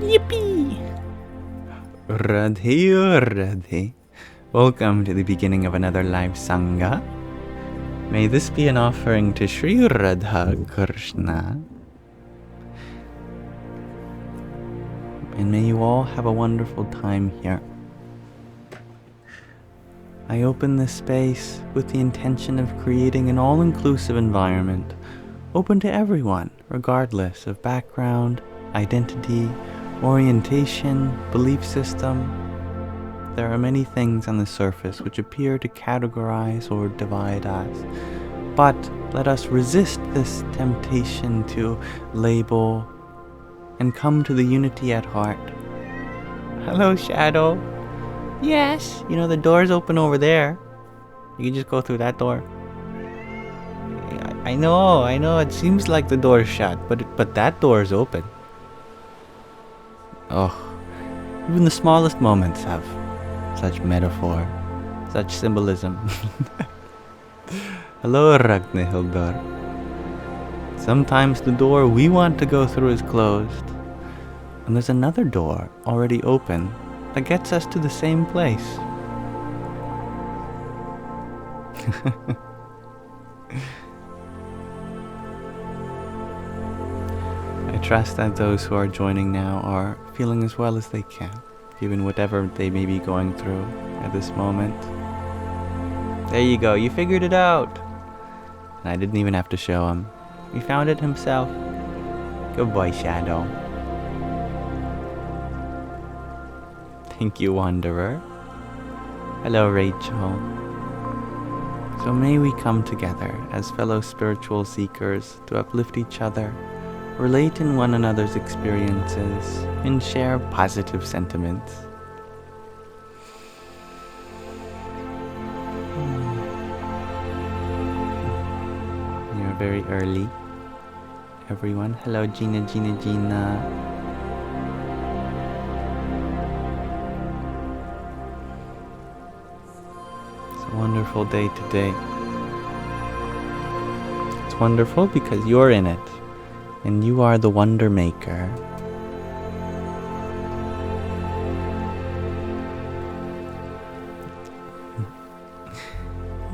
Yippee! Radhe Radhe. Welcome to the beginning of another live Sangha. May this be an offering to Sri Radha Krishna. And may you all have a wonderful time here. I open this space with the intention of creating an all-inclusive environment, open to everyone, regardless of background, identity, orientation, belief system. There are many things on the surface which appear to categorize or divide us, but let us resist this temptation to label and come to the unity at heart. Hello, Shadow. Yes, you know the door's open over there. You can just go through that door. I know, it seems like the door's shut, but that door's open. Oh, even the smallest moments have such metaphor, such symbolism. Hello, Ragnhildur. Sometimes the door we want to go through is closed, and there's another door already open that gets us to the same place. I trust that those who are joining now are feeling as well as they can, given whatever they may be going through at this moment. There you go, you figured it out! And I didn't even have to show him. He found it himself. Good boy, Shadow. Thank you, Wanderer. Hello, Rachel. So may we come together as fellow spiritual seekers to uplift each other, relate in one another's experiences, and share positive sentiments. You're very early, everyone. Hello, Gina. It's a wonderful day today. It's wonderful because you're in it. And you are the wonder maker.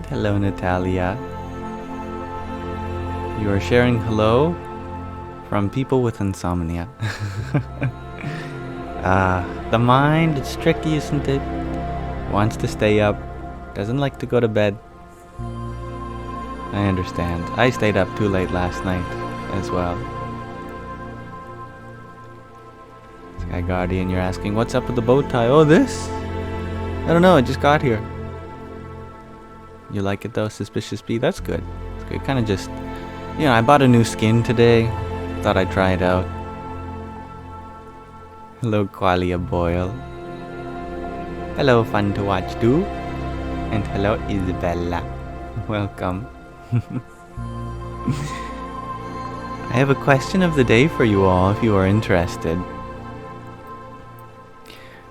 Hello, Natalia. You are sharing hello from people with insomnia. The mind, it's tricky, isn't it? Wants to stay up, doesn't like to go to bed. I understand. I stayed up too late last night as well. Sky Guardian, you're asking, what's up with the bow tie? Oh, this? I don't know, it just got here. You like it though, Suspicious Bee? That's good. It's good. Kind of just, I bought a new skin today. Thought I'd try it out. Hello, Qualia Boyle. Hello, Fun to Watch too. And hello, Isabella. Welcome. I have a question of the day for you all if you are interested.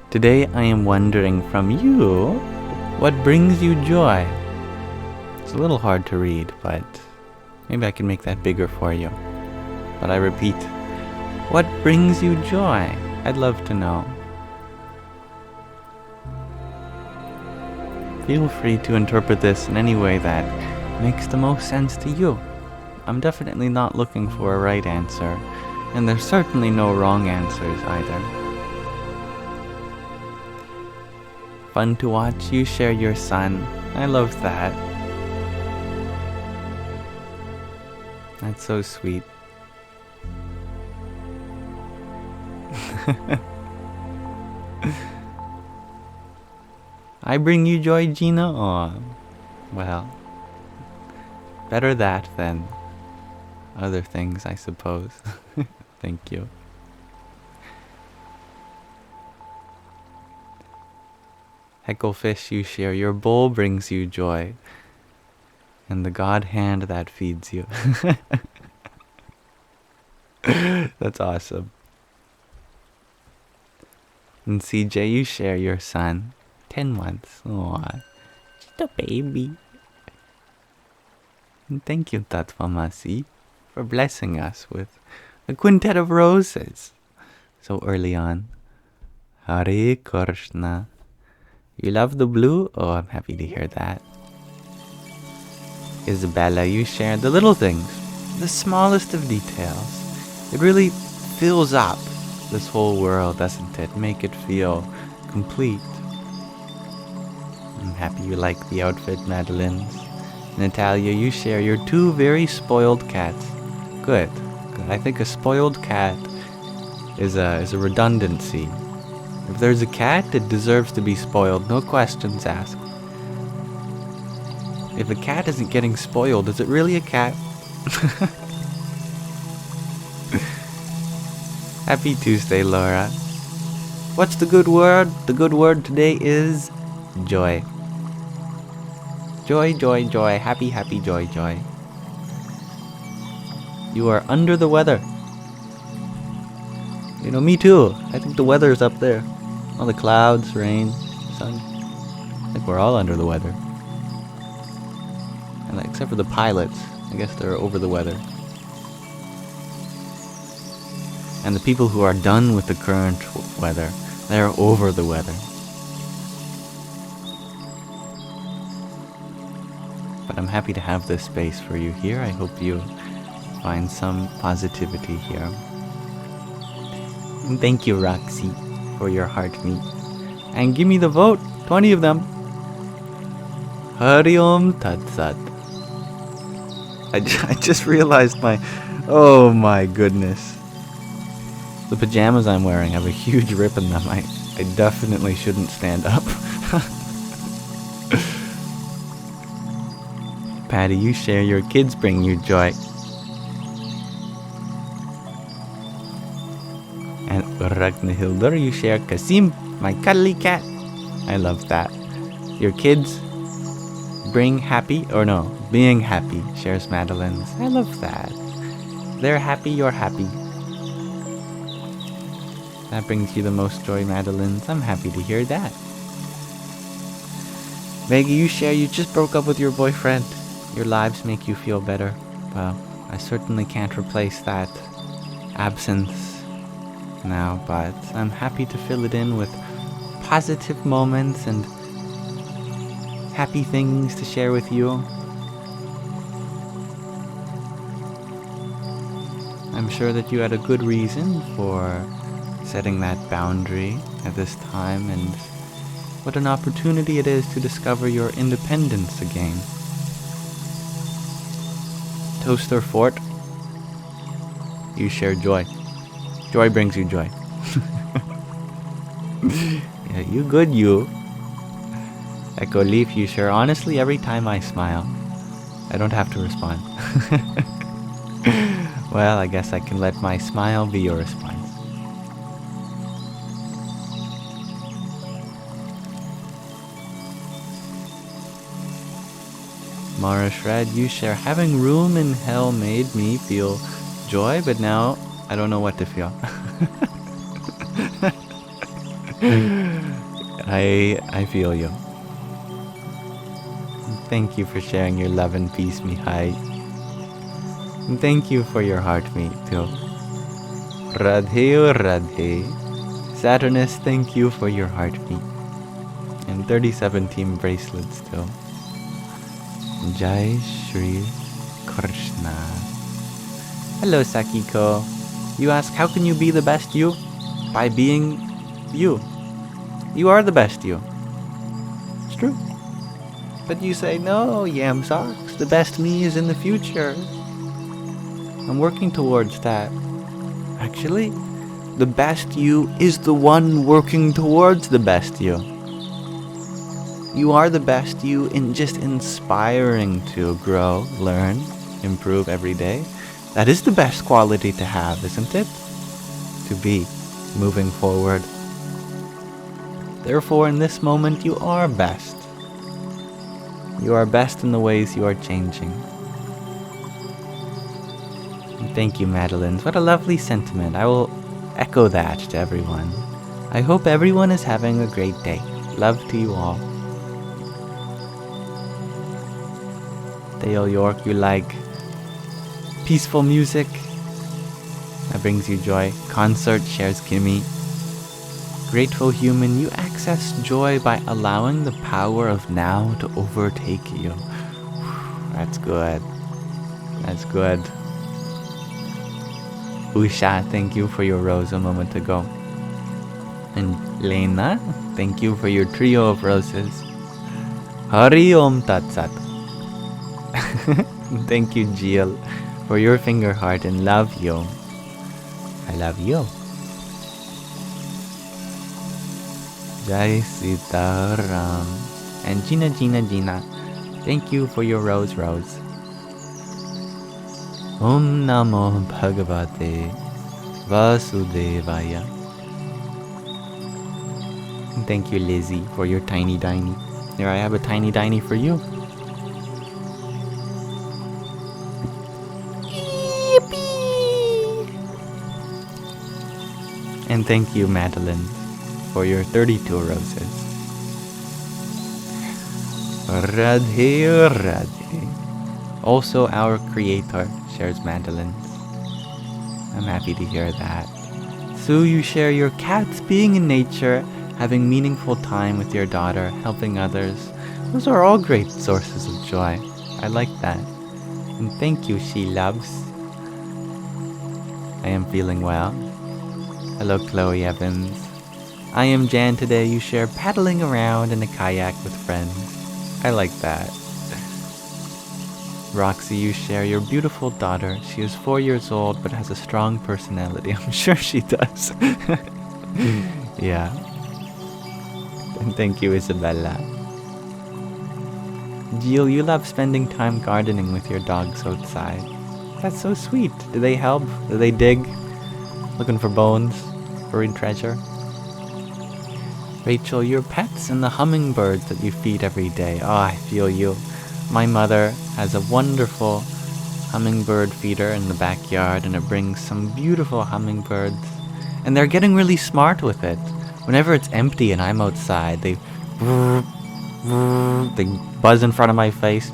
Today I am wondering from you, what brings you joy? It's a little hard to read, but maybe I can make that bigger for you. But I repeat, what brings you joy? I'd love to know. Feel free to interpret this in any way that makes the most sense to you. I'm definitely not looking for a right answer, and there's certainly no wrong answers either. Fun to watch you share your son. I love that. That's so sweet. I bring you joy, Gina? Aw, well, better that than other things, I suppose. Thank you. Hecklefish, you share, your bowl brings you joy, and the God hand that feeds you. That's awesome. And CJ, you share your son, 10 months. Aww, just a baby. And thank you, Tatvamasi, for blessing us with a quintet of roses. so early on. Hare Krishna. You love the blue? Oh, I'm happy to hear that. Isabella, you share the little things, the smallest of details. It really fills up this whole world, doesn't it? Make it feel complete. I'm happy you like the outfit, Madeline's. Natalia, you share your 2 very spoiled cats. Good. I think a spoiled cat is a redundancy. If there's a cat, it deserves to be spoiled, no questions asked. If a cat isn't getting spoiled, is it really a cat? Happy Tuesday, Laura. What's the good word? The good word today is joy. Joy, joy, joy. Happy, happy, joy, joy. You are under the weather. You know, me too. I think the weather's up there. All the clouds, rain, sun. I think we're all under the weather. And except for the pilots. I guess they're over the weather. And the people who are done with the current weather, they're over the weather. But I'm happy to have this space for you here. I hope you find some positivity here. And thank you, Roxy, for your heart meat. And give me the vote, 20 of them. Hari Om Tat Sat. I just realized oh my goodness. The pajamas I'm wearing have a huge rip in them. I definitely shouldn't stand up. Patty, you share your kids bring you joy. And Ragnhildur, you share Kasim, my cuddly cat. I love that. Your kids bring happy, or no, being happy, shares Madeline's. I love that. They're happy, you're happy. That brings you the most joy, Madeline's. I'm happy to hear that. Maggie, you share you just broke up with your boyfriend. Your lives make you feel better. Well, I certainly can't replace that absence now, but I'm happy to fill it in with positive moments and happy things to share with you. I'm sure that you had a good reason for setting that boundary at this time, and what an opportunity it is to discover your independence again. Toaster Fort, you share joy. Joy brings you joy. Yeah, you good, you. Echo Leaf, you share honestly every time I smile. I don't have to respond. Well, I guess I can let my smile be your response. Mara Shred, you share having room in hell made me feel joy, but now I don't know what to feel. I feel you. Thank you for sharing your love and peace, Mihai. And thank you for your heart meat too. Radhe Radhe. Saturnus, thank you for your heart meat. And 37 team bracelets too. Jai Shri Krishna. Hello, Sakiko. You ask, how can you be the best you? By being you. You are the best you. It's true. But you say, no, Yamsox, the best me is in the future. I'm working towards that. Actually, the best you is the one working towards the best you. You are the best you in just inspiring to grow, learn, improve every day. That is the best quality to have, isn't it? To be moving forward. Therefore, in this moment, you are best. You are best in the ways you are changing. And thank you, Madeline. What a lovely sentiment. I will echo that to everyone. I hope everyone is having a great day. Love to you all. Dale York, you like peaceful music? That brings you joy. Consort, shares Kimmy. Grateful human, you access joy by allowing the power of now to overtake you. That's good. That's good. Usha, thank you for your rose a moment ago. And Lena, thank you for your trio of roses. Hari Om Tat Sat. Thank you, Jill, for your finger heart and love you. I love you. Jai Sitaram. And Gina, thank you for your rose. Om Namo Bhagavate Vasudevaya. And thank you, Lizzie, for your tiny diny. Here I have a tiny diny for you. Yippee! And thank you, Madeline, for your 32 roses. Radhe Radhe. Also our creator shares Madeline's. I'm happy to hear that. Sue, you share your cats being in nature, having meaningful time with your daughter, helping others. Those are all great sources of joy. I like that. And thank you, She Loves. I am feeling well. Hello, Chloe Evans. I am Jan today. You share paddling around in a kayak with friends. I like that. Roxy, you share your beautiful daughter. She is 4 years old but has a strong personality. I'm sure she does. Yeah. And thank you, Isabella. Jill, you love spending time gardening with your dogs outside. That's so sweet. Do they help? Do they dig? Looking for bones? Buried treasure? Rachel, your pets and the hummingbirds that you feed every day. Oh, I feel you. My mother has a wonderful hummingbird feeder in the backyard, and it brings some beautiful hummingbirds. And they're getting really smart with it. Whenever it's empty and I'm outside, they buzz in front of my face.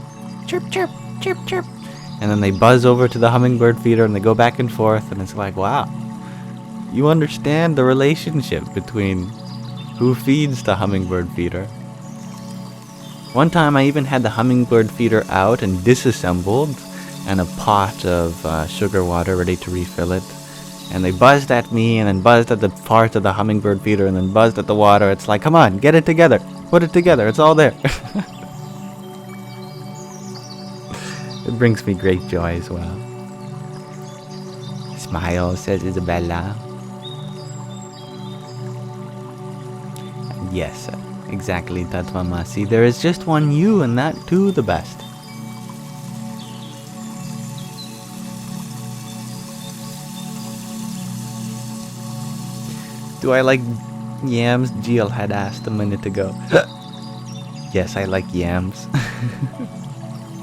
Chirp, chirp, chirp, chirp. And then they buzz over to the hummingbird feeder and they go back and forth. And it's like, wow, you understand the relationship between who feeds the hummingbird feeder. One time I even had the hummingbird feeder out and disassembled and a pot of sugar water ready to refill it. And they buzzed at me and then buzzed at the part of the hummingbird feeder and then buzzed at the water. It's like, come on, get it together. Put it together. It's all there. It brings me great joy as well. Smile, says Isabella. Yes, exactly, Tatwamasi. There is just one you, and that too the best. Do I like yams? Jill had asked a minute ago. Yes, I like yams.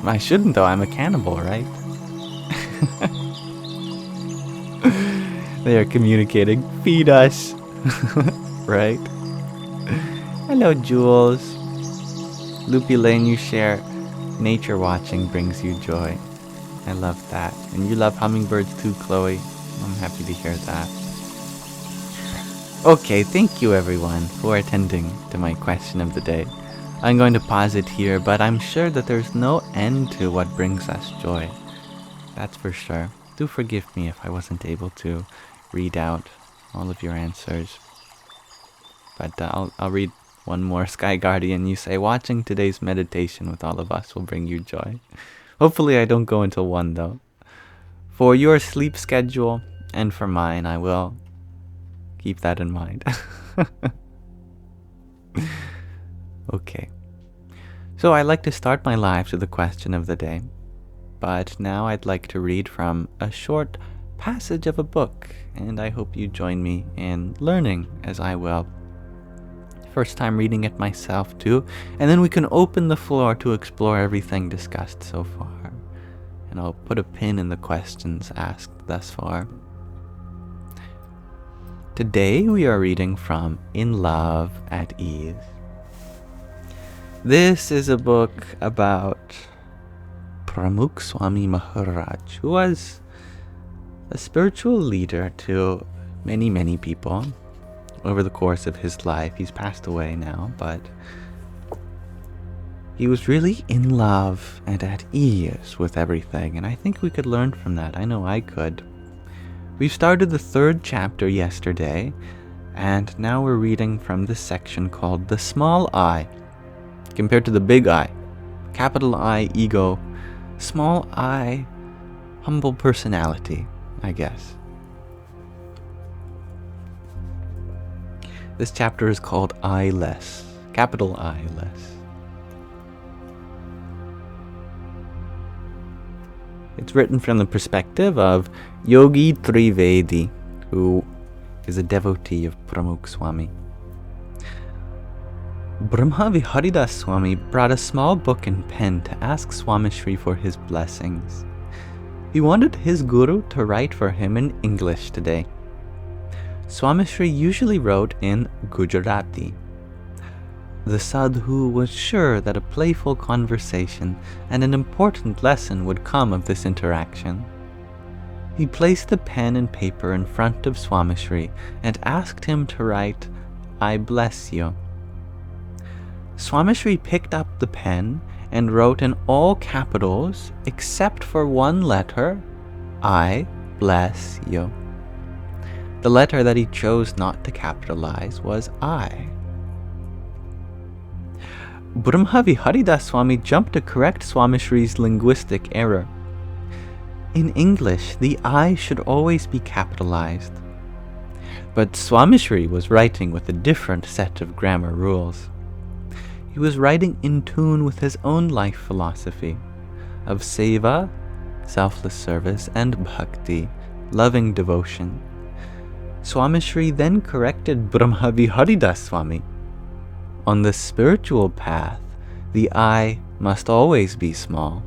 I shouldn't though, I'm a cannibal, right? They are communicating. Feed us. Right? Hello, Jules. Loopy Lane, you share nature watching brings you joy. I love that. And you love hummingbirds too, Chloe. I'm happy to hear that. Okay, thank you everyone for attending to my question of the day. I'm going to pause it here, but I'm sure that there's no end to what brings us joy. That's for sure. Do forgive me if I wasn't able to read out all of your answers. But I'll read one more. Sky Guardian, you say, watching today's meditation with all of us will bring you joy. Hopefully I don't go until 1 though. For your sleep schedule and for mine, I will keep that in mind. Okay. So I like to start my lives with the question of the day. But now I'd like to read from a short passage of a book, and I hope you join me in learning as I will. First time reading it myself too, and then we can open the floor to explore everything discussed so far. And I'll put a pin in the questions asked thus far. Today we are reading from In Love at Ease. This is a book about Pramukh Swami Maharaj, who was a spiritual leader to many, many people over the course of his life. He's passed away now, but he was really in love and at ease with everything, and I think we could learn from that. I know I could. We started the 3rd chapter yesterday, and now we're reading from this section called The Small I, compared to the Big I. Capital I, ego. Small I, humble personality, I guess. This chapter is called I-less. Capital I-less. It's written from the perspective of Yogi Trivedi, who is a devotee of Pramukh Swami. Brahma Haridas Swami brought a small book and pen to ask Swami Shri for his blessings. He wanted his guru to write for him in English today. Swami Shri usually wrote in Gujarati. The sadhu was sure that a playful conversation and an important lesson would come of this interaction. He placed the pen and paper in front of Swami Shri and asked him to write, "I bless you." Swami Shri picked up the pen and wrote in all capitals except for one letter, "I bless you." The letter that he chose not to capitalize was I. Brahma Haridas Swami jumped to correct Swami Shri's linguistic error. In English, the I should always be capitalized. But Swami Shri was writing with a different set of grammar rules. He was writing in tune with his own life philosophy of seva, selfless service, and bhakti, loving devotion. Swami Shri then corrected Brahma Haridas Swami. On the spiritual path, the I must always be small.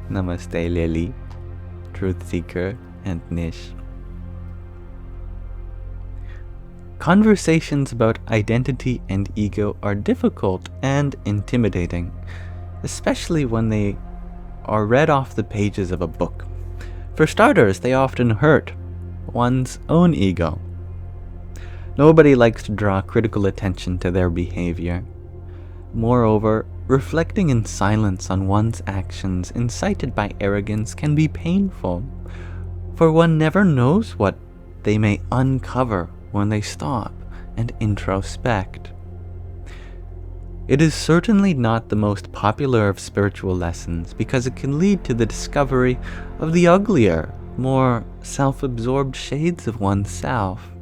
Namaste, Lily, Truth Seeker, and Nish. Conversations about identity and ego are difficult and intimidating, especially when they are read off the pages of a book. For starters, they often hurt one's own ego. Nobody likes to draw critical attention to their behavior. Moreover, reflecting in silence on one's actions incited by arrogance can be painful, for one never knows what they may uncover when they stop and introspect. It is certainly not the most popular of spiritual lessons because it can lead to the discovery of the uglier, more self-absorbed shades of oneself.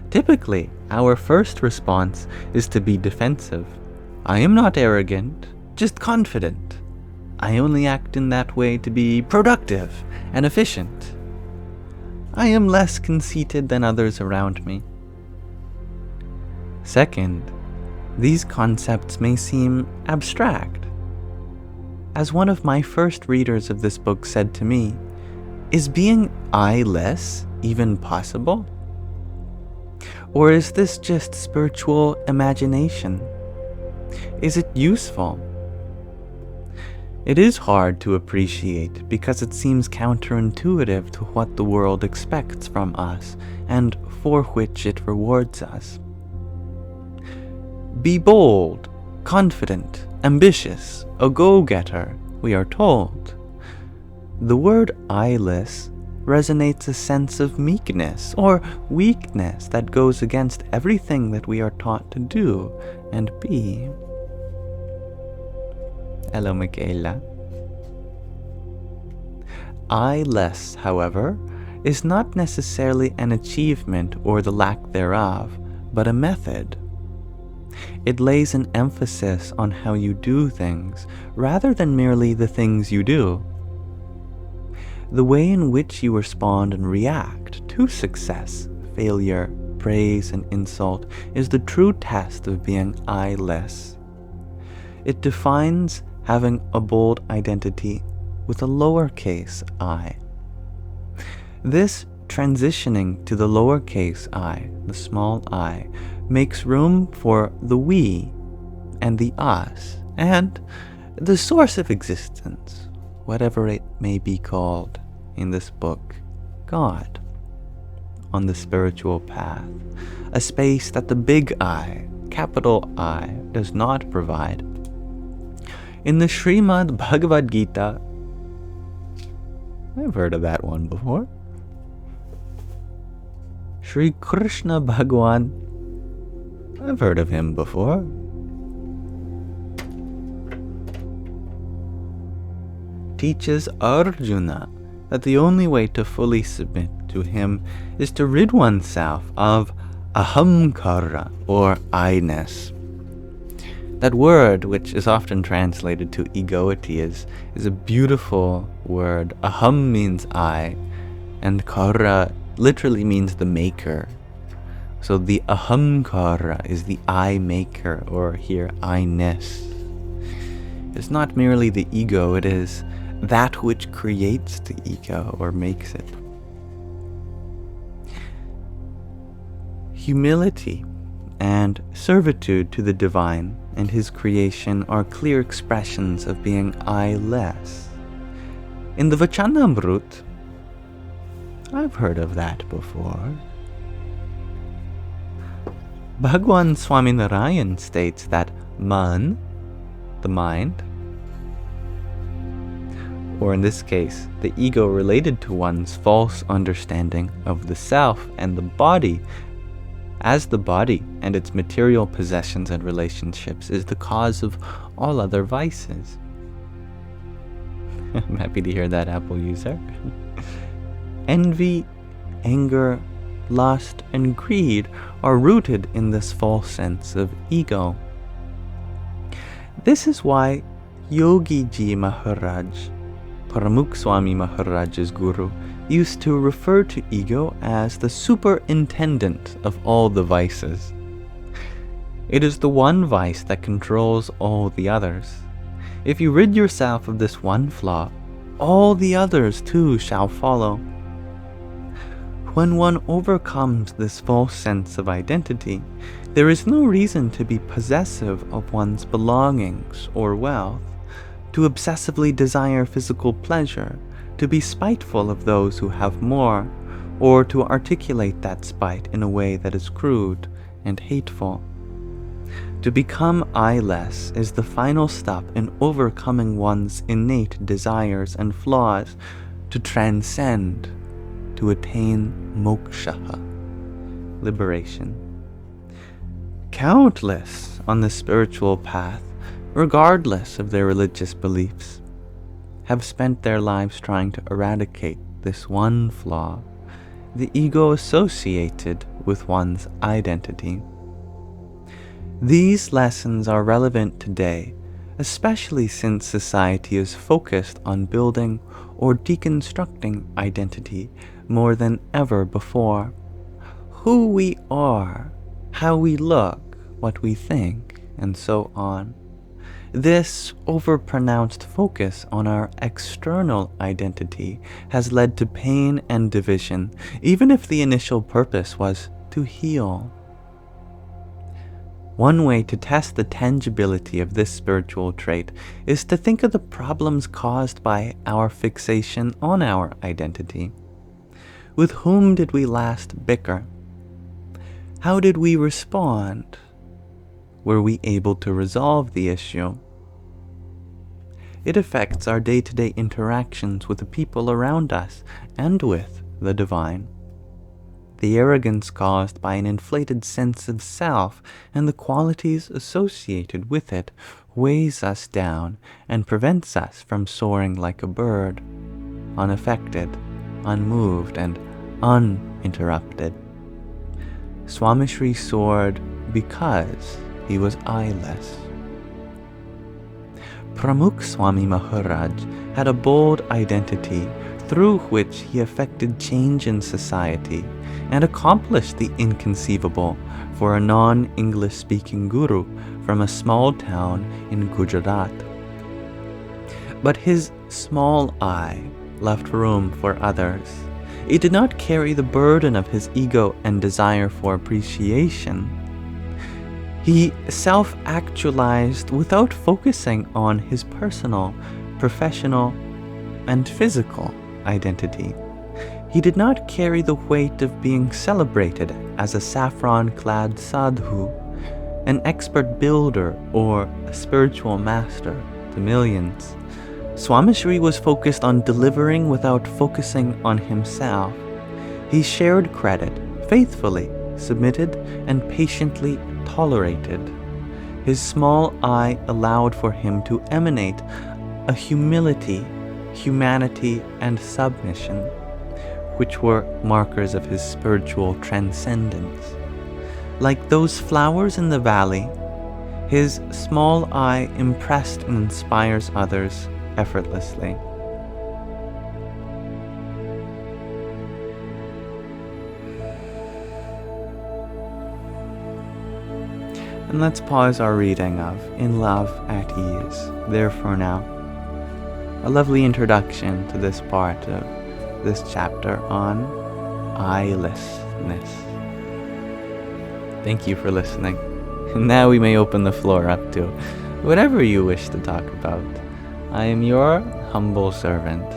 Typically, our first response is to be defensive. I am not arrogant, just confident. I only act in that way to be productive and efficient. I am less conceited than others around me. Second, these concepts may seem abstract. As one of my first readers of this book said to me, is being I-less even possible? Or is this just spiritual imagination? Is it useful? It is hard to appreciate because it seems counterintuitive to what the world expects from us and for which it rewards us. Be bold, confident, ambitious, a go-getter, we are told. The word I-less resonates a sense of meekness or weakness that goes against everything that we are taught to do and be. Hello, Michaela. I-less, however, is not necessarily an achievement or the lack thereof, but a method. It lays an emphasis on how you do things, rather than merely the things you do. The way in which you respond and react to success, failure, praise, and insult is the true test of being I-less. It defines having a bold identity with a lowercase I. This transitioning to the lowercase I, the small I, makes room for the we and the us and the source of existence, whatever it may be called in this book, God, on the spiritual path, a space that the big I, capital I, does not provide. In the Srimad Bhagavad Gita, I've heard of that one before. Sri Krishna Bhagwan, I've heard of him before. Teaches Arjuna that the only way to fully submit to him is to rid oneself of ahamkara, or I-ness. That word, which is often translated to egoity, is a beautiful word. Aham means I, and kara literally means the maker. So the ahamkara is the I maker, or here I-ness. It's not merely the ego, it is that which creates the ego or makes it. Humility and servitude to the divine and his creation are clear expressions of being I-less. In the Vachanamrut, I've heard of that before. Bhagwan Swami Narayan states that man, the mind, or in this case, the ego related to one's false understanding of the self and the body, as the body and its material possessions and relationships, is the cause of all other vices. I'm happy to hear that, Apple user. Envy, anger, lust, and greed are rooted in this false sense of ego. This is why Yogi Ji Maharaj, Pramukh Swami Maharaj's guru, used to refer to ego as the superintendent of all the vices. It is the one vice that controls all the others. If you rid yourself of this one flaw, all the others too shall follow. When one overcomes this false sense of identity, there is no reason to be possessive of one's belongings or wealth, to obsessively desire physical pleasure, to be spiteful of those who have more, or to articulate that spite in a way that is crude and hateful. To become I-less is the final step in overcoming one's innate desires and flaws, to transcend, to attain moksha, liberation. Countless on the spiritual path, regardless of their religious beliefs, have spent their lives trying to eradicate this one flaw, the ego associated with one's identity. These lessons are relevant today, especially since society is focused on building or deconstructing identity more than ever before. Who we are, how we look, what we think, and so on. This overpronounced focus on our external identity has led to pain and division, even if the initial purpose was to heal. One way to test the tangibility of this spiritual trait is to think of the problems caused by our fixation on our identity. With whom did we last bicker? How did we respond? Were we able to resolve the issue? It affects our day-to-day interactions with the people around us and with the divine. The arrogance caused by an inflated sense of self and the qualities associated with it weighs us down and prevents us from soaring like a bird, unaffected, unmoved, and uninterrupted. Swami Shri soared because he was I-less. Pramukh Swami Maharaj had a bold identity through which he effected change in society and accomplished the inconceivable for a non-English speaking guru from a small town in Gujarat. But his small I left room for others. It did not carry the burden of his ego and desire for appreciation. He self-actualized without focusing on his personal, professional, and physical identity. He did not carry the weight of being celebrated as a saffron-clad sadhu, an expert builder, or a spiritual master to millions. Swami Shri was focused on delivering without focusing on himself. He shared credit, faithfully submitted, and patiently tolerated. His small I allowed for him to emanate a humility, humanity, and submission, which were markers of his spiritual transcendence. Like those flowers in the valley, his small I impressed and inspires others effortlessly. And let's pause our reading of In Love at Ease there for now. A lovely introduction to this part of this chapter on I-lessness. Thank you for listening. Now we may open the floor up to whatever you wish to talk about. I am your humble servant.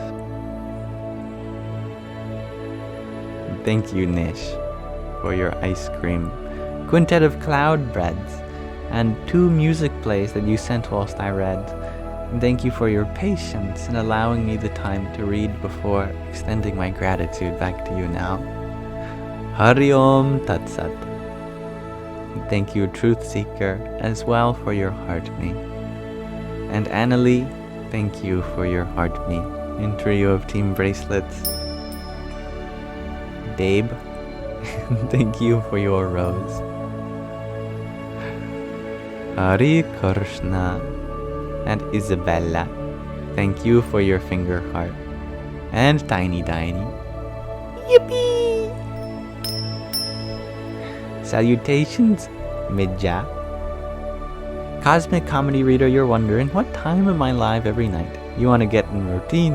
Thank you, Nish, for your ice cream, quintet of cloud breads, and 2 music plays that you sent whilst I read. And thank you for your patience in allowing me the time to read before extending my gratitude back to you now. Hari Om Tat Sat. Thank you, Truth Seeker, as well for your heart me. And Annalie, thank you for your heart me in trio of team bracelets. Babe, thank you for your rose. Hari Krishna and Isabella, thank you for your finger heart. And Tiny Tiny, yippee! Salutations, Midja. Cosmic Comedy Reader, you're wondering, what time am I live every night? You want to get in routine?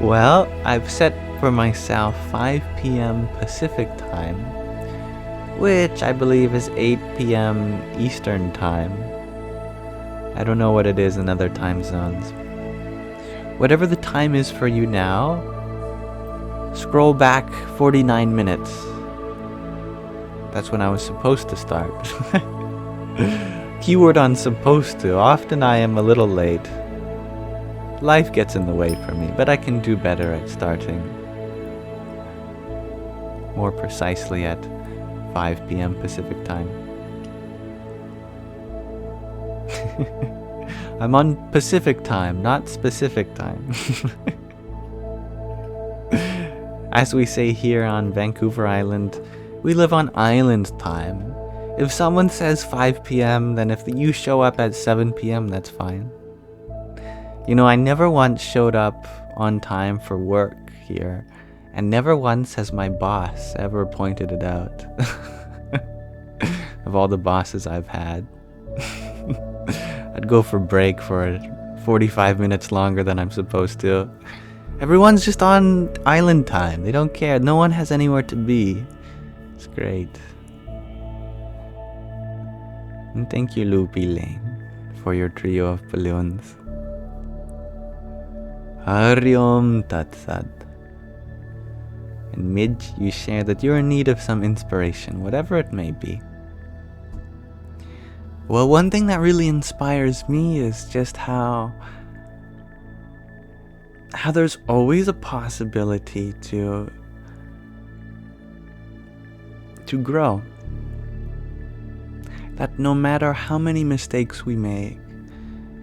Well, I've set for myself 5 p.m. Pacific time, which I believe is 8 p.m. Eastern time. I don't know what it is in other time zones. Whatever the time is for you now, scroll back 49 minutes. That's when I was supposed to start. Keyword on supposed to. Often I am a little late. Life gets in the way for me, but I can do better at starting more precisely at 5 p.m. Pacific time. I'm on Pacific time, not specific time. As we say here on Vancouver Island, we live on island time. If someone says 5 p.m., then if you show up at 7 p.m., that's fine. You know, I never once showed up on time for work here, and never once has my boss ever pointed it out. Of all the bosses I've had. I'd go for break for 45 minutes longer than I'm supposed to. Everyone's just on island time. They don't care. No one has anywhere to be. It's great. And thank you, Loopy Lane, for your trio of balloons. Hari Om Tat Sat. And Midge, you share that you're in need of some inspiration, whatever it may be. Well, one thing that really inspires me is just how there's always a possibility to grow. That no matter how many mistakes we make,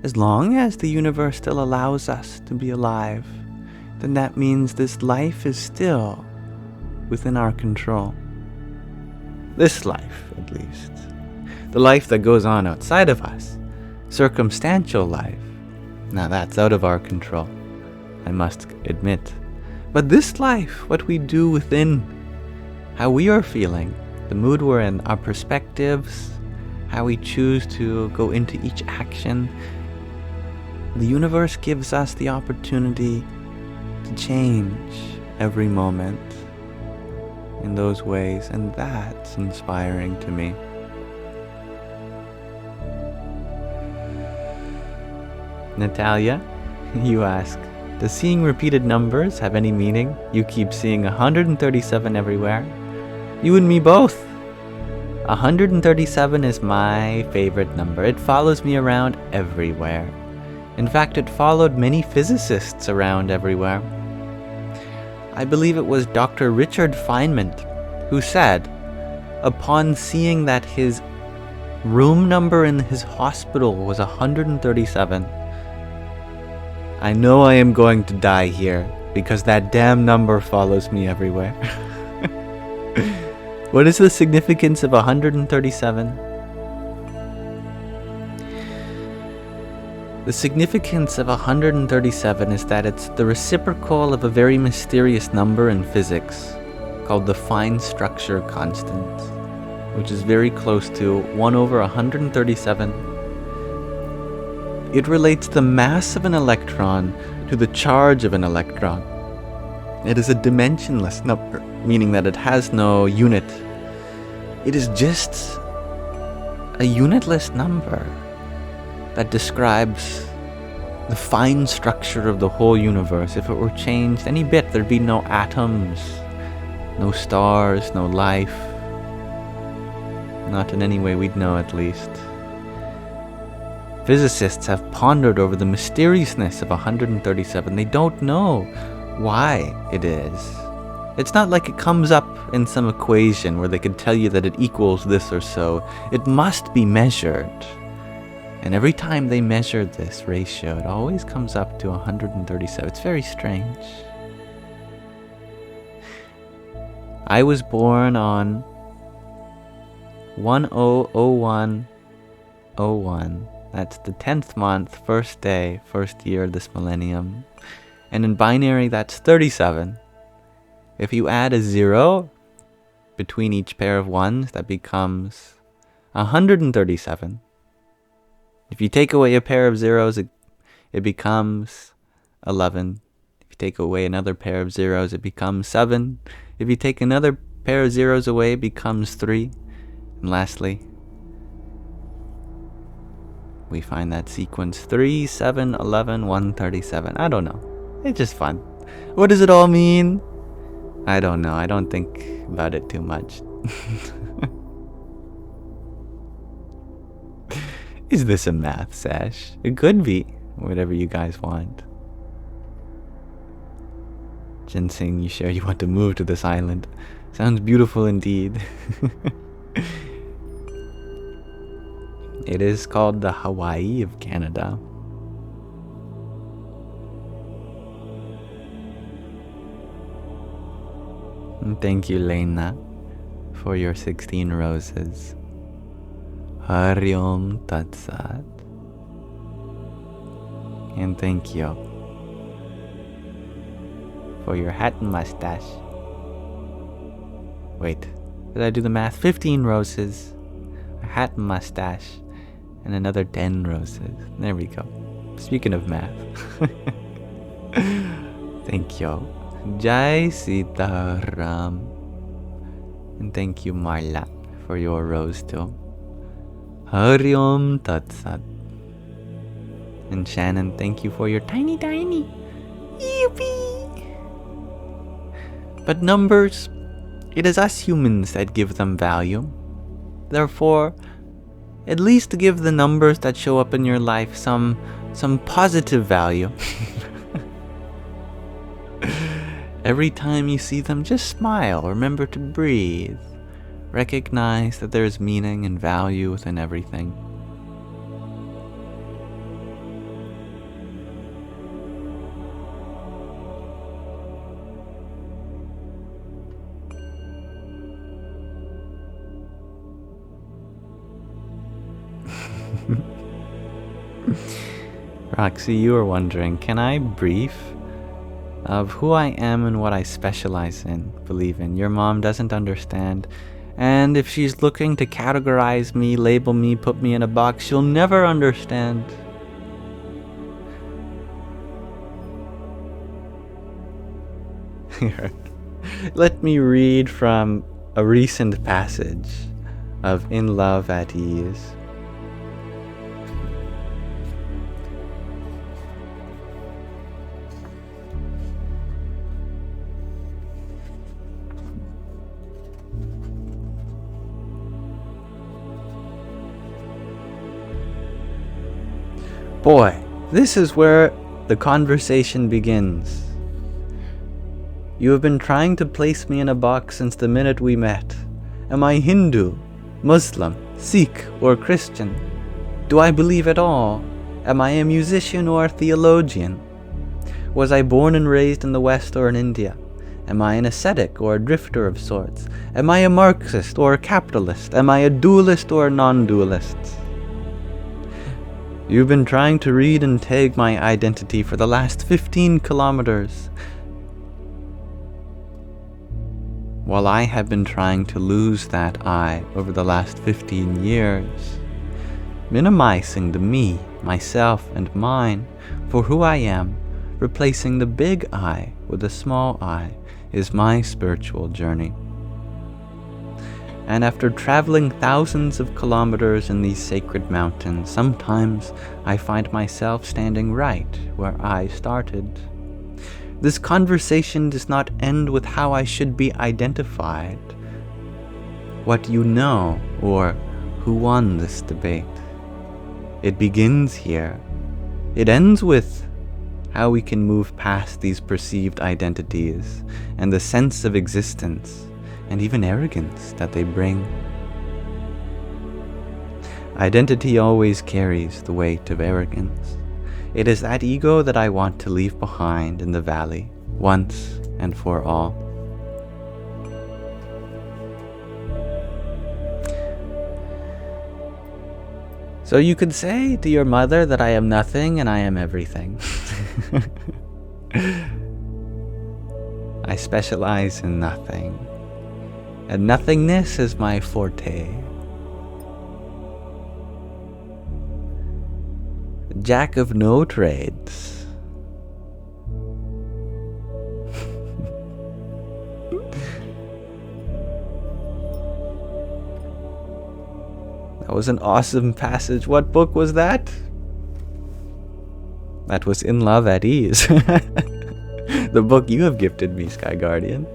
as long as the universe still allows us to be alive, then that means this life is still within our control. This life, at least. The life that goes on outside of us, circumstantial life, now that's out of our control, I must admit. But this life, what we do within, how we are feeling, the mood we're in, our perspectives, how we choose to go into each action, the universe gives us the opportunity to change every moment in those ways, and that's inspiring to me. Natalia, You ask, does seeing repeated numbers have any meaning? You keep seeing 137 everywhere. You and me both. 137 is my favorite number. It follows me around everywhere. In fact, it followed many physicists around everywhere. I believe it was Dr. Richard Feynman who said, upon seeing that his room number in his hospital was 137, I know I am going to die here because that damn number follows me everywhere. What is the significance of 137? The significance of 137 is that it's the reciprocal of a very mysterious number in physics called the fine structure constant, which is very close to 1 over 137. It relates the mass of an electron to the charge of an electron. It is a dimensionless number, meaning that it has no unit. It is just a unitless number that describes the fine structure of the whole universe. If it were changed any bit, there'd be no atoms, no stars, no life. Not in any way we'd know, at least. Physicists have pondered over the mysteriousness of 137. They don't know why it is. It's not like it comes up in some equation where they could tell you that it equals this or so. It must be measured. And every time they measure this ratio, it always comes up to 137. It's very strange. I was born on 100101. That's the 10th month, first day, first year of this millennium. And in binary, that's 37. If you add a 0 between each pair of ones, that becomes 137. If you take away a pair of zeros, it becomes 11. If you take away another pair of zeros, it becomes 7. If you take another pair of zeros away, it becomes 3. And lastly, we find that sequence 3, 7, 11, 137. I don't know. It's just fun. What does it all mean? I don't know. I don't think about it too much. Is this a math sesh? It could be. Whatever you guys want. Ginseng, you share you want to move to this island. Sounds beautiful indeed. It is called the Hawaii of Canada. And thank you, Lena, for your 16 roses. Hari Om Tat Sat. And thank you for your hat and mustache. Wait, did I do the math? 15 roses, a hat and mustache, and another 10 roses. There we go. Speaking of math. Thank you. Jai Sitaram. And thank you, Marla, for your rose too. Hari Om Tat Sat. And Shannon, thank you for your tiny. Yippee! But numbers, it is us humans that give them value. Therefore, at least give the numbers that show up in your life some positive value. Every time you see them, just smile. Remember to breathe. Recognize that there's meaning and value within everything. Roxy, you were wondering, can I brief of who I am and what I specialize in, believe in? Your mom doesn't understand, and if she's looking to categorize me, label me, put me in a box, she'll never understand. Let me read from a recent passage of In Love at Ease. Boy, this is where the conversation begins. You have been trying to place me in a box since the minute we met. Am I Hindu, Muslim, Sikh, or Christian? Do I believe at all? Am I a musician or a theologian? Was I born and raised in the West or in India? Am I an ascetic or a drifter of sorts? Am I a Marxist or a capitalist? Am I a dualist or a non-dualist? You've been trying to read and tag my identity for the last 15 kilometers, while I have been trying to lose that I over the last 15 years, minimizing the me, myself, and mine for who I am, replacing the big I with a small I, is my spiritual journey. And after traveling thousands of kilometers in these sacred mountains, sometimes I find myself standing right where I started. This conversation does not end with how I should be identified, what you know, or who won this debate. It begins here. It ends with how we can move past these perceived identities and the sense of existence and even arrogance that they bring. Identity always carries the weight of arrogance. It is that ego that I want to leave behind in the valley, once and for all. So you could say to your mother that I am nothing and I am everything. I specialize in nothing, and nothingness is my forte. Jack of no trades. That was an awesome passage. What book was that? That was In Love at Ease. The book you have gifted me, Sky Guardian.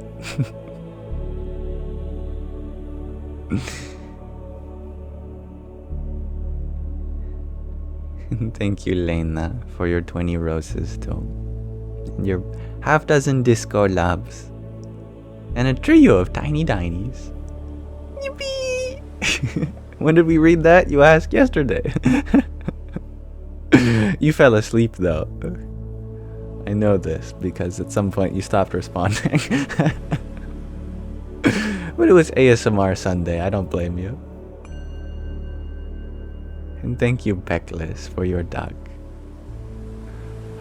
Thank you, Lena, for your 20 roses too. And your half-dozen disco loves. And a trio of tiny dinies. Yippee! When did we read that? You asked yesterday. You fell asleep though. I know this because at some point you stopped responding. But it was ASMR Sunday, I don't blame you. And thank you, Peckless, for your duck.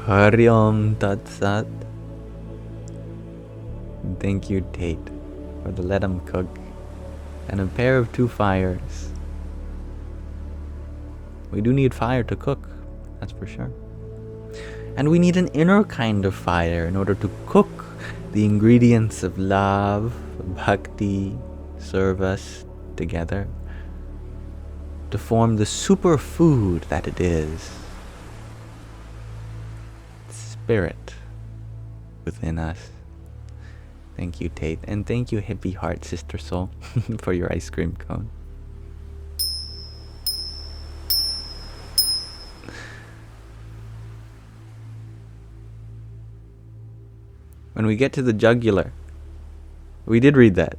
Hari Om Tat Sat. And thank you, Tate, for the Let 'em Cook and a pair of 2 fires. We do need fire to cook, that's for sure. And we need an inner kind of fire in order to cook the ingredients of love, bhakti, service together to form the superfood that it is. Spirit within us. Thank you, Tate. And thank you, Hippie Heart Sister Soul, for your ice cream cone. When we get to the jugular, we did read that.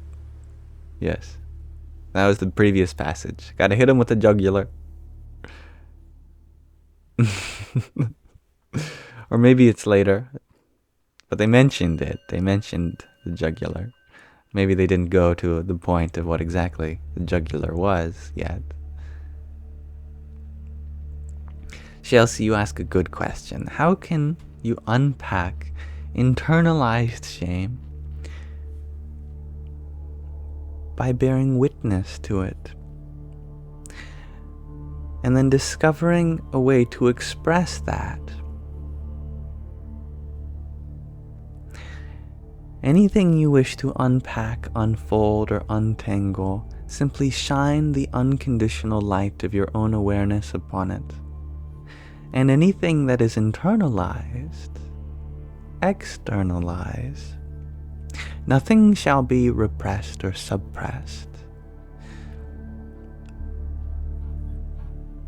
Yes. That was the previous passage. Gotta hit him with the jugular. Or maybe it's later. But they mentioned it. They mentioned the jugular. Maybe they didn't go to the point of what exactly the jugular was yet. Chelsea, you ask a good question. How can you unpack internalized shame by bearing witness to it, and then discovering a way to express that? Anything you wish to unpack, unfold, or untangle, simply shine the unconditional light of your own awareness upon it. And anything that is internalized, externalize. Nothing shall be repressed or suppressed.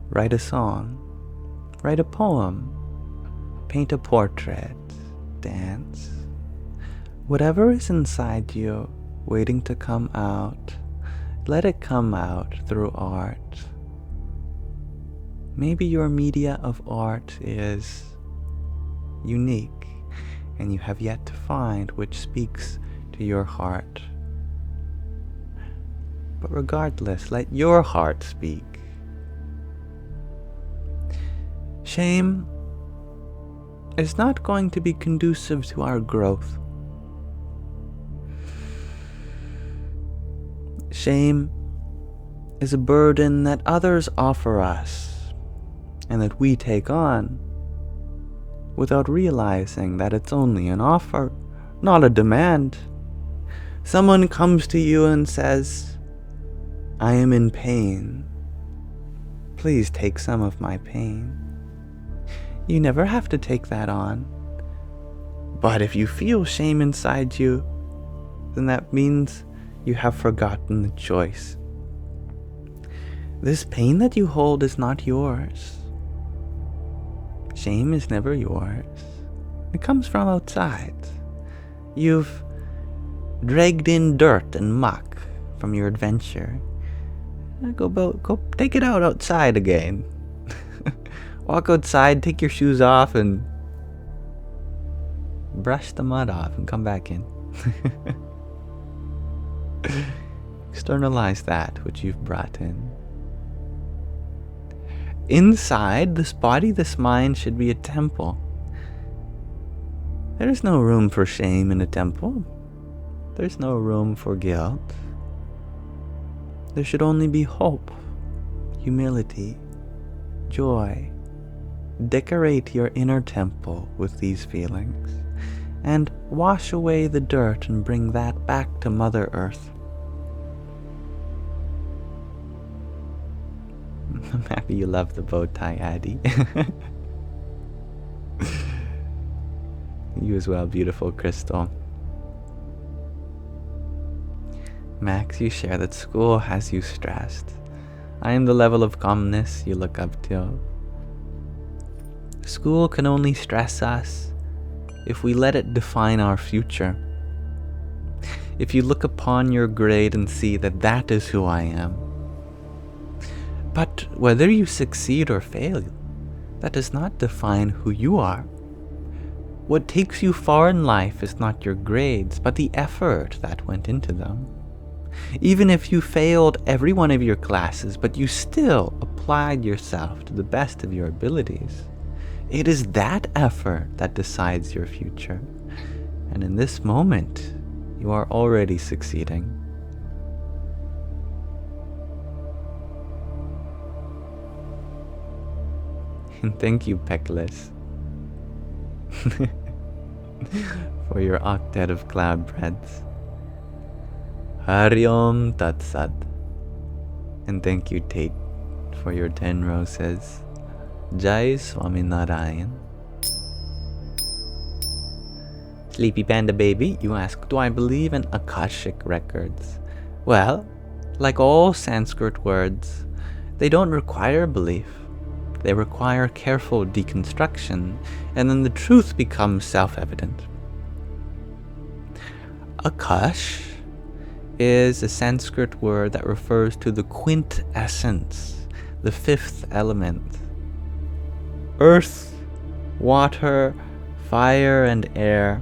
Write a song, Write a poem. Paint a portrait. Dance. Whatever is inside you, waiting to come out, let it come out through art. Maybe your media of art is unique, and you have yet to find which speaks to your heart. But regardless, let your heart speak. Shame is not going to be conducive to our growth. Shame is a burden that others offer us and that we take on without realizing that it's only an offer, not a demand. Someone comes to you and says, "I am in pain. Please take some of my pain." You never have to take that on. But if you feel shame inside you, then that means you have forgotten the choice. This pain that you hold is not yours. Shame is never yours. It comes from outside. You've dragged in dirt and muck from your adventure. Go take it out outside again. Walk outside, take your shoes off, and brush the mud off and come back in. Externalize that which you've brought in. Inside this body, this mind should be a temple. There is no room for shame in a temple. There's no room for guilt. There should only be hope, humility, joy. Decorate your inner temple with these feelings, and wash away the dirt and bring that back to Mother Earth. I'm happy you love the bow tie, Addie. You as well, beautiful Crystal. Max, you share that school has you stressed. I am the level of calmness you look up to. School can only stress us if we let it define our future. If you look upon your grade and see that that is who I am. But whether you succeed or fail, that does not define who you are. What takes you far in life is not your grades, but the effort that went into them. Even if you failed every one of your classes, but you still applied yourself to the best of your abilities, it is that effort that decides your future. And in this moment, you are already succeeding. And thank you, Peckless, for your octet of cloud breads. Hari Om Tat Sat. And thank you, Tate, for your 10 roses. Jai Swami Narayan. Sleepy Panda Baby, you ask, do I believe in Akashic records? Well, like all Sanskrit words, they don't require belief. They require careful deconstruction, and then the truth becomes self-evident. Akash is a Sanskrit word that refers to the quintessence, the fifth element. Earth, water, fire, and air.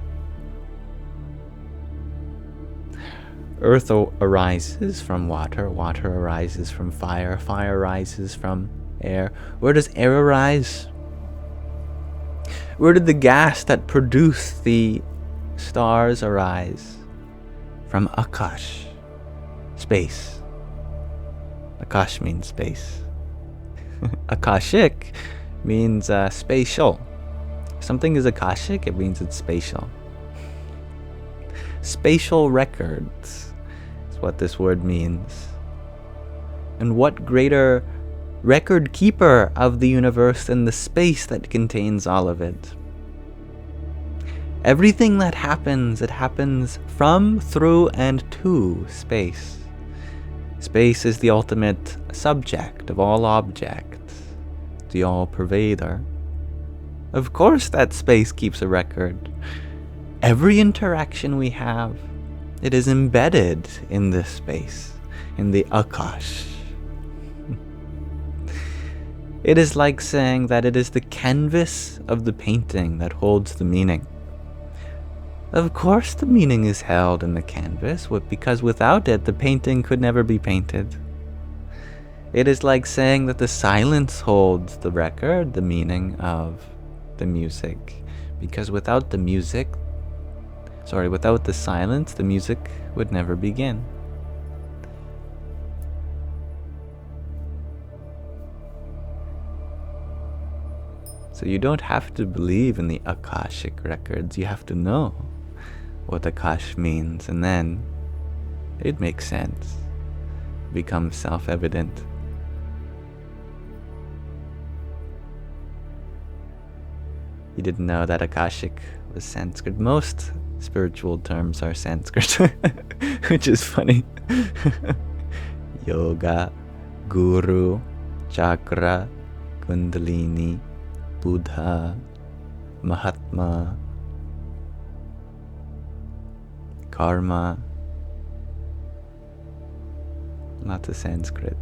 Earth arises from water, water arises from fire, fire arises from air. Where does air arise? Where did the gas that produced the stars arise? From Akash, space. Akash means space. Akashic means spatial. If something is Akashic, it means it's spatial. Spatial records is what this word means. And what greater record keeper of the universe than the space that contains all of it? Everything that happens, it happens from, through, and to space. Space is the ultimate subject of all objects. the all-pervader. Of course that space keeps a record. Every interaction we have, it is embedded in this space, in the Akash. It is like saying that it is the canvas of the painting that holds the meaning. Of course the meaning is held in the canvas, because without it the painting could never be painted. It is like saying that the silence holds the record, the meaning of the music, because without the silence, the music would never begin. So you don't have to believe in the Akashic records, you have to know what Akash means, and then it makes sense, becomes self-evident. You didn't know that Akashic was Sanskrit. Most spiritual terms are Sanskrit, which is funny. Yoga, Guru, Chakra, Kundalini, Buddha, Mahatma, Karma. Lots of Sanskrit.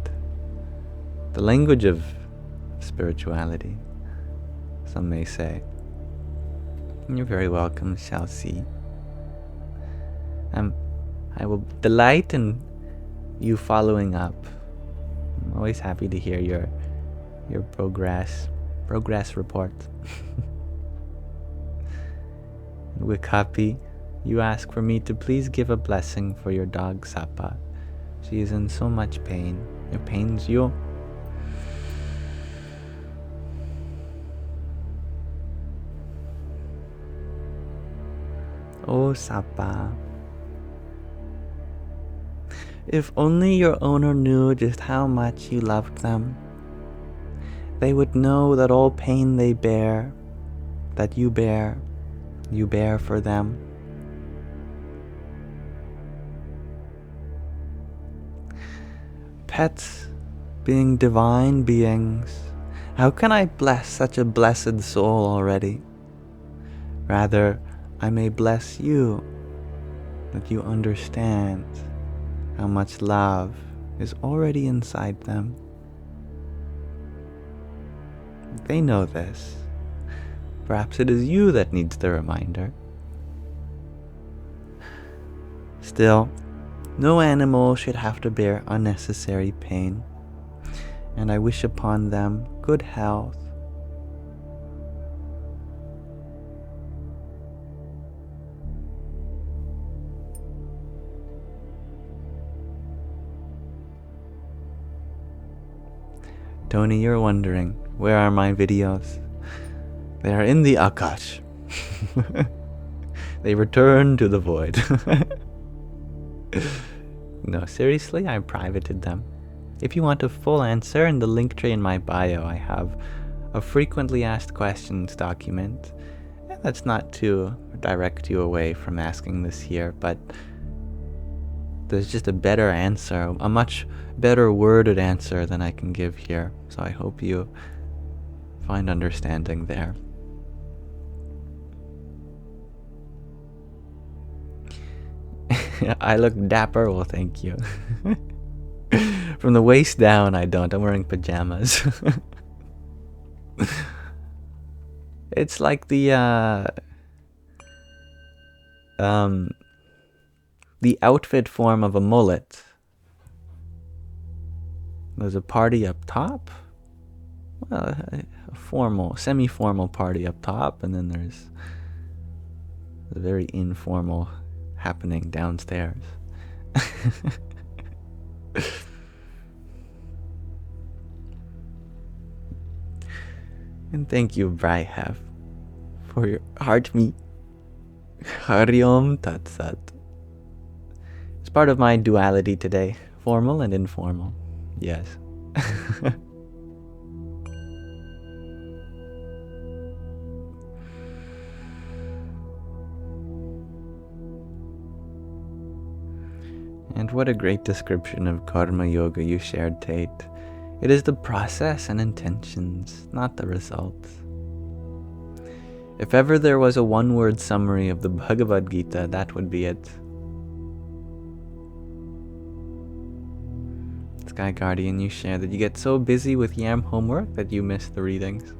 The language of spirituality, some may say. You're very welcome, Chelsea. I will delight in you following up. I'm always happy to hear your progress report. Wikapi, you ask for me to please give a blessing for your dog Sapa. She is in so much pain. It pains you. Oh, Sapa. If only your owner knew just how much you loved them, they would know that all pain they bear, that you bear for them. Pets being divine beings, how can I bless such a blessed soul already? Rather, I may bless you, that you understand how much love is already inside them. They know this. Perhaps it is you that needs the reminder. Still, no animal should have to bear unnecessary pain, and I wish upon them good health. Tony, you're wondering, where are my videos? They are in the Akash. They return to the void. No, seriously, I privated them. If you want a full answer, in the link tree in my bio, I have a frequently asked questions document. And that's not to direct you away from asking this here, but there's just a better answer, a much better worded answer than I can give here. So I hope you find understanding there. I look dapper, well thank you. From the waist down I don't, I'm wearing pajamas. It's like the outfit form of a mullet. There's a party up top, well, a formal, semi-formal party up top, and then there's a very informal happening downstairs. And thank you, Brihef, for your heart me. Hariom Tat Sat. It's part of my duality today, formal and informal. Yes. And what a great description of karma yoga you shared, Tate. It is the process and intentions, not the results. If ever there was a one-word summary of the Bhagavad Gita, that would be it. Sky Guardian, you share that you get so busy with Yam homework that you miss the readings.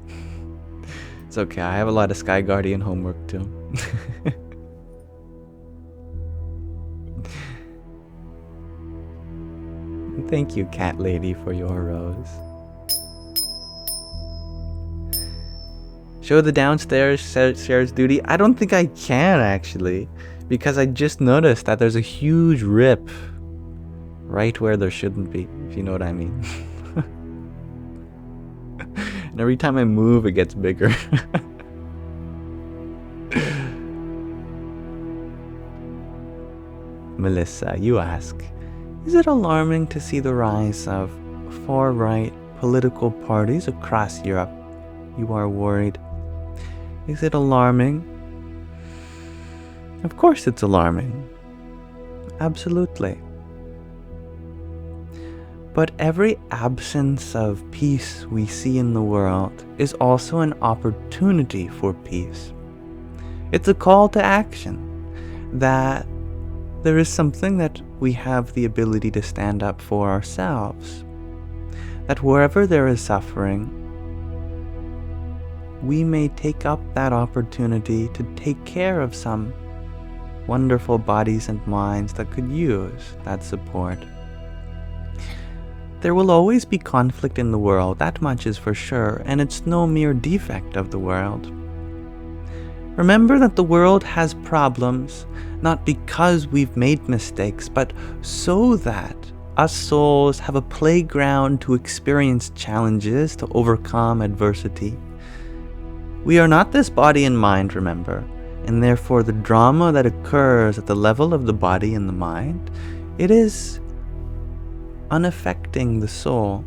It's okay, I have a lot of Sky Guardian homework too. Thank you, Cat Lady, for your rose. Show the downstairs shares duty. I don't think I can, actually, because I just noticed that there's a huge rip right where there shouldn't be, if you know what I mean. And every time I move, it gets bigger. Melissa, you ask, is it alarming to see the rise of far-right political parties across Europe? You are worried. Is it alarming? Of course it's alarming. Absolutely. But every absence of peace we see in the world is also an opportunity for peace. It's a call to action, that there is something that we have the ability to stand up for ourselves. That wherever there is suffering, we may take up that opportunity to take care of some wonderful bodies and minds that could use that support. There will always be conflict in the world, that much is for sure, and it's no mere defect of the world. Remember that the world has problems, not because we've made mistakes, but so that us souls have a playground to experience challenges, to overcome adversity. We are not this body and mind, remember, and therefore the drama that occurs at the level of the body and the mind, it is unaffecting the soul.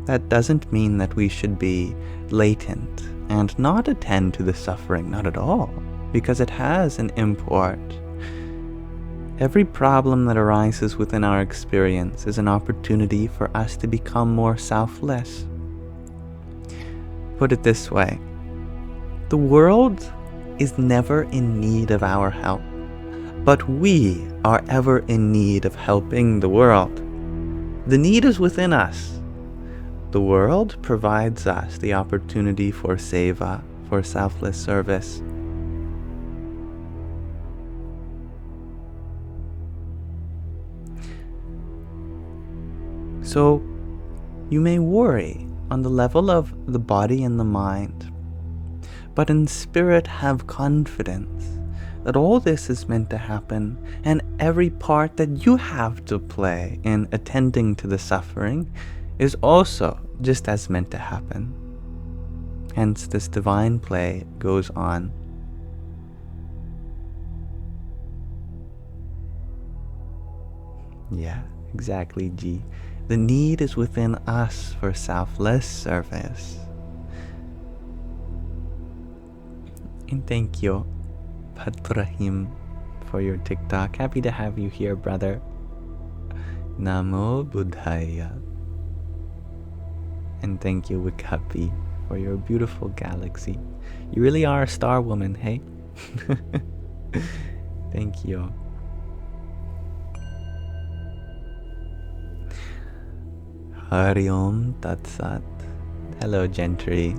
That doesn't mean that we should be latent and not attend to the suffering, not at all, because it has an import. Every problem that arises within our experience is an opportunity for us to become more selfless. Put it this way, the world is never in need of our help, but we are ever in need of helping the world. The need is within us. The world provides us the opportunity for seva, for selfless service. So, you may worry on the level of the body and the mind, but in spirit have confidence that all this is meant to happen, and every part that you have to play in attending to the suffering is also just as meant to happen. Hence, this divine play goes on. Yeah, exactly, G. The need is within us for selfless service. And thank you, Patrahim, for your TikTok. Happy to have you here, brother. Namo Buddhaya. And thank you, Wikapi, for your beautiful galaxy. You really are a star woman, hey? Thank you. Hari Om Tat Sat. Hello, Gentry.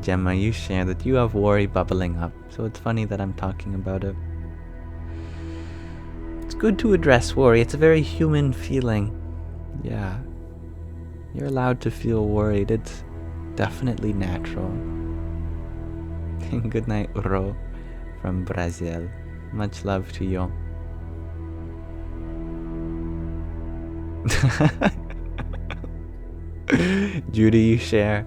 Gemma, you share that you have worry bubbling up, so it's funny that I'm talking about it. It's good to address worry. It's a very human feeling. Yeah. You're allowed to feel worried. It's definitely natural. Good night, Uro, from Brazil. Much love to you. Judy, you share.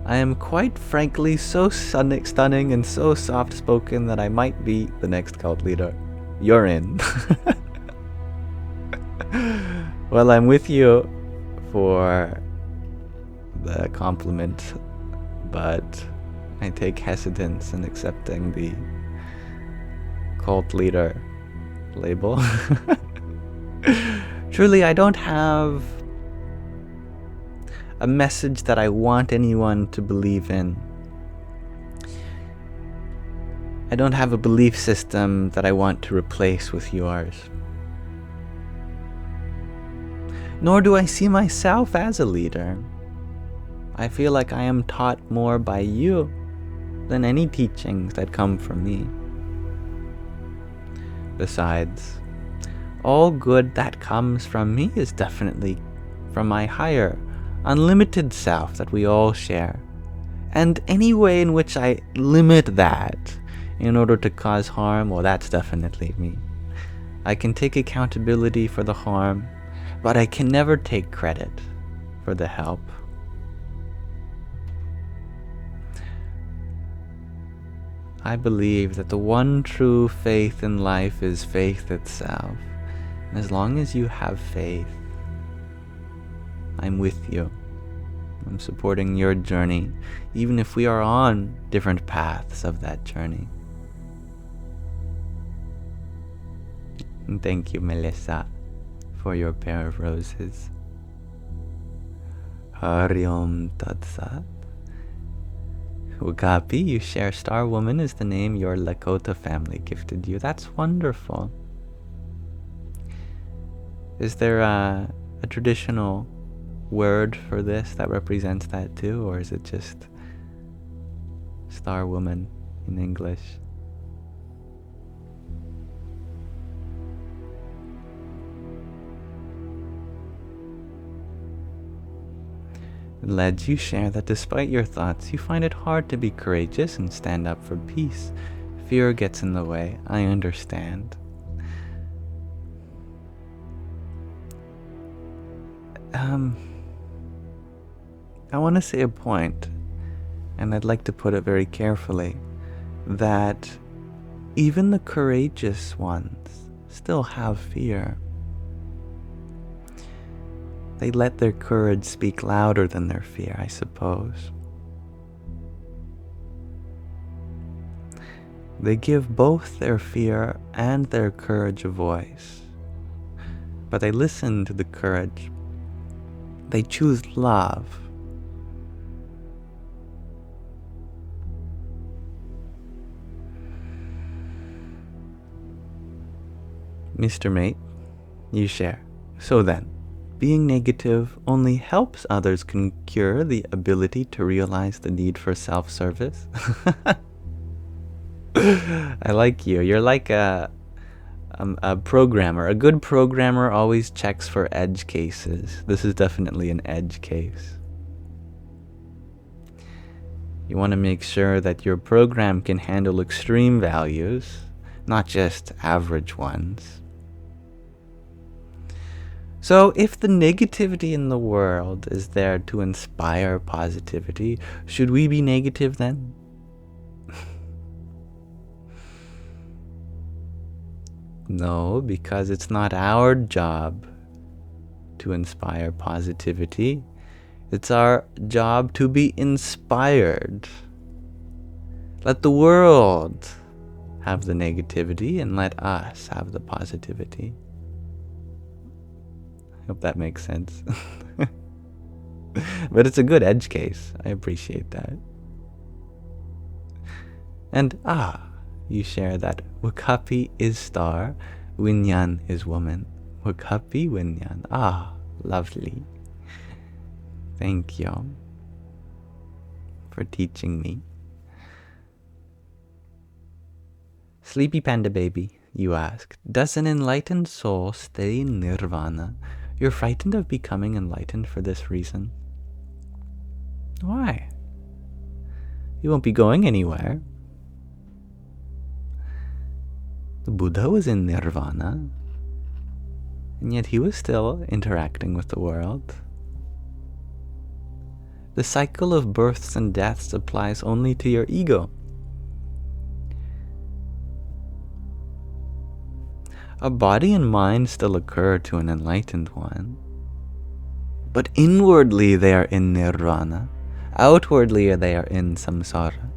I am quite frankly so stunning and so soft-spoken that I might be the next cult leader. You're in. Well, I'm with you for the compliment, but I take hesitance in accepting the cult leader label. Truly, I don't have a message that I want anyone to believe in. I don't have a belief system that I want to replace with yours. Nor do I see myself as a leader. I feel like I am taught more by you than any teachings that come from me. Besides, all good that comes from me is definitely from my higher, unlimited self that we all share. And any way in which I limit that in order to cause harm, well, that's definitely me. I can take accountability for the harm, but I can never take credit for the help. I believe that the one true faith in life is faith itself. And as long as you have faith, I'm with you. I'm supporting your journey, even if we are on different paths of that journey. And thank you, Melissa, for your pair of roses. Hari Om Tat Sat. Ugapi, you share Star Woman is the name your Lakota family gifted you. That's wonderful. Is there a traditional word for this that represents that too, or is it just Star Woman in English? Led, you share that despite your thoughts, you find it hard to be courageous and stand up for peace. Fear gets in the way. I understand. I want to say a point, and I'd like to put it very carefully, that even the courageous ones still have fear. They let their courage speak louder than their fear, I suppose. They give both their fear and their courage a voice. But they listen to the courage. They choose love. Mr. Mate, you share. So then, being negative only helps others cure the ability to realize the need for self-service. I like you. You're like a programmer. A good programmer always checks for edge cases. This is definitely an edge case. You want to make sure that your program can handle extreme values, not just average ones. So if the negativity in the world is there to inspire positivity, should we be negative then? No, because it's not our job to inspire positivity. It's our job to be inspired. Let the world have the negativity and let us have the positivity. I hope that makes sense. But it's a good edge case. I appreciate that. And you share that Wakapi is star, Winyan is woman. Wakapi, Winyan. Lovely. Thank you for teaching me. Sleepy Panda Baby, you ask, does an enlightened soul stay in Nirvana? You're frightened of becoming enlightened for this reason. Why? You won't be going anywhere. The Buddha was in Nirvana, and yet he was still interacting with the world. The cycle of births and deaths applies only to your ego. A body and mind still occur to an enlightened one, but inwardly they are in Nirvana, outwardly they are in Samsara.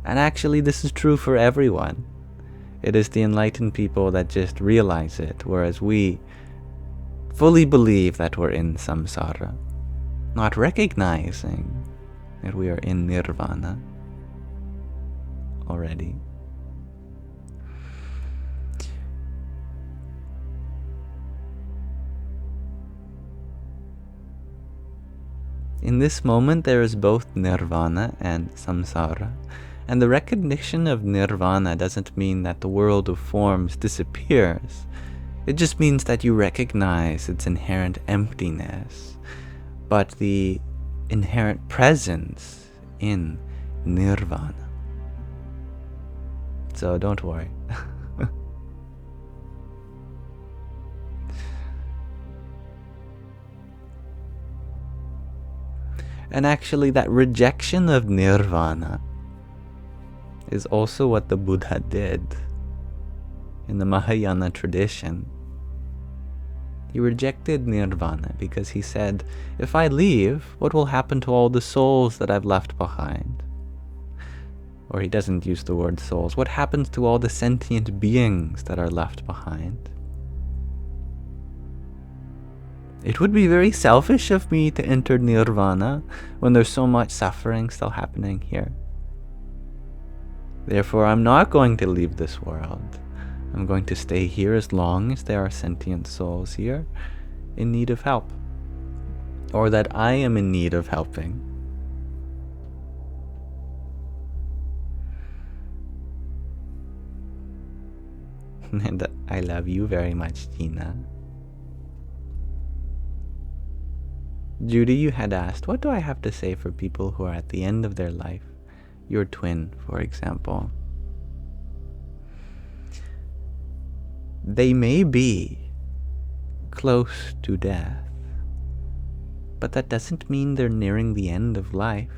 And actually this is true for everyone. It is the enlightened people that just realize it, whereas we fully believe that we're in samsara, not recognizing that we are in nirvana already. In this moment, there is both nirvana and samsara, and the recognition of nirvana doesn't mean that the world of forms disappears. It just means that you recognize its inherent emptiness, but the inherent presence in nirvana. So don't worry. And actually, that rejection of nirvana is also what the Buddha did in the Mahayana tradition. He rejected nirvana because he said, if I leave, what will happen to all the souls that I've left behind? Or he doesn't use the word souls. What happens to all the sentient beings that are left behind? It would be very selfish of me to enter nirvana when there's so much suffering still happening here. Therefore, I'm not going to leave this world. I'm going to stay here as long as there are sentient souls here in need of help, or that I am in need of helping. And I love you very much, Tina. Judy, you had asked, what do I have to say for people who are at the end of their life? Your twin, for example. They may be close to death, but that doesn't mean they're nearing the end of life.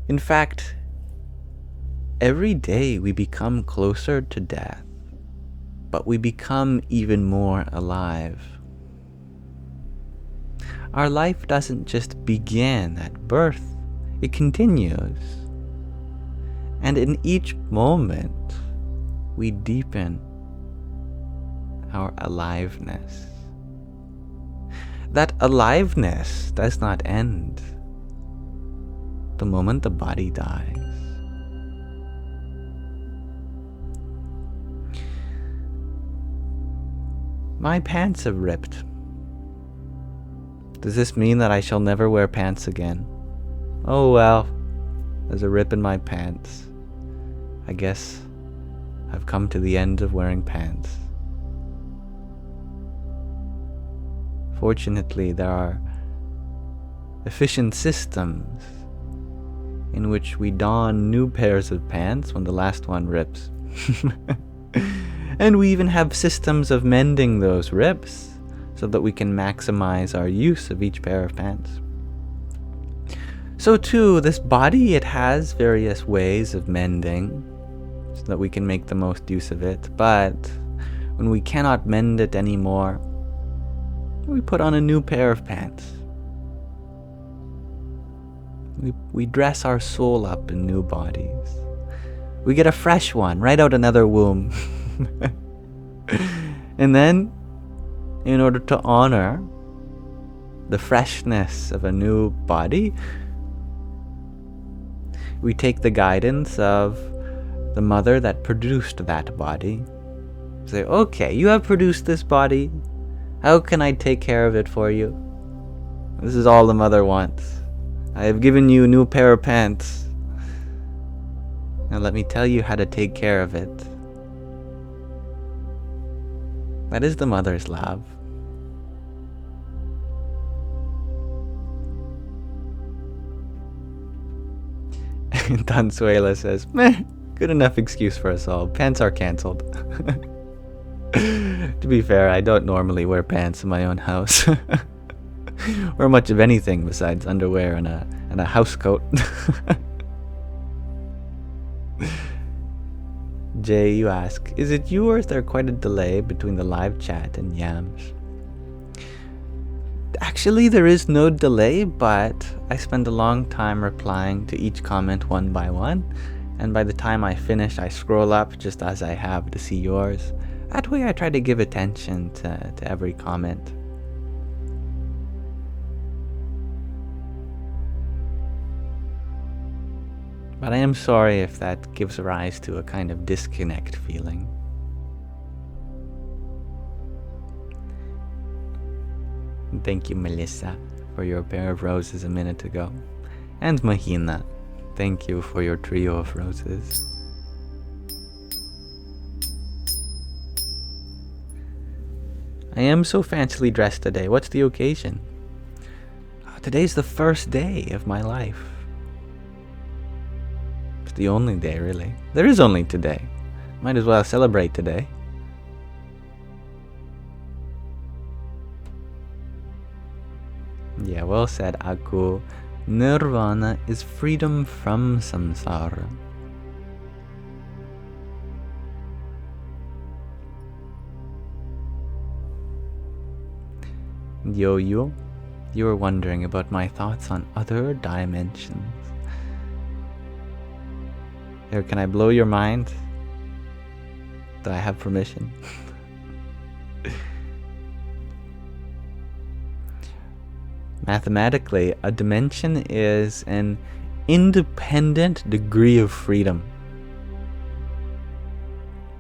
In fact, every day we become closer to death, but we become even more alive. Our life doesn't just begin at birth, it continues. And in each moment, we deepen our aliveness. That aliveness does not end the moment the body dies. My pants have ripped. Does this mean that I shall never wear pants again? Oh well, there's a rip in my pants. I guess I've come to the end of wearing pants. Fortunately, there are efficient systems in which we don new pairs of pants when the last one rips. And we even have systems of mending those rips so that we can maximize our use of each pair of pants. So too, this body, it has various ways of mending so that we can make the most use of it, but when we cannot mend it anymore, we put on a new pair of pants. We dress our soul up in new bodies. We get a fresh one right out another womb. And then, in order to honor the freshness of a new body, we take the guidance of the mother that produced that body. Say, okay, you have produced this body. How can I take care of it for you? This is all the mother wants. I have given you a new pair of pants. Now let me tell you how to take care of it. That is the mother's love. Tansuela says, meh, good enough excuse for us all. Pants are cancelled. To be fair, I don't normally wear pants in my own house. Or much of anything besides underwear and a house coat. Jay, you ask, is it you or is there quite a delay between the live chat and yams? Actually, there is no delay, but I spend a long time replying to each comment one by one, and by the time I finish, I scroll up just as I have to see yours. That way I try to give attention to every comment. But I am sorry if that gives rise to a kind of disconnect feeling. Thank you, Melissa, for your pair of roses a minute ago. And Mahina, thank you for your trio of roses. I am so fancily dressed today. What's the occasion? Today's the first day of my life. It's the only day, really. There is only today. Might as well celebrate today. Yeah, well said, Aku. Nirvana is freedom from samsara. Yo-yo, you were wondering about my thoughts on other dimensions. Here, can I blow your mind? Do I have permission? Mathematically, a dimension is an independent degree of freedom.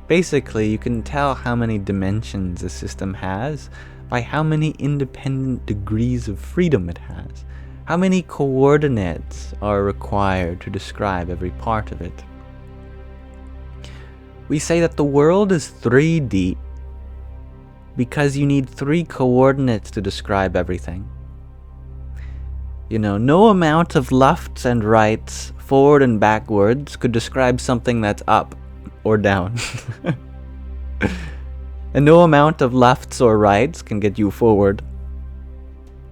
Basically, you can tell how many dimensions a system has by how many independent degrees of freedom it has. How many coordinates are required to describe every part of it. We say that the world is 3D because you need 3 coordinates to describe everything. You know, no amount of lefts and rights, forward and backwards, could describe something that's up or down. And no amount of lefts or rights can get you forward.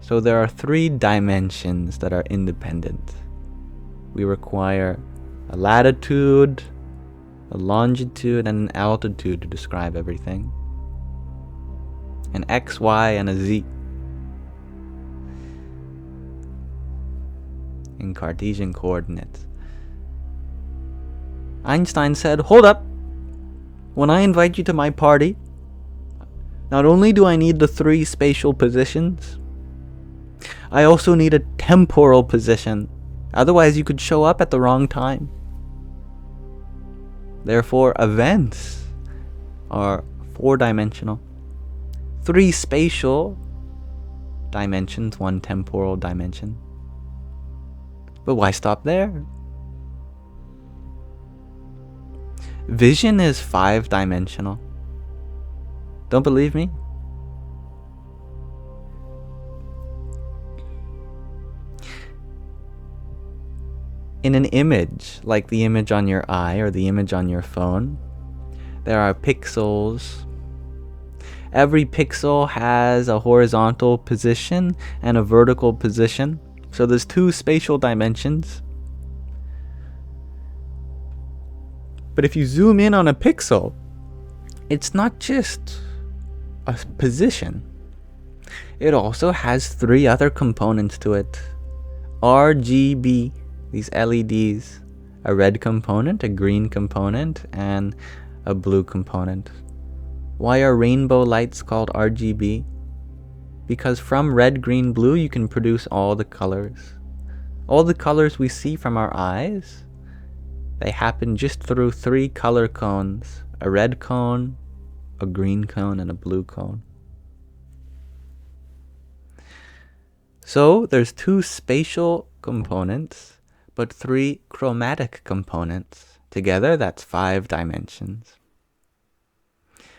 So there are 3 dimensions that are independent. We require a latitude, a longitude, and an altitude to describe everything. An X, Y, and a Z. In Cartesian coordinates. Einstein said, "Hold up! When I invite you to my party, not only do I need the 3 spatial positions, I also need a temporal position. Otherwise you could show up at the wrong time." Therefore, events are 4-dimensional. 3 spatial dimensions, 1 temporal dimension. But why stop there? Vision is 5-dimensional. Don't believe me? In an image, like the image on your eye or the image on your phone, there are pixels. Every pixel has a horizontal position and a vertical position. So there's 2 spatial dimensions. But if you zoom in on a pixel, it's not just a position. It also has 3 other components to it. RGB, these LEDs, a red component, a green component, and a blue component. Why are rainbow lights called RGB? Because from red, green, blue, you can produce all the colors. All the colors we see from our eyes, they happen just through 3 color cones. A red cone, a green cone, and a blue cone. So there's 2 spatial components, but 3 chromatic components. Together, that's 5 dimensions.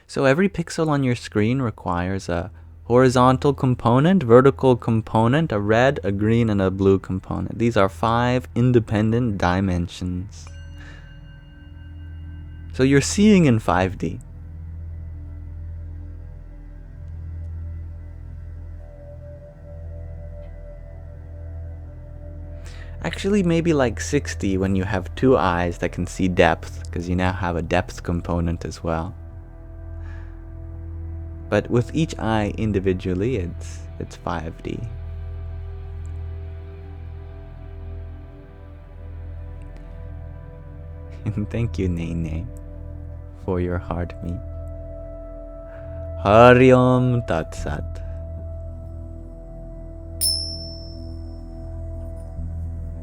So every pixel on your screen requires a horizontal component, vertical component, a red, a green, and a blue component. These are 5 independent dimensions. So you're seeing in 5D. Actually, maybe like 60 when you have 2 eyes that can see depth, because you now have a depth component as well. But with each eye individually, it's 5D. Thank you, Nene, for your heart me. Hari Om Tat Sat.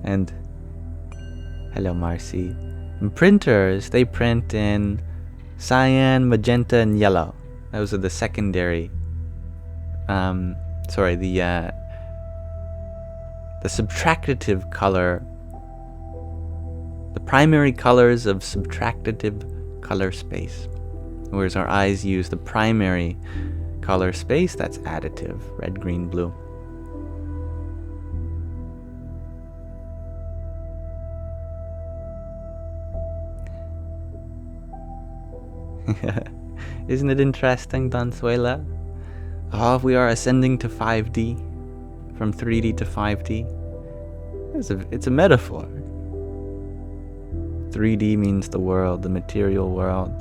And hello, Marcy. And printers, they print in cyan, magenta, and yellow. Those are the secondary. The subtractive color. The primary colors of subtractive color space. Whereas our eyes use the primary color space, that's additive, red, green, blue. Isn't it interesting, Donsuela? Oh, we are ascending to 5D, from 3D to 5D. It's a metaphor. 3D means the world, the material world.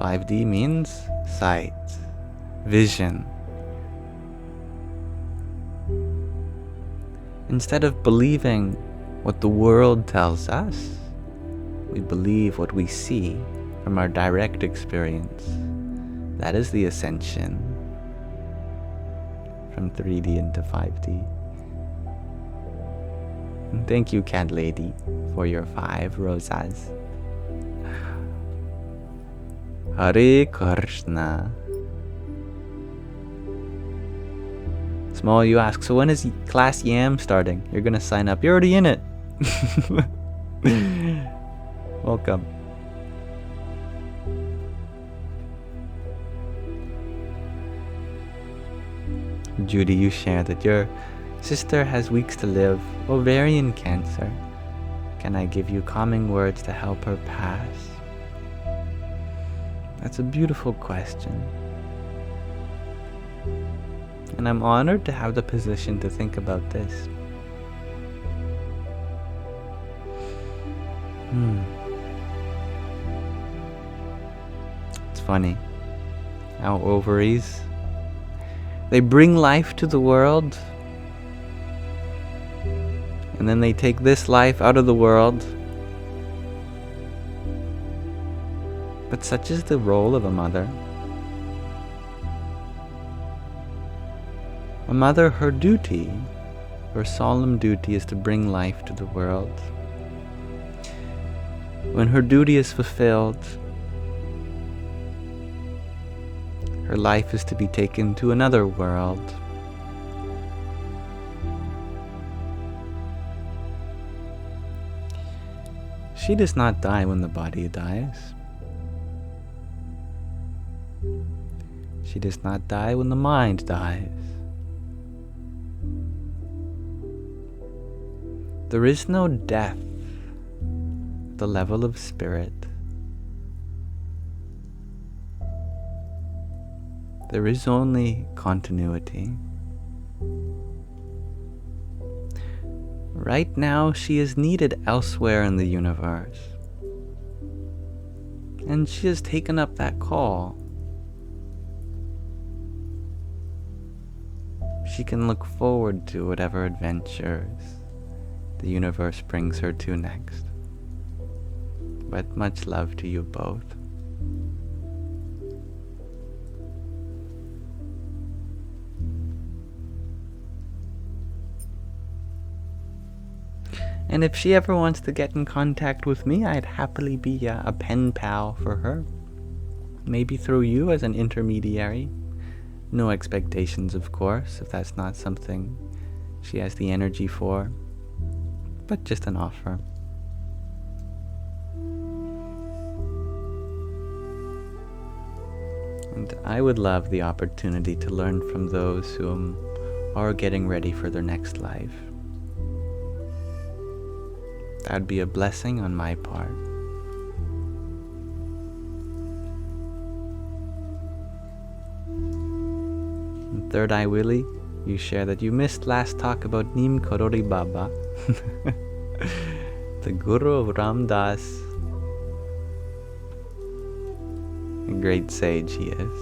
5D means sight, vision. Instead of believing what the world tells us, we believe what we see from our direct experience. That is the ascension from 3D into 5D. And thank you, Cat Lady, for your 5 rosas. Hare Krishna. Small, you ask, so when is class Yam starting? You're gonna sign up. You're already in it. Welcome. Judy, you share that your sister has weeks to live, ovarian cancer. Can I give you calming words to help her pass? That's a beautiful question. And I'm honored to have the position to think about this. It's funny how ovaries, they bring life to the world, and then they take this life out of the world. But such is the role of a mother. A mother, her duty, her solemn duty, is to bring life to the world. When her duty is fulfilled, her life is to be taken to another world. She does not die when the body dies. She does not die when the mind dies. There is no death at the level of spirit. There is only continuity. Right now, she is needed elsewhere in the universe. And she has taken up that call. She can look forward to whatever adventures the universe brings her to next. But much love to you both. And if she ever wants to get in contact with me, I'd happily be a pen pal for her. Maybe through you as an intermediary. No expectations, of course, if that's not something she has the energy for. But just an offer. And I would love the opportunity to learn from those who are getting ready for their next life. That would be a blessing on my part. And Third Eye Willie, you share that you missed last talk about Neem Karori Baba, the Guru of Ramdas. A great sage he is.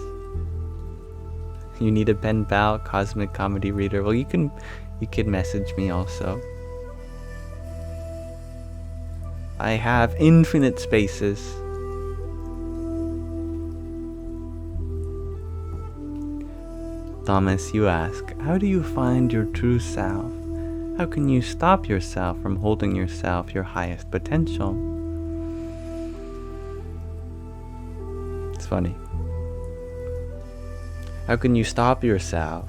You need a pen pal, cosmic comedy reader. Well, you can message me also. I have infinite spaces. Thomas, you ask, how do you find your true self? How can you stop yourself from holding yourself your highest potential? It's funny. How can you stop yourself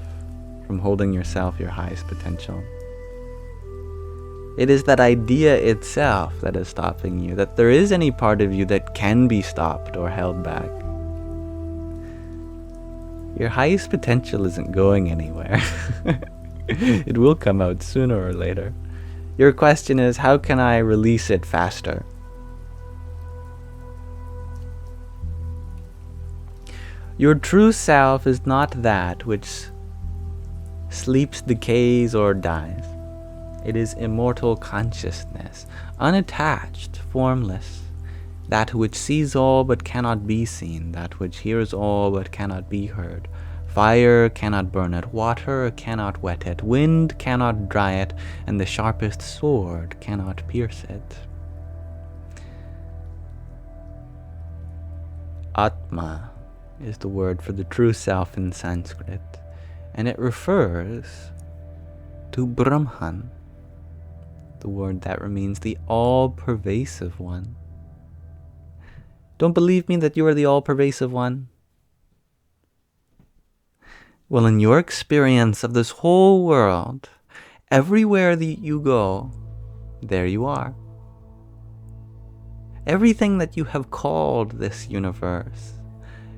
from holding yourself your highest potential? It is that idea itself that is stopping you, that there is any part of you that can be stopped or held back. Your highest potential isn't going anywhere. It will come out sooner or later. Your question is, how can I release it faster? Your true self is not that which sleeps, decays, or dies. It is immortal consciousness, unattached, formless, that which sees all but cannot be seen, that which hears all but cannot be heard. Fire cannot burn it, water cannot wet it, wind cannot dry it, and the sharpest sword cannot pierce it. Atma is the word for the true self in Sanskrit, and it refers to Brahman, the word that means the all-pervasive one. Don't believe me that you are the all-pervasive one? Well, in your experience of this whole world, everywhere that you go, there you are. Everything that you have called this universe,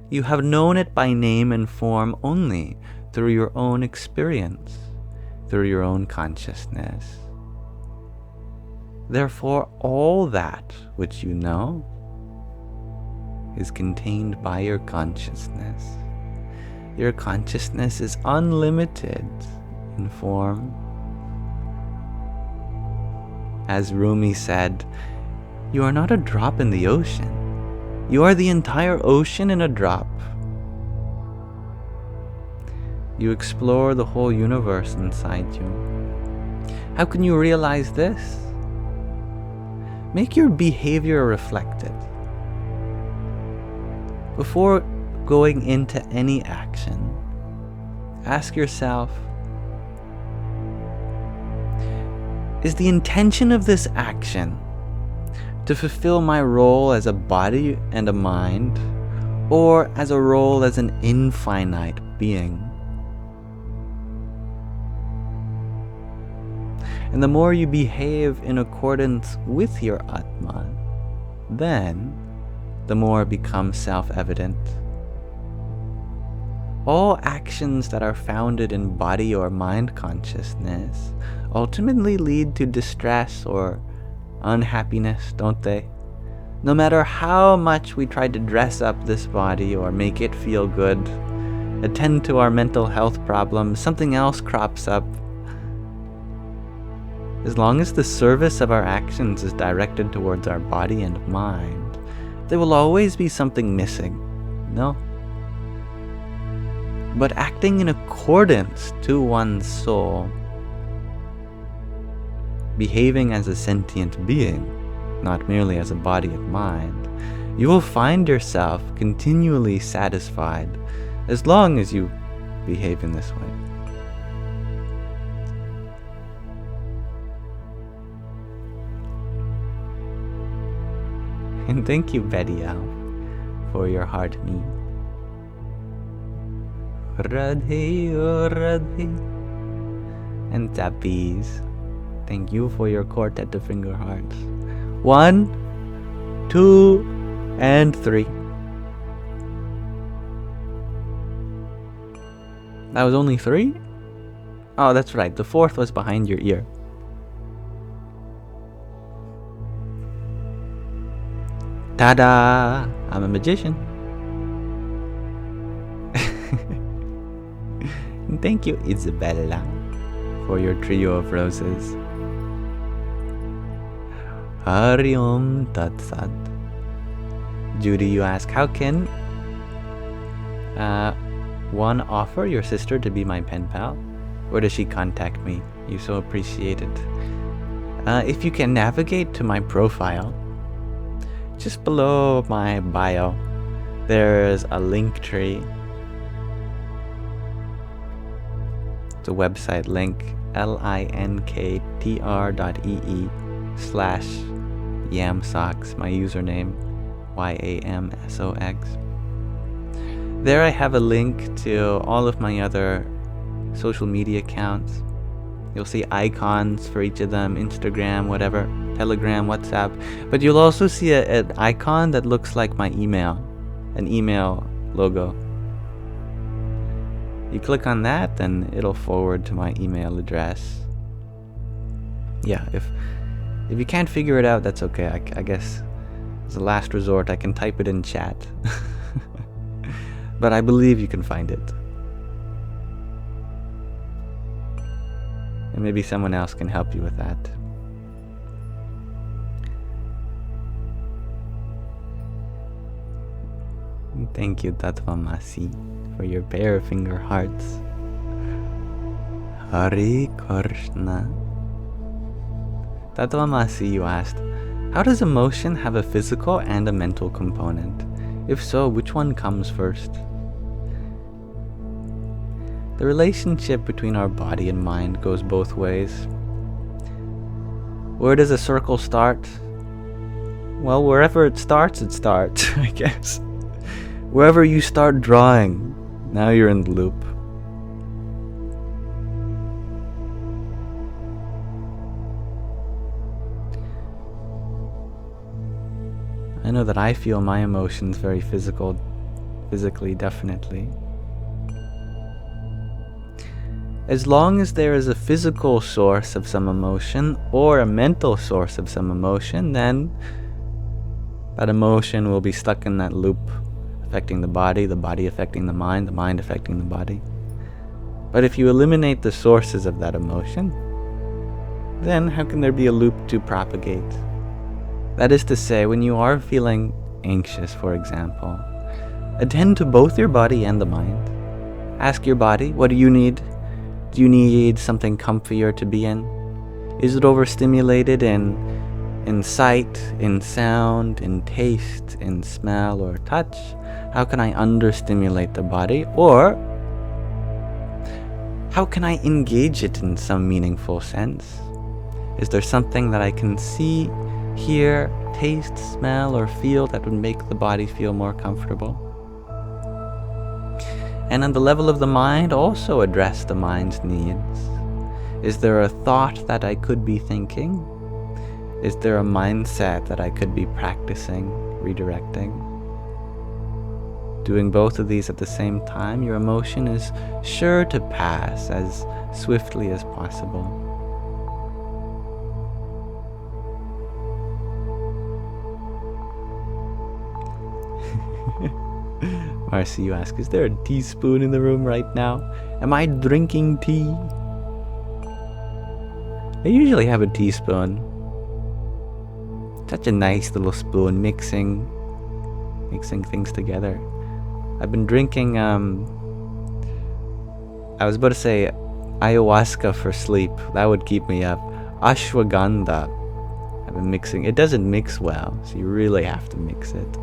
you have known it by name and form only through your own experience, through your own consciousness. Therefore, all that which you know is contained by your consciousness. Your consciousness is unlimited in form. As Rumi said, you are not a drop in the ocean. You are the entire ocean in a drop. You explore the whole universe inside you. How can you realize this? Make your behavior reflect it. Before going into any action, ask yourself, is the intention of this action to fulfill my role as a body and a mind, or as a role as an infinite being? And the more you behave in accordance with your Atma, then the more it becomes self-evident. All actions that are founded in body or mind consciousness ultimately lead to distress or unhappiness, don't they? No matter how much we try to dress up this body or make it feel good, attend to our mental health problems, something else crops up. As long as the service of our actions is directed towards our body and mind, there will always be something missing, no? But acting in accordance to one's soul, behaving as a sentient being, not merely as a body and mind, you will find yourself continually satisfied as long as you behave in this way. And thank you, Betty Al, for your heart me. Radhe, oh Radhe. And Tappies, thank you for your quartet of finger hearts. 1, 2, and 3. That was only 3? Oh, that's right. The 4th was behind your ear. Ta-da! I'm a magician. And thank you, Isabella, for your trio of roses. Hari Om Tat Sat. Judy, you ask, how can one offer your sister to be my pen pal? Or does she contact me? You so appreciate it. If you can navigate to my profile, just below my bio, there's a link tree. It's a website link, linktr.ee/Yamsox, my username, YAMSOX. There I have a link to all of my other social media accounts. You'll see icons for each of them, Instagram, whatever, Telegram, WhatsApp. But you'll also see an icon that looks like my email, an email logo. You click on that, then it'll forward to my email address. Yeah, if you can't figure it out, that's okay. I guess as a last resort, I can type it in chat. But I believe you can find it. And maybe someone else can help you with that. Thank you, Tatvamasi, for your bare finger hearts. Hare Krishna. Tatvamasi, you asked, how does emotion have a physical and a mental component? If so, which one comes first? The relationship between our body and mind goes both ways. Where does a circle start? Well, wherever it starts, I guess. Wherever you start drawing, now you're in the loop. I know that I feel my emotions very physically, definitely. As long as there is a physical source of some emotion or a mental source of some emotion, then that emotion will be stuck in that loop, affecting the body affecting the mind affecting the body. But if you eliminate the sources of that emotion, then how can there be a loop to propagate? That is to say, when you are feeling anxious, for example, attend to both your body and the mind. Ask your body, what do you need? Do you need something comfier to be in? Is it overstimulated in sight, in sound, in taste, in smell, or touch? How can I understimulate the body? Or how can I engage it in some meaningful sense? Is there something that I can see, hear, taste, smell, or feel that would make the body feel more comfortable? And on the level of the mind, also address the mind's needs. Is there a thought that I could be thinking? Is there a mindset that I could be practicing, redirecting? Doing both of these at the same time, your emotion is sure to pass as swiftly as possible. Marcy, you ask, is there a teaspoon in the room right now? Am I drinking tea? I usually have a teaspoon. Such a nice little spoon, mixing things together. I've been drinking, I was about to say ayahuasca for sleep. That would keep me up. Ashwagandha. I've been mixing. It doesn't mix well, so you really have to mix it.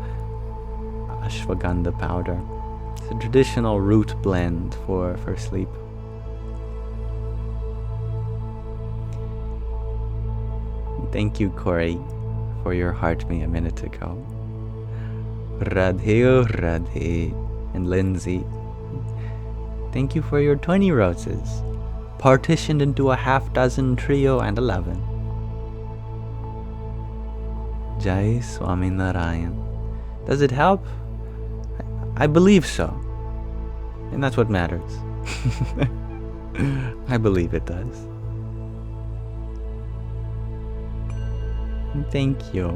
Ashwagandha powder. It's a traditional root blend for sleep. Thank you, Corey, for your heart me a minute ago. Radhe Radhe. And Lindsay, thank you for your 20 roses, partitioned into a half-dozen trio and 11. Jai Swami Narayan. Does it help? I believe so. And that's what matters. I believe it does. Thank you.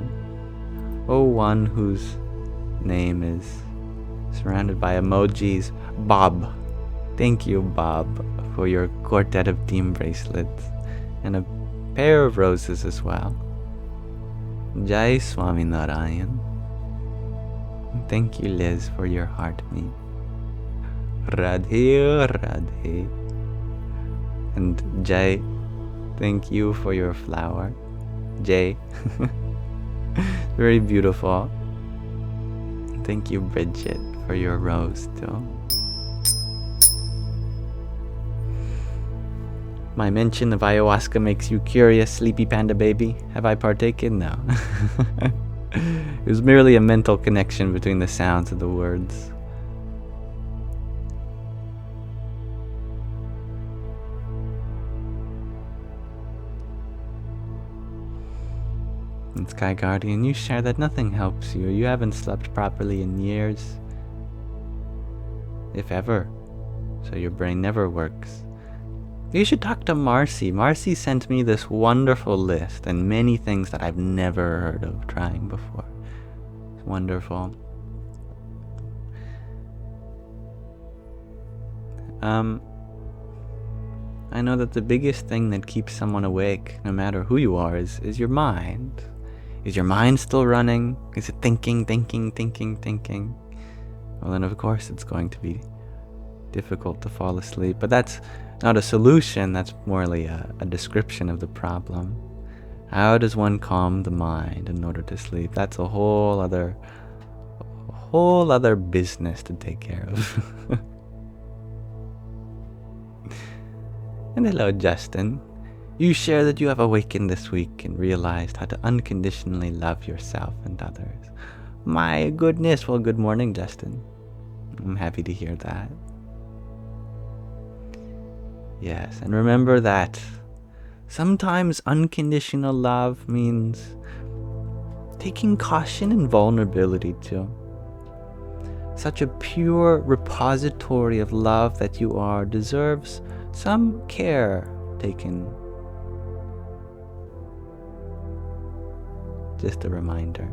Oh, one whose name is surrounded by emojis, Bob. Thank you, Bob, for your quartet of team bracelets and a pair of roses as well. Jai Swami Narayan. Thank you, Liz, for your heart me. Radhe Radhe. And Jai, thank you for your flower. Jay. Very beautiful. Thank you, Bridget, for your rose too. My mention of ayahuasca makes you curious, sleepy panda baby. Have I partaken? No. It was merely a mental connection between the sounds of the words. And Sky Guardian, you share that nothing helps you. You haven't slept properly in years, if ever, so your brain never works. You should talk to Marcy. Marcy sent me this wonderful list and many things that I've never heard of trying before. It's wonderful. I know that the biggest thing that keeps someone awake, no matter who you are, is your mind. Is your mind still running? Is it thinking? Well, then of course it's going to be difficult to fall asleep. But that's not a solution, that's merely a description of the problem. How does one calm the mind in order to sleep? That's a whole other business to take care of. And hello, Justin. You share that you have awakened this week and realized how to unconditionally love yourself and others. My goodness. Well, good morning, Justin. I'm happy to hear that. Yes, and remember that sometimes unconditional love means taking caution and vulnerability too. Such a pure repository of love that you are deserves some care taken. Just a reminder.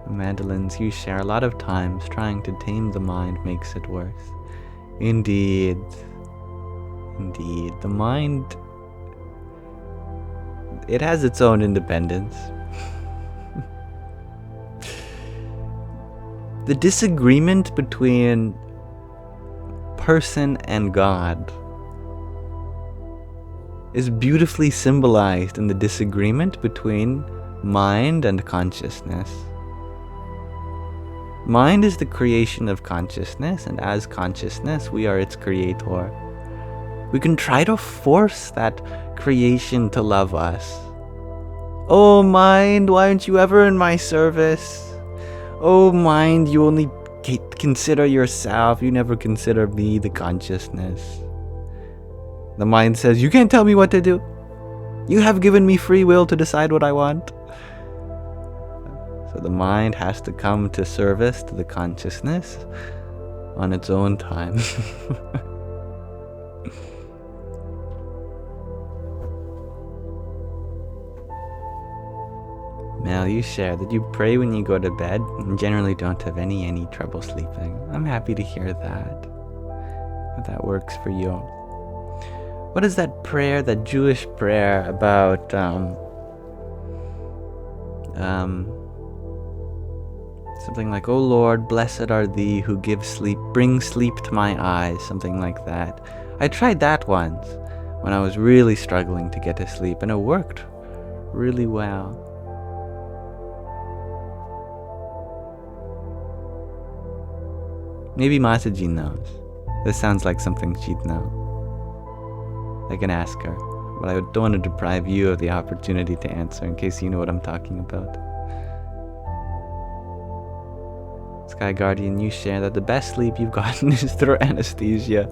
Madeline's, you share a lot of times trying to tame the mind makes it worse. Indeed. The mind, it has its own independence. The disagreement between person and God is beautifully symbolized in the disagreement between mind and consciousness. Mind is the creation of consciousness, and as consciousness, we are its creator. We can try to force that creation to love us. Oh mind, why aren't you ever in my service? Oh mind, you only consider yourself, you never consider me, the consciousness. The mind says, you can't tell me what to do. You have given me free will to decide what I want. So the mind has to come to service to the consciousness on its own time. Mel, you share that you pray when you go to bed and generally don't have any trouble sleeping. I'm happy to hear that. That works for you. What is that prayer, that Jewish prayer about something like, "Oh Lord, blessed are thee who gives sleep, bring sleep to my eyes," something like that. I tried that once when I was really struggling to get to sleep, and it worked really well. Maybe Mataji knows. This sounds like something she'd know. I can ask her, but I don't want to deprive you of the opportunity to answer in case you know what I'm talking about. Sky Guardian, you share that the best sleep you've gotten is through anesthesia.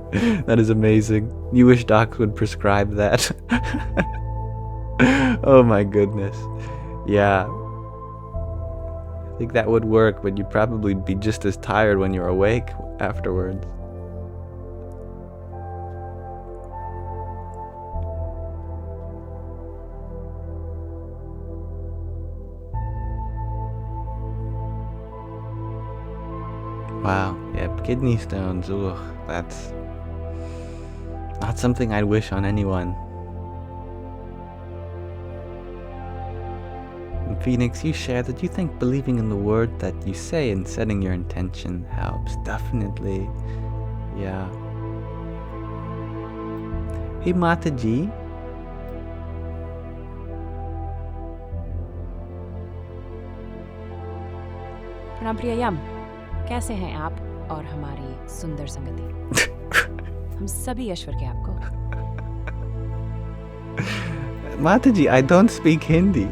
That is amazing. You wish docs would prescribe that. Oh my goodness. Yeah. I think that would work, but you'd probably be just as tired when you're awake afterwards. Wow, yeah, kidney stones, ugh, that's not something I'd wish on anyone. And Phoenix, you share that you think believing in the word that you say and setting your intention helps. Definitely, yeah. Hey Mataji. Pranam Priyayam. कैसे हैं आप और हमारी सुंदर संगति? हम सभी ईश्वर के आपको। Mataji, I don't speak Hindi.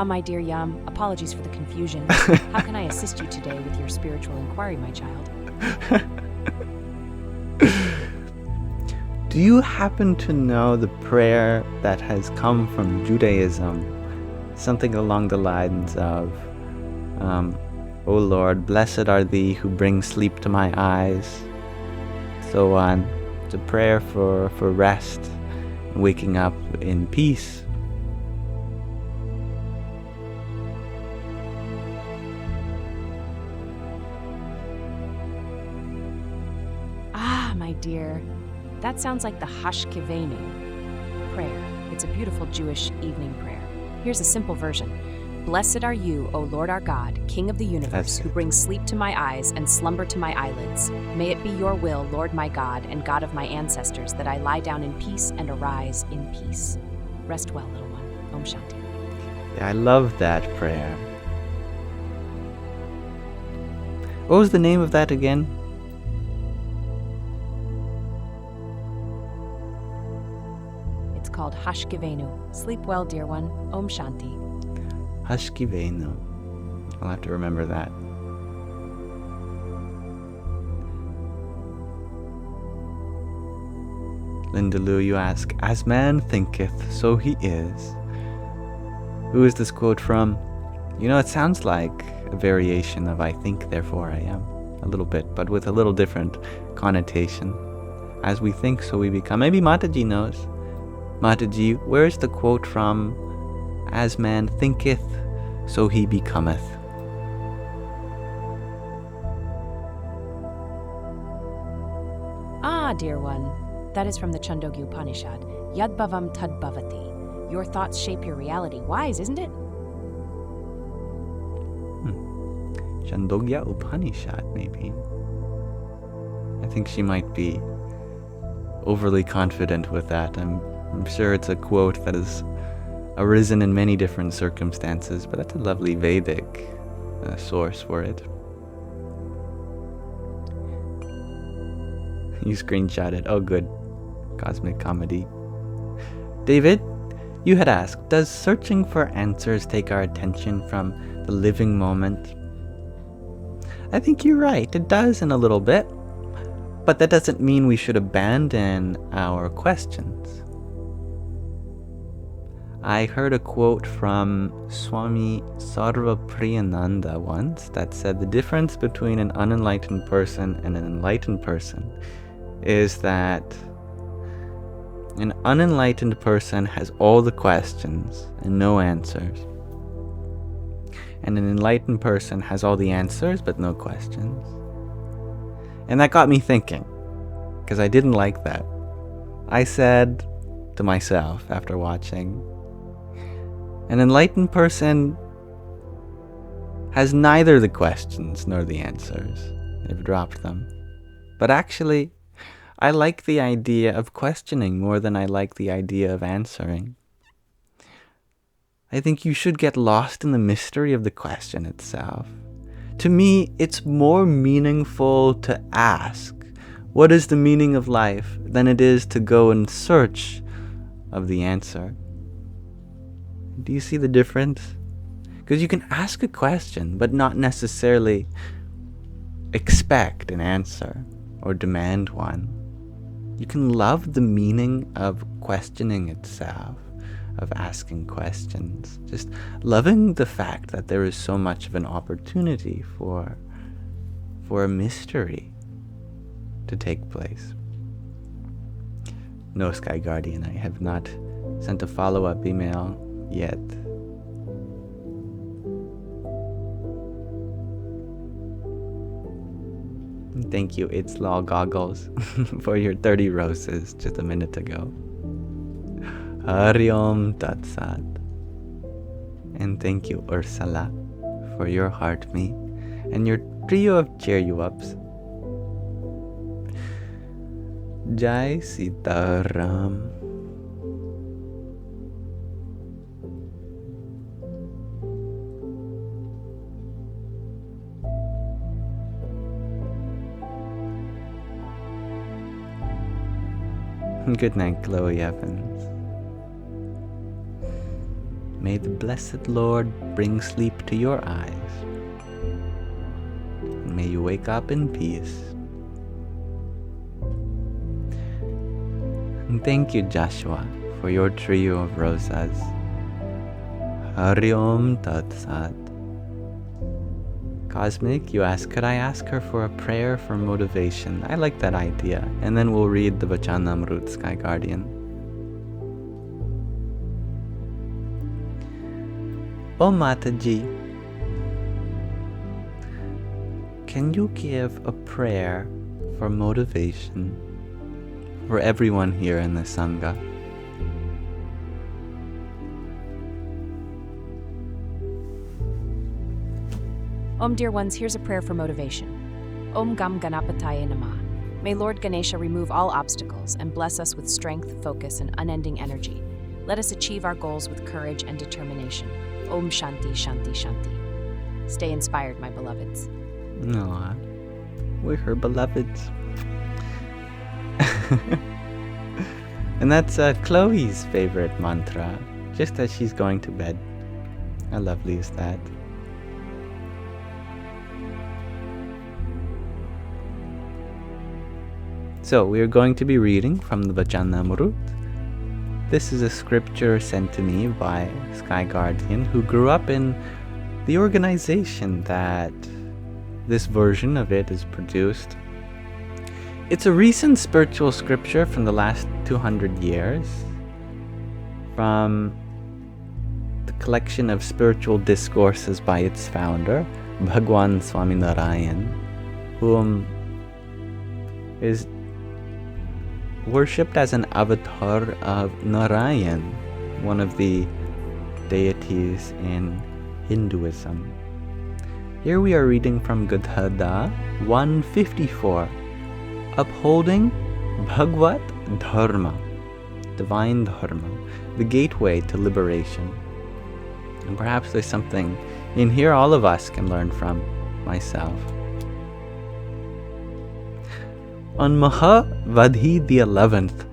My dear Yam, apologies for the confusion. How can I assist you today with your spiritual inquiry, my child? Do you happen to know the prayer that has come from Judaism? Something along the lines of, O Lord, blessed are thee who bring sleep to my eyes. So on. It's a prayer for rest, waking up in peace. My dear, that sounds like the Hashkivenu prayer. It's a beautiful Jewish evening prayer. Here's a simple version. Blessed are you, O Lord our God, King of the universe, who brings sleep to my eyes and slumber to my eyelids. May it be your will, Lord my God and God of my ancestors, that I lie down in peace and arise in peace. Rest well, little one. Om Shanti. Yeah, I love that prayer. What was the name of that again? It's called Hashkivenu. Sleep well, dear one. Om Shanti. Hashkivenu. I'll have to remember that. Linda Lou, you ask, as man thinketh, so he is. Who is this quote from? You know, it sounds like a variation of I think, therefore I am. A little bit, but with a little different connotation. As we think, so we become. Maybe Mataji knows. Mataji, where is the quote from? As man thinketh, so he becometh. Ah, dear one. That is from the Chandogya Upanishad. Yadbhavam tadbhavati. Your thoughts shape your reality. Wise, isn't it? Chandogya Upanishad, maybe. I think she might be overly confident with that. I'm sure it's a quote that has arisen in many different circumstances, but that's a lovely Vedic source for it. You screenshot it. Oh, good. Cosmic comedy. David, you had asked, does searching for answers take our attention from the living moment? I think you're right. It does in a little bit. But that doesn't mean we should abandon our questions. I heard a quote from Swami Sarvapriyananda once that said the difference between an unenlightened person and an enlightened person is that an unenlightened person has all the questions and no answers. And an enlightened person has all the answers but no questions. And that got me thinking, because I didn't like that. I said to myself after watching, an enlightened person has neither the questions nor the answers. They've dropped them. But actually, I like the idea of questioning more than I like the idea of answering. I think you should get lost in the mystery of the question itself. To me, it's more meaningful to ask, what is the meaning of life, than it is to go in search of the answer. Do you see the difference? Because you can ask a question, but not necessarily expect an answer or demand one. You can love the meaning of questioning itself, of asking questions, just loving the fact that there is so much of an opportunity for a mystery to take place. No, Sky Guardian, I have not sent a follow-up email yet. Thank you, It's Law Goggles, for your 30 roses just a minute ago. Hari Om Tat Sat. And thank you, Ursula, for your heart me and your trio of cheer you ups. Jai Sitaram. Good night, Chloe Evans. May the blessed Lord bring sleep to your eyes. And may you wake up in peace. And thank you, Joshua, for your trio of rosas. Hari Om Tat Sat. Cosmic, you ask, could I ask her for a prayer for motivation? I like that idea. And then we'll read the Vachanamrut, Sky Guardian. Om Mataji, can you give a prayer for motivation for everyone here in the Sangha? Om, dear ones, here's a prayer for motivation. Om Gam Ganapataye Namah. May Lord Ganesha remove all obstacles and bless us with strength, focus, and unending energy. Let us achieve our goals with courage and determination. Om Shanti Shanti Shanti. Stay inspired, my beloveds. Aw, we're her beloveds. And that's Chloe's favorite mantra, just as she's going to bed. How lovely is that? So, we are going to be reading from the Vachanamrut. This is a scripture sent to me by Sky Guardian, who grew up in the organization that this version of it is produced. It's a recent spiritual scripture from the last 200 years, from the collection of spiritual discourses by its founder, Bhagwan Swami Narayan, whom is worshipped as an avatar of Narayan, one of the deities in Hinduism. Here we are reading from Gadhada 154, upholding Bhagavad Dharma, divine Dharma, the gateway to liberation. And perhaps there's something in here all of us can learn from, myself. On Mahavadhi the 11th,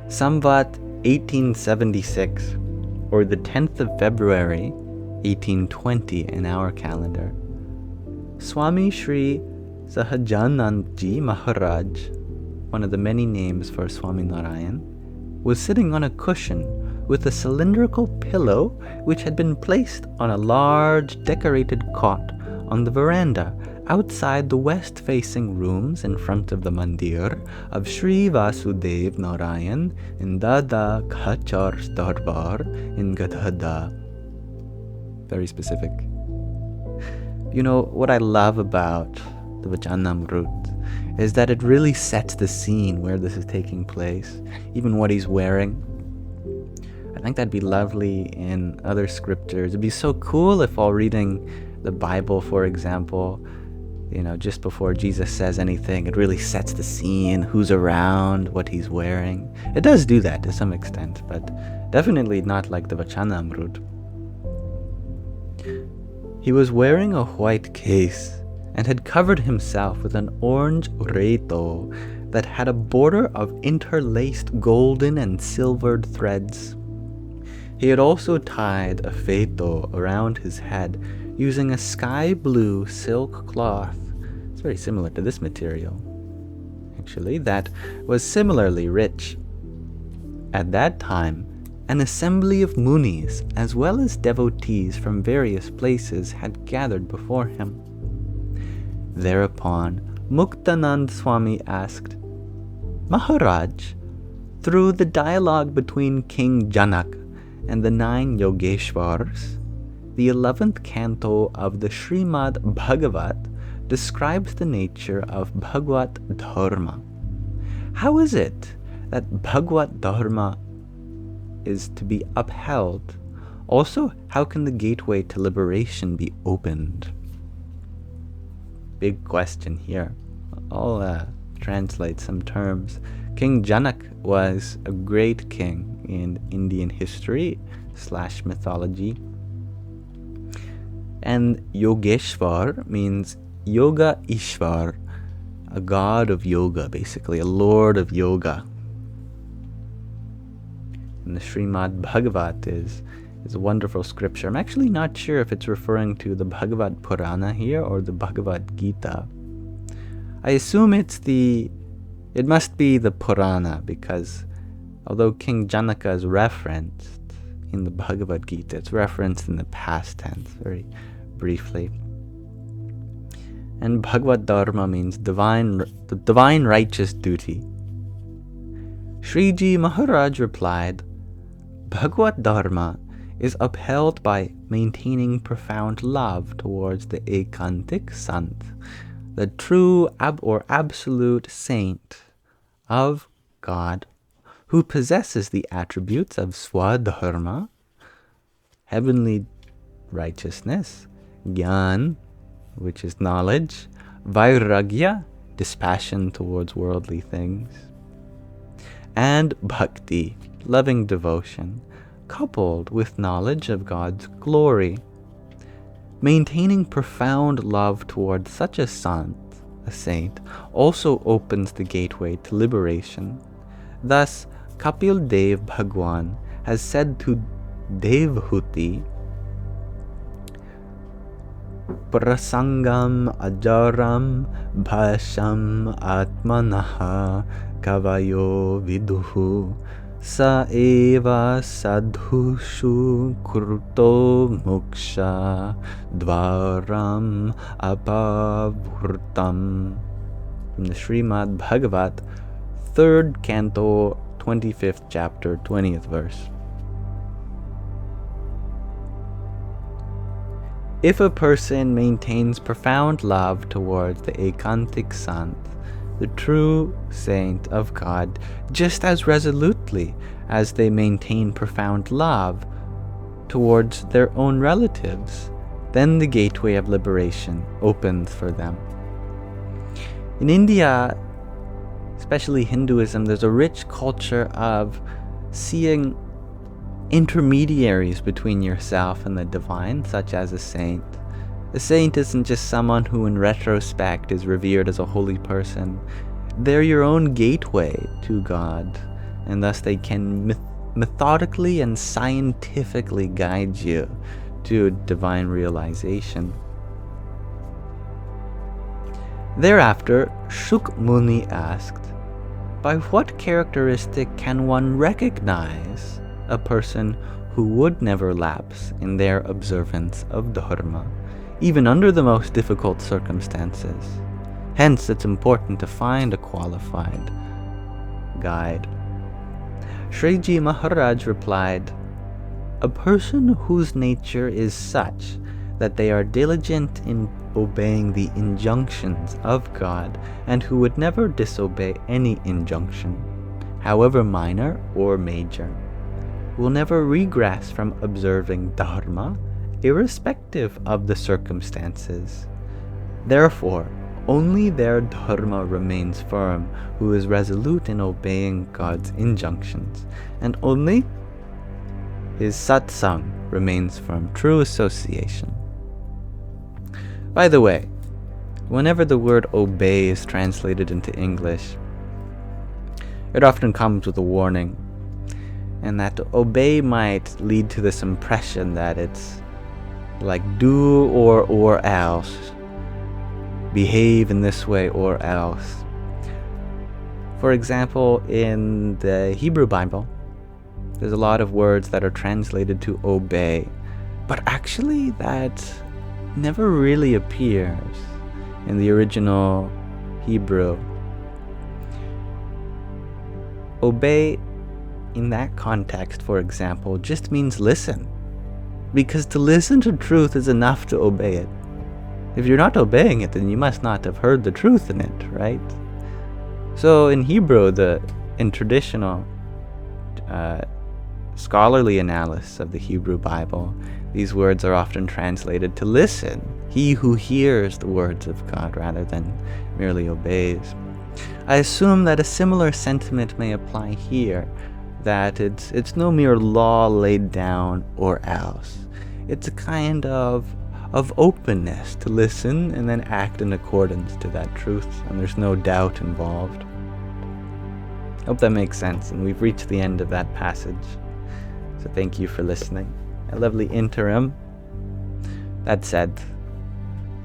Samvat 1876, or the 10th of February, 1820 in our calendar, Swami Sri Sahajanandji Maharaj, one of the many names for Swami Narayan, was sitting on a cushion with a cylindrical pillow which had been placed on a large decorated cot on the veranda outside the west-facing rooms in front of the mandir of Sri Vasudev Narayan in Dada Khachar's Darbar in Gadhada. Very specific. You know, what I love about the Vachanamrut is that it really sets the scene where this is taking place, even what he's wearing. I think that'd be lovely in other scriptures. It'd be so cool if while reading the Bible, for example, you know, just before Jesus says anything, it really sets the scene, who's around, what he's wearing. It does do that to some extent, but definitely not like the Vachanamrut. He was wearing a white case and had covered himself with an orange reito that had a border of interlaced golden and silvered threads. He had also tied a feto around his head using a sky blue silk cloth. It's very similar to this material, actually, that was similarly rich. At that time, an assembly of munis, as well as devotees from various places, had gathered before him. Thereupon, Muktanand Swami asked, Maharaj, through the dialogue between King Janak and the 9 Yogeshwars, the 11th canto of the Srimad Bhagavat describes the nature of Bhagavad Dharma. How is it that Bhagavad Dharma is to be upheld? Also, how can the gateway to liberation be opened? Big question here. I'll translate some terms. King Janak was a great king in Indian history / mythology. And Yogeshwar means Yoga Ishwar, a god of yoga, basically, a lord of yoga. And the Srimad Bhagavat is a wonderful scripture. I'm actually not sure if it's referring to the Bhagavad Purana here or the Bhagavad Gita. I assume it must be the Purana, because although King Janaka is referenced in the Bhagavad Gita, it's referenced in the past tense, very briefly. And Bhagavad Dharma means the divine righteous duty. Shriji Maharaj replied, Bhagavad Dharma is upheld by maintaining profound love towards the Ekantik Sant, the true or absolute saint of God, who possesses the attributes of Swadharma, heavenly righteousness, Gyan, which is knowledge, Vairagya, dispassion towards worldly things, and Bhakti, loving devotion, coupled with knowledge of God's glory. Maintaining profound love towards such a saint, also opens the gateway to liberation. Thus, Kapil Dev Bhagwan has said to Devhuti, Prasangam ajaram bhasham atmanaha kavayo viduhu sa eva sadhushu kruto moksha dvaram apavurtam. From the Srimad Bhagavat, 3rd Canto, 25th chapter, 20th verse. If a person maintains profound love towards the Ekantik Sant, the true saint of God, just as resolutely as they maintain profound love towards their own relatives, then the gateway of liberation opens for them. In India, especially Hinduism, there's a rich culture of seeing intermediaries between yourself and the divine, such as a saint. A saint isn't just someone who in retrospect is revered as a holy person. They're your own gateway to God, and thus they can methodically and scientifically guide you to divine realization. Thereafter, Shuk Muni asked, by what characteristic can one recognize a person who would never lapse in their observance of Dharma, even under the most difficult circumstances? Hence, it's important to find a qualified guide. Shriji Maharaj replied, a person whose nature is such that they are diligent in obeying the injunctions of God and who would never disobey any injunction, however minor or major, will never regress from observing Dharma, irrespective of the circumstances. Therefore, only their Dharma remains firm who is resolute in obeying God's injunctions, and only his satsang remains firm, true association. By the way, whenever the word obey is translated into English, it often comes with a warning, and that to obey might lead to this impression that it's like do or else, behave in this way or else. For example, in the Hebrew Bible, there's a lot of words that are translated to obey, but actually that never really appears in the original Hebrew. Obey in that context, for example, just means listen, because to listen to truth is enough to obey it. If you're not obeying it, then you must not have heard the truth in it, right? So in Hebrew, in traditional scholarly analysis of the Hebrew Bible, these words are often translated to listen, he who hears the words of God rather than merely obeys. I assume that a similar sentiment may apply here, that it's no mere law laid down or else. It's a kind of openness to listen and then act in accordance to that truth, and there's no doubt involved. I hope that makes sense, and we've reached the end of that passage. So thank you for listening. A lovely interim. That said,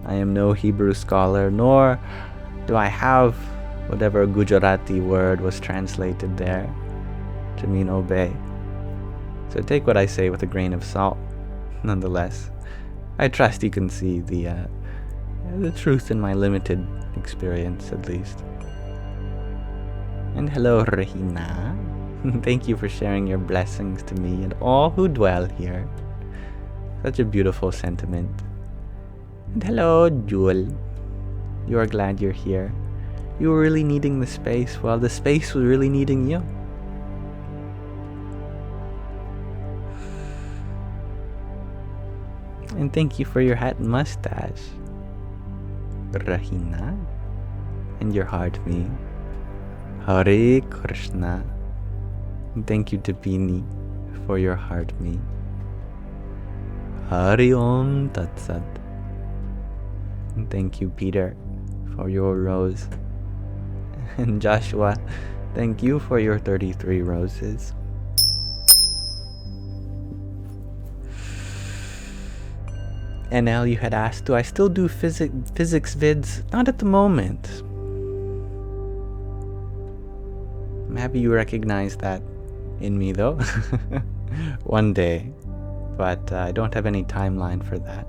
I am no Hebrew scholar, nor do I have whatever Gujarati word was translated there to mean obey. So take what I say with a grain of salt. Nonetheless, I trust you can see the truth in my limited experience, at least. And hello, Rahina. Thank you for sharing your blessings to me and all who dwell here. Such a beautiful sentiment. And hello, Jewel. You are glad you're here. You were really needing the space, while the space was really needing you. And thank you for your hat and mustache, Rahina. And your heart me. Hare Krishna. And thank you to Bini for your heart me. Hari Om Tat Sat. And thank you, Peter, for your rose. And Joshua, thank you for your 33 roses. And now you had asked, do I still do physics vids? Not at the moment. I'm happy you recognize that in me, though. One day. But I don't have any timeline for that.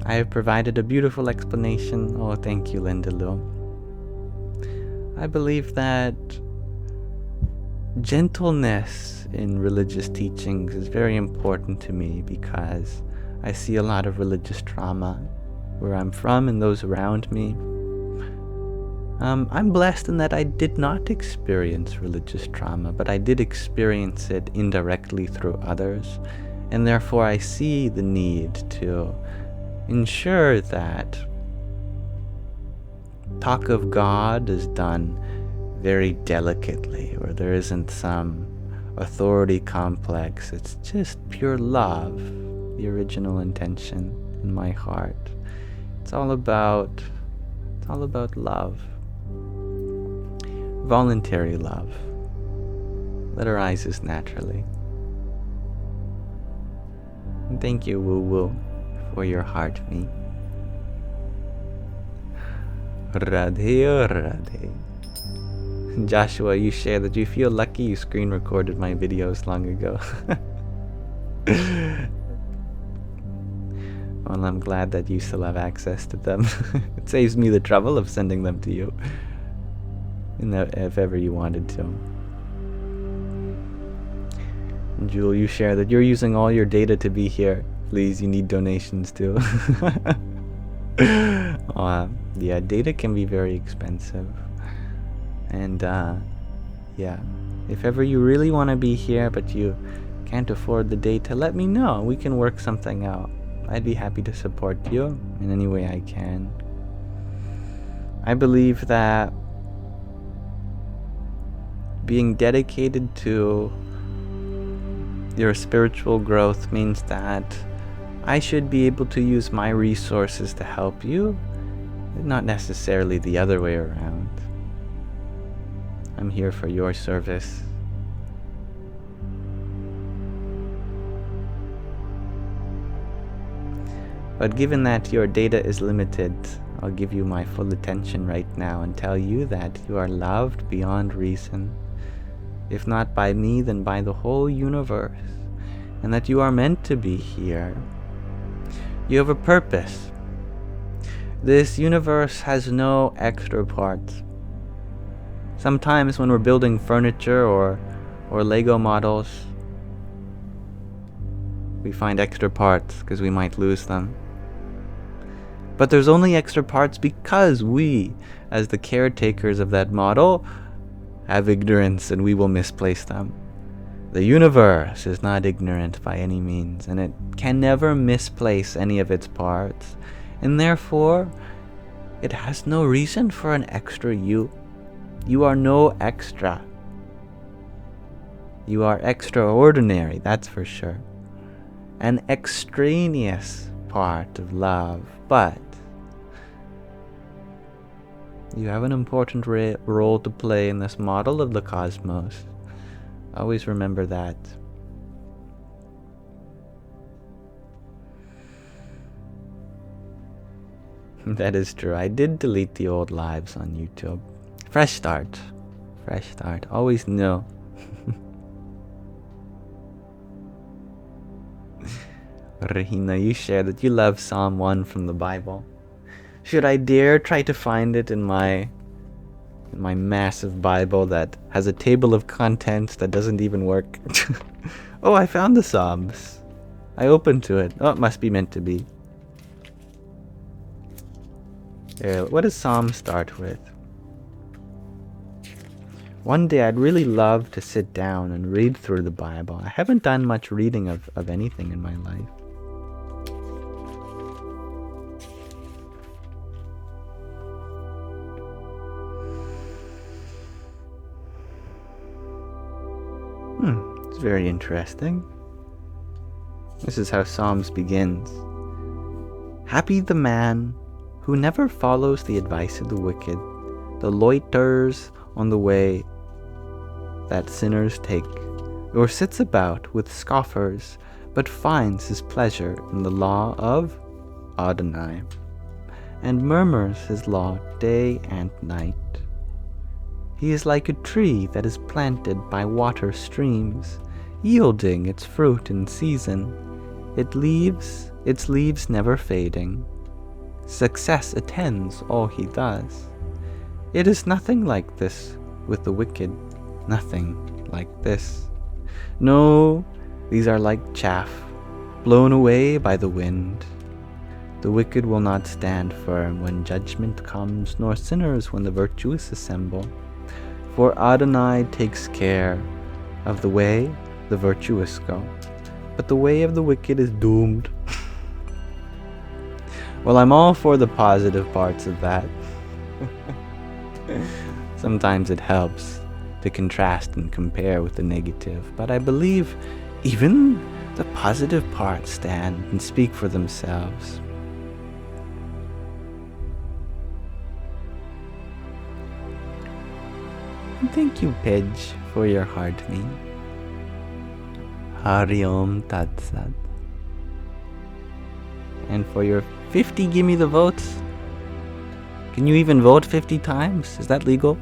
I have provided a beautiful explanation. Oh, thank you, Linda Lou. I believe that gentleness in religious teachings is very important to me because I see a lot of religious trauma where I'm from and those around me. I'm blessed in that I did not experience religious trauma, but I did experience it indirectly through others, and therefore I see the need to ensure that talk of God is done very delicately, where there isn't some authority complex. It's just pure love, the original intention in my heart. It's all about love. Voluntary love that arises naturally. And thank you, Woo Woo, for your heart me. Radhe Radhe. Joshua, you share that you feel lucky you screen recorded my videos long ago. Well, I'm glad that you still have access to them. It saves me the trouble of sending them to you, if ever you wanted to. And Jewel, you share that you're using all your data to be here. Please, you need donations too. Yeah, data can be very expensive. And yeah, if ever you really want to be here but you can't afford the data, let me know. We can work something out. I'd be happy to support you in any way I can. I believe that being dedicated to your spiritual growth means that I should be able to use my resources to help you, not necessarily the other way around. I'm here for your service. But given that your data is limited, I'll give you my full attention right now and tell you that you are loved beyond reason, if not by me, then by the whole universe, and that you are meant to be here. You have a purpose. This universe has no extra parts. Sometimes when we're building furniture or Lego models, we find extra parts because we might lose them. But there's only extra parts because we, as the caretakers of that model, have ignorance and we will misplace them. The universe is not ignorant by any means, and it can never misplace any of its parts, and therefore it has no reason for an extra you. You are no extra. You are extraordinary, that's for sure. An extraneous part of love, but You have an important role to play in this model of the cosmos. Always remember that. That is true. I did delete the old lives on YouTube. Fresh start. Fresh start. Always know. Rahina, you share that you love Psalm 1 from the Bible. Should I dare try to find it in my massive Bible that has a table of contents that doesn't even work? Oh, I found the Psalms. I opened to it. Oh, it must be meant to be. There, what does Psalm start with? One day I'd really love to sit down and read through the Bible. I haven't done much reading of anything in my life. It's very interesting. This is how Psalms begins. Happy the man who never follows the advice of the wicked, the loiters on the way that sinners take, or sits about with scoffers, but finds his pleasure in the law of Adonai, and murmurs his law day and night. He is like a tree that is planted by water streams, yielding its fruit in season, its leaves never fading. Success attends all he does. It is nothing like this with the wicked, nothing like this. No, these are like chaff, blown away by the wind. The wicked will not stand firm when judgment comes, nor sinners when the virtuous assemble. For Adonai takes care of the way the virtuous go, but the way of the wicked is doomed. Well, I'm all for the positive parts of that. Sometimes it helps to contrast and compare with the negative, but I believe even the positive parts stand and speak for themselves. And thank you, Pidge, for your heart me. Hari Om Tat Sat. And for your 50 gimme the votes. Can you even vote 50 times? Is that legal?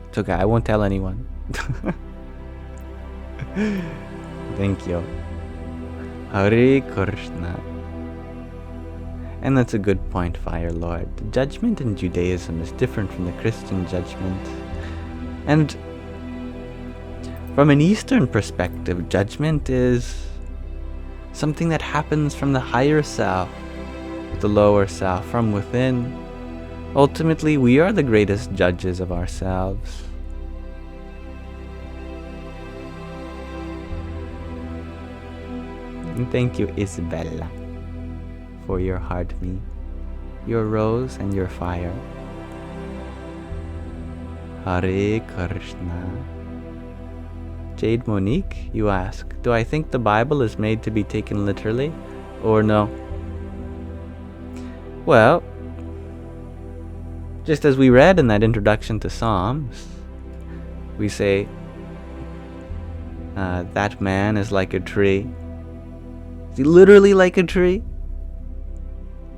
It's okay, I won't tell anyone. Thank you. Hare Krishna. And that's a good point, Fire Lord. The judgment in Judaism is different from the Christian judgment. And from an Eastern perspective, judgment is something that happens from the higher self, the lower self, from within. Ultimately, we are the greatest judges of ourselves. And thank you, Isabella, for your heart me, your rose and your fire. Hare Krishna. Jade Monique, you ask, do I think the Bible is made to be taken literally, or no? Well, just as we read in that introduction to Psalms, we say, that man is like a tree. Is he literally like a tree?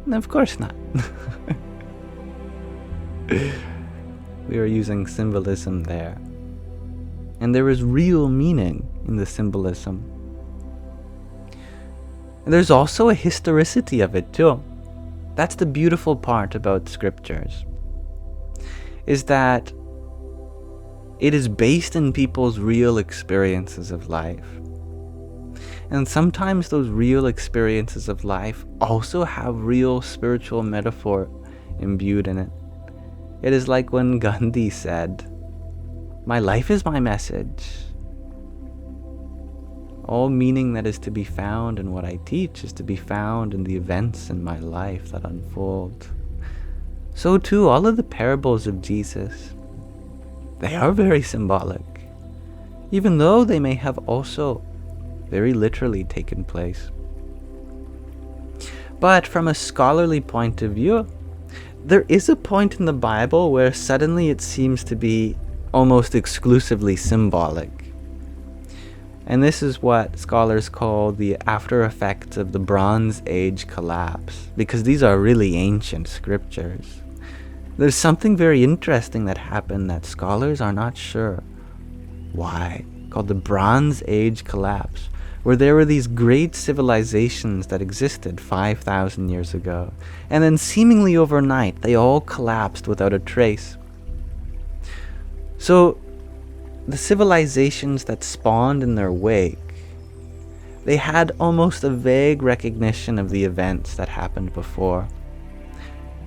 No, of course not. We are using symbolism there. And there is real meaning in the symbolism. And there's also a historicity of it too. That's the beautiful part about scriptures, is that it is based in people's real experiences of life. And sometimes those real experiences of life also have real spiritual metaphor imbued in it. It is like when Gandhi said, "My life is my message." All meaning that is to be found in what I teach is to be found in the events in my life that unfold. So too, all of the parables of Jesus, they are very symbolic, even though they may have also very literally taken place. But from a scholarly point of view, there is a point in the Bible where suddenly it seems to be almost exclusively symbolic. And this is what scholars call the after effects of the Bronze Age collapse, because these are really ancient scriptures. There's something very interesting that happened that scholars are not sure why, called the Bronze Age collapse, where there were these great civilizations that existed 5,000 years ago, and then seemingly overnight they all collapsed without a trace. So the civilizations that spawned in their wake, they had almost a vague recognition of the events that happened before.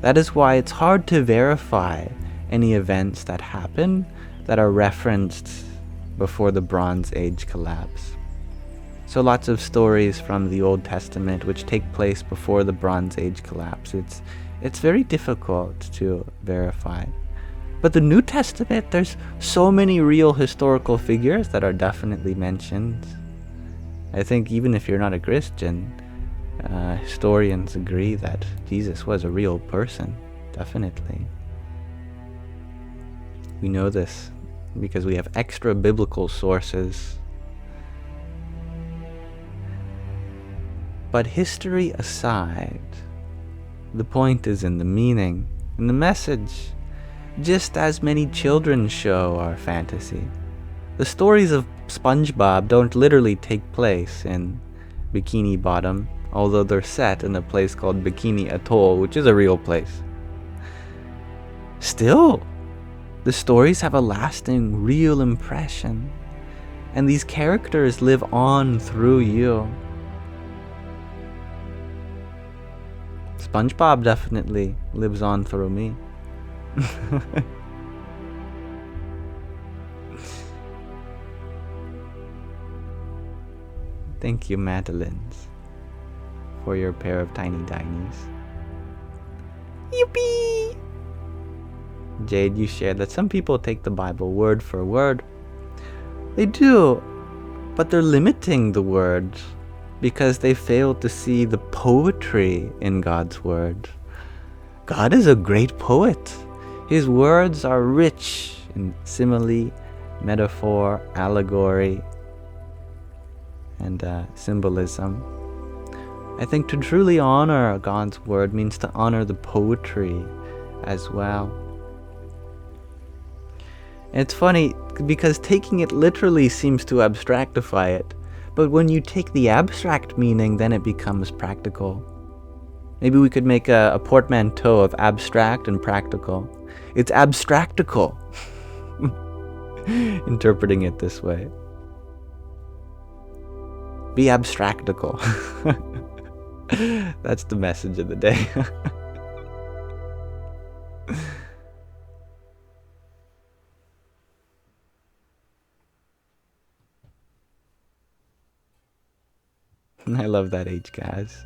That is why it's hard to verify any events that happen that are referenced before the Bronze Age collapse. So lots of stories from the Old Testament which take place before the Bronze Age collapse, it's very difficult to verify. But the New Testament, there's so many real historical figures that are definitely mentioned. I think even if you're not a Christian, historians agree that Jesus was a real person, definitely. We know this because we have extra biblical sources. But history aside, the point is in the meaning, in the message. Just as many children's shows are fantasy. The stories of SpongeBob don't literally take place in Bikini Bottom, although they're set in a place called Bikini Atoll, which is a real place. Still, the stories have a lasting, real impression, and these characters live on through you. SpongeBob definitely lives on through me. Thank you, Madeline's, for your pair of tiny dinies. Yippee! Jade, you shared that some people take the Bible word for word. They do, but they're limiting the word because they fail to see the poetry in God's word. God is a great poet. His words are rich in simile, metaphor, allegory, and symbolism. I think to truly honor God's word means to honor the poetry as well. And it's funny because taking it literally seems to abstractify it, but when you take the abstract meaning, then it becomes practical. Maybe we could make a portmanteau of abstract and practical. It's abstractical. Interpreting it this way. Be abstractical. That's the message of the day. I love that age, guys.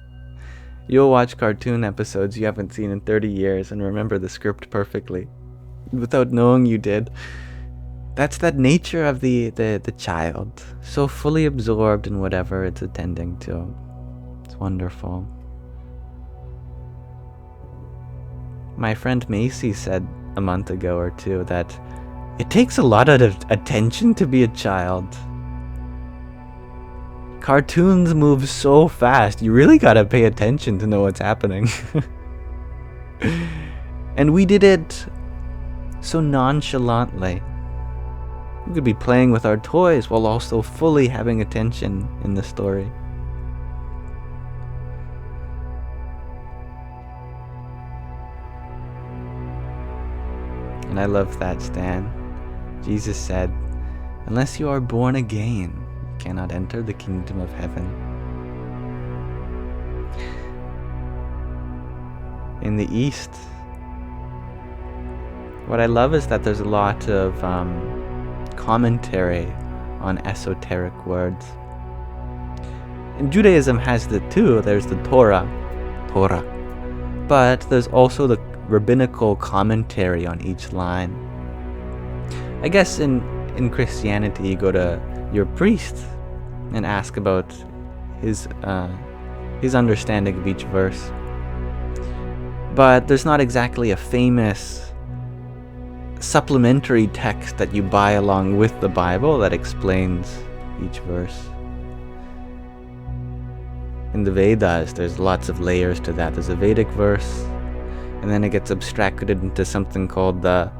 You'll watch cartoon episodes you haven't seen in 30 years and remember the script perfectly, without knowing you did. That's that nature of the child, so fully absorbed in whatever it's attending to. It's wonderful. My friend Macy said a month ago or two that it takes a lot of attention to be a child. Cartoons move so fast, you really gotta pay attention to know what's happening. And we did it so nonchalantly. We could be playing with our toys while also fully having attention in the story. And I love that, Stan. Jesus said, "Unless you are born again, you cannot enter the kingdom of heaven." In the East, what I love is that there's a lot of commentary on esoteric words. And Judaism has the two. There's the Torah, but there's also the rabbinical commentary on each line. I guess in Christianity, you go to your priest and ask about his understanding of each verse. But there's not exactly a famous supplementary text that you buy along with the Bible that explains each verse. In the Vedas, there's lots of layers to that. There's a Vedic verse, and then it gets abstracted into something called the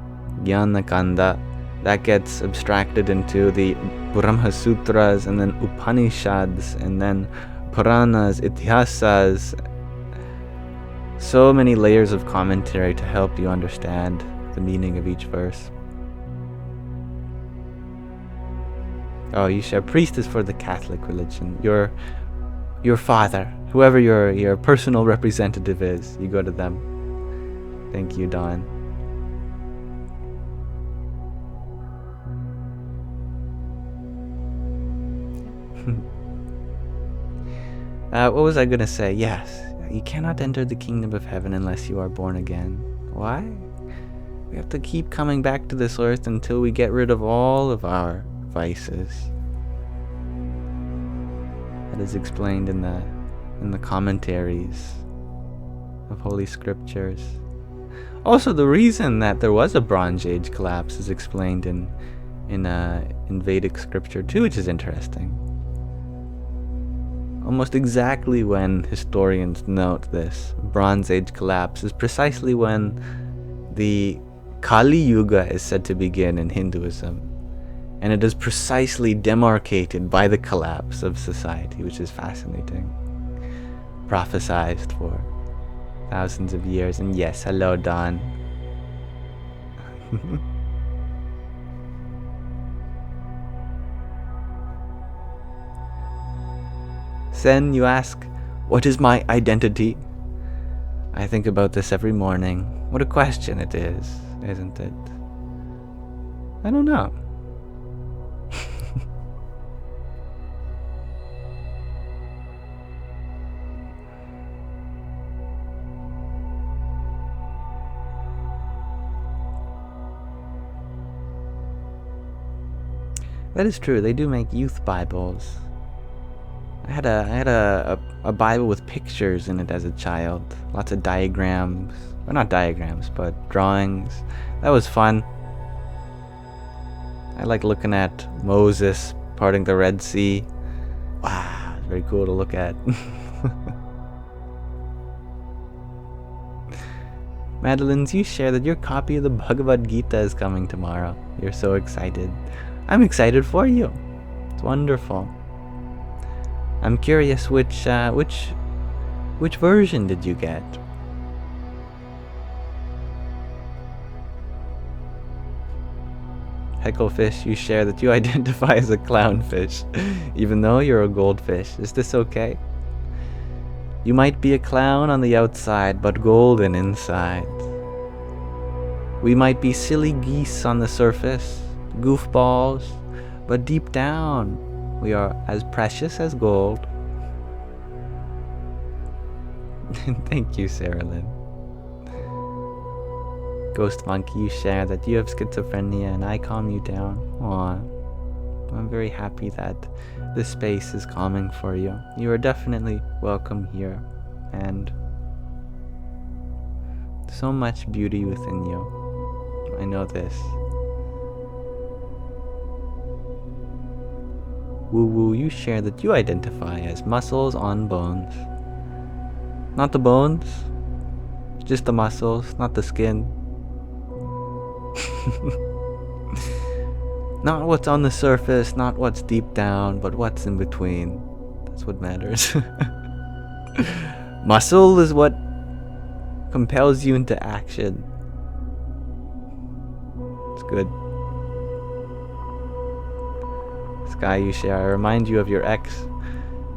Jnana-kanda. That gets abstracted into the Brahma Sutras, and then Upanishads, and then Puranas, Itihasas. So many layers of commentary to help you understand the meaning of each verse. Oh, you share priest is for the Catholic religion. Your father, whoever your personal representative is, you go to them. Thank you, Dawn. What was I gonna say? Yes, you cannot enter the kingdom of heaven unless you are born again. Why? We have to keep coming back to this earth until we get rid of all of our vices. That is explained in the commentaries of Holy Scriptures. Also, the reason that there was a Bronze Age collapse is explained in Vedic scripture too, which is interesting. Almost exactly when historians note this Bronze Age collapse is precisely when the Kali Yuga is said to begin in Hinduism. And it is precisely demarcated by the collapse of society, which is fascinating. Prophesized for thousands of years. And yes, hello, Don. Sen, you ask, what is my identity? I think about this every morning. What a question it is, isn't it? I don't know. That is true. They do make youth Bibles. I had a Bible with pictures in it as a child. Lots of diagrams. Well, not diagrams, but drawings. That was fun. I like looking at Moses parting the Red Sea. Wow, it's very cool to look at. Madeline's, you share that your copy of the Bhagavad Gita is coming tomorrow. You're so excited. I'm excited for you. It's wonderful. I'm curious which version did you get? Hecklefish, you share that you identify as a clownfish, even though you're a goldfish. Is this okay? You might be a clown on the outside, but golden inside. We might be silly geese on the surface, goofballs, but deep down, we are as precious as gold. Thank you, Sarah Lynn. Ghost Monkey, you share that you have schizophrenia and I calm you down. Aw, I'm very happy that this space is calming for you. You are definitely welcome here, and so much beauty within you. I know this. Woo Woo, you share that you identify as muscles on bones. Not the bones, just the muscles, not the skin. Not what's on the surface, not what's deep down, but what's in between. That's what matters. Muscle is what compels you into action. It's good. Sky, you share, I remind you of your ex.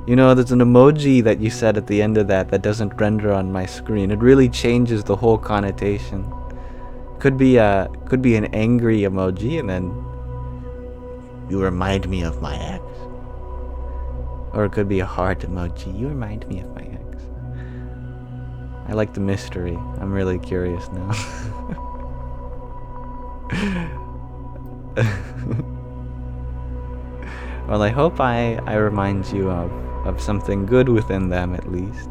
You know, there's an emoji that you said at the end of that doesn't render on my screen. It really changes the whole connotation. Could be an angry emoji, and then you remind me of my ex. Or it could be a heart emoji. You remind me of my ex. I like the mystery. I'm really curious now. Well, I hope I remind you of something good within them, at least.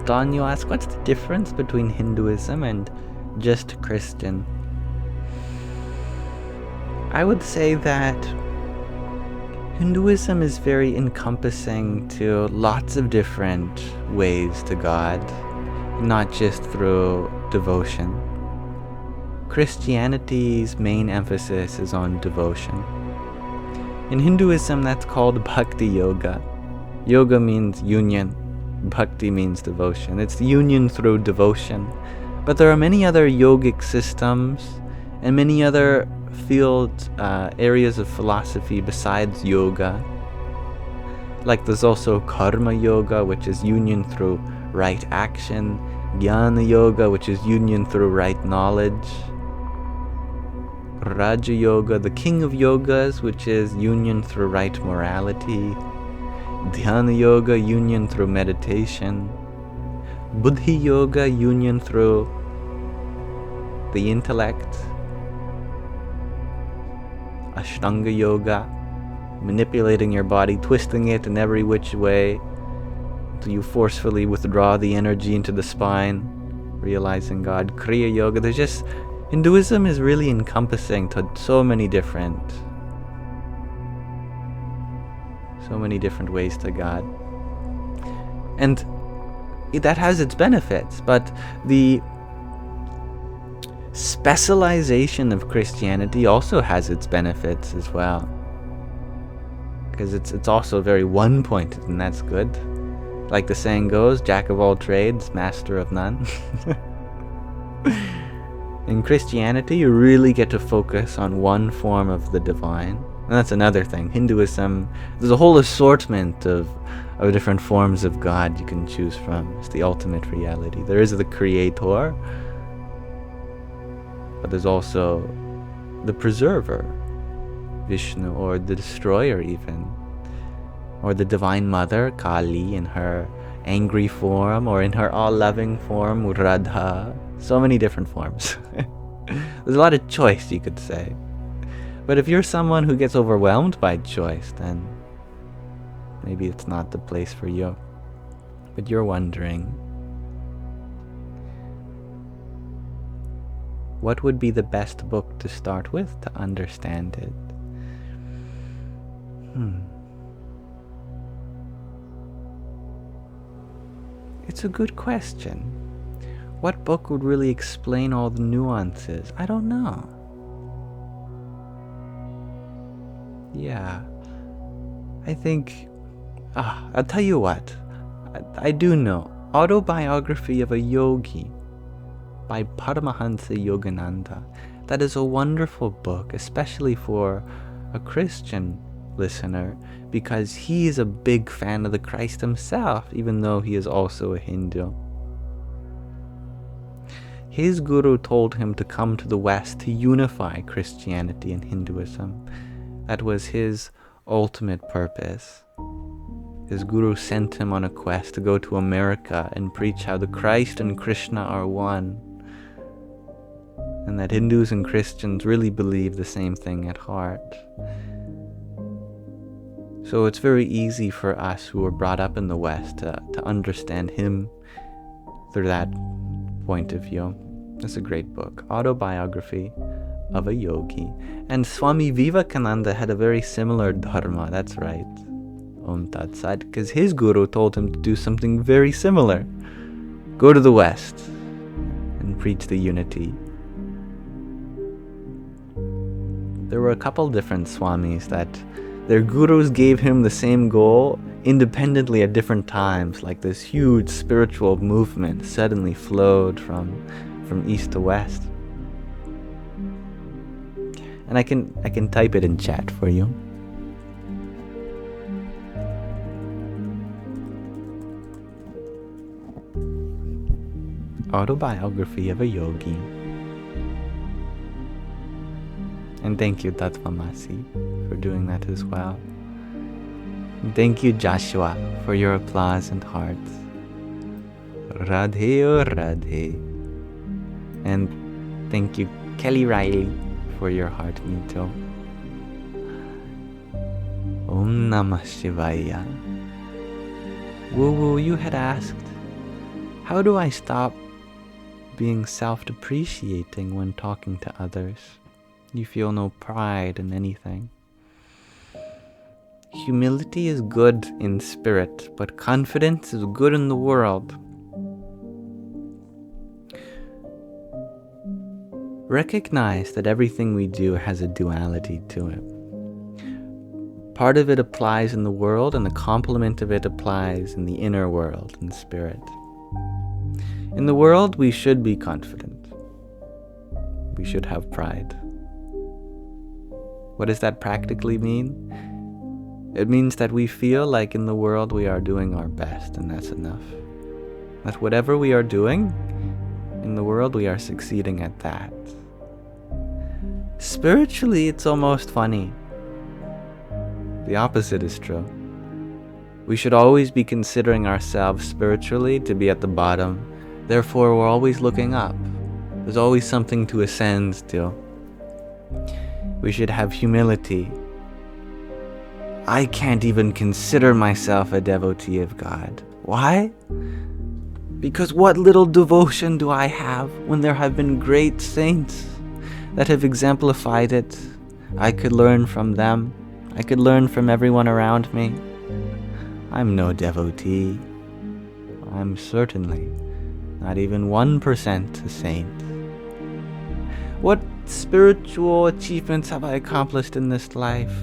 Don, you ask, what's the difference between Hinduism and just Christian? I would say that Hinduism is very encompassing to lots of different ways to God, not just through devotion. Christianity's main emphasis is on devotion. In Hinduism, that's called Bhakti Yoga. Yoga means union. Bhakti means devotion. It's union through devotion. But there are many other yogic systems and many other fields, areas of philosophy besides yoga. Like there's also Karma Yoga, which is union through right action. Jnana Yoga, which is union through right knowledge. Raja Yoga, the king of yogas, which is union through right morality. Dhyana Yoga, union through meditation. Buddhi Yoga, union through the intellect. Ashtanga Yoga, manipulating your body, twisting it in every which way until you forcefully withdraw the energy into the spine, realizing God. Kriya Yoga, there's just, Hinduism is really encompassing to so many different ways to God. And that has its benefits, but the specialization of Christianity also has its benefits as well. Because it's also very one-pointed, and that's good. Like the saying goes, jack of all trades, master of none. In Christianity, you really get to focus on one form of the divine. And that's another thing. Hinduism, there's a whole assortment of different forms of God you can choose from. It's the ultimate reality. There is the creator, but there's also the preserver, Vishnu, or the destroyer even. Or the divine mother, Kali, in her angry form, or in her all-loving form, Radha. So many different forms. There's a lot of choice, you could say. But if you're someone who gets overwhelmed by choice, then maybe it's not the place for you. But you're wondering, what would be the best book to start with to understand it? It's a good question. What book would really explain all the nuances? I don't know. Yeah. I think... I'll tell you what. I do know. Autobiography of a Yogi by Paramahansa Yogananda. That is a wonderful book, especially for a Christian listener, because he is a big fan of the Christ himself, even though he is also a Hindu. His guru told him to come to the West to unify Christianity and Hinduism. That was his ultimate purpose. His guru sent him on a quest to go to America and preach how the Christ and Krishna are one, and that Hindus and Christians really believe the same thing at heart. So it's very easy for us who were brought up in the West to understand him through that point of view. It's a great book, Autobiography of a Yogi. And Swami Vivekananda had a very similar dharma, that's right, Om Tat Sat, because his guru told him to do something very similar. Go to the West and preach the unity. There were a couple different Swamis that their gurus gave him the same goal independently at different times, like this huge spiritual movement suddenly flowed from east to west. And I can type it in chat for you. Autobiography of a Yogi. And thank you, Tatvamasi, for doing that as well. And thank you, Joshua, for your applause and hearts. Radhe o Radhe. And thank you, Kelly Riley, for your heart, me too. Om Namah Shivaya. Woo Woo, you had asked, How do I stop being self-depreciating when talking to others? You feel no pride in anything. Humility is good in spirit, but confidence is good in the world. Recognize that everything we do has a duality to it. Part of it applies in the world, and the complement of it applies in the inner world, in spirit. In the world, we should be confident. We should have pride. What does that practically mean? It means that we feel like in the world we are doing our best, and that's enough. That whatever we are doing, in the world we are succeeding at that. Spiritually, it's almost funny. The opposite is true. We should always be considering ourselves spiritually to be at the bottom. Therefore, we're always looking up. There's always something to ascend to. We should have humility. I can't even consider myself a devotee of God. Why? Because what little devotion do I have when there have been great saints that have exemplified it? I could learn from them. I could learn from everyone around me. I'm no devotee. I'm certainly not even 1% a saint. What spiritual achievements have I accomplished in this life?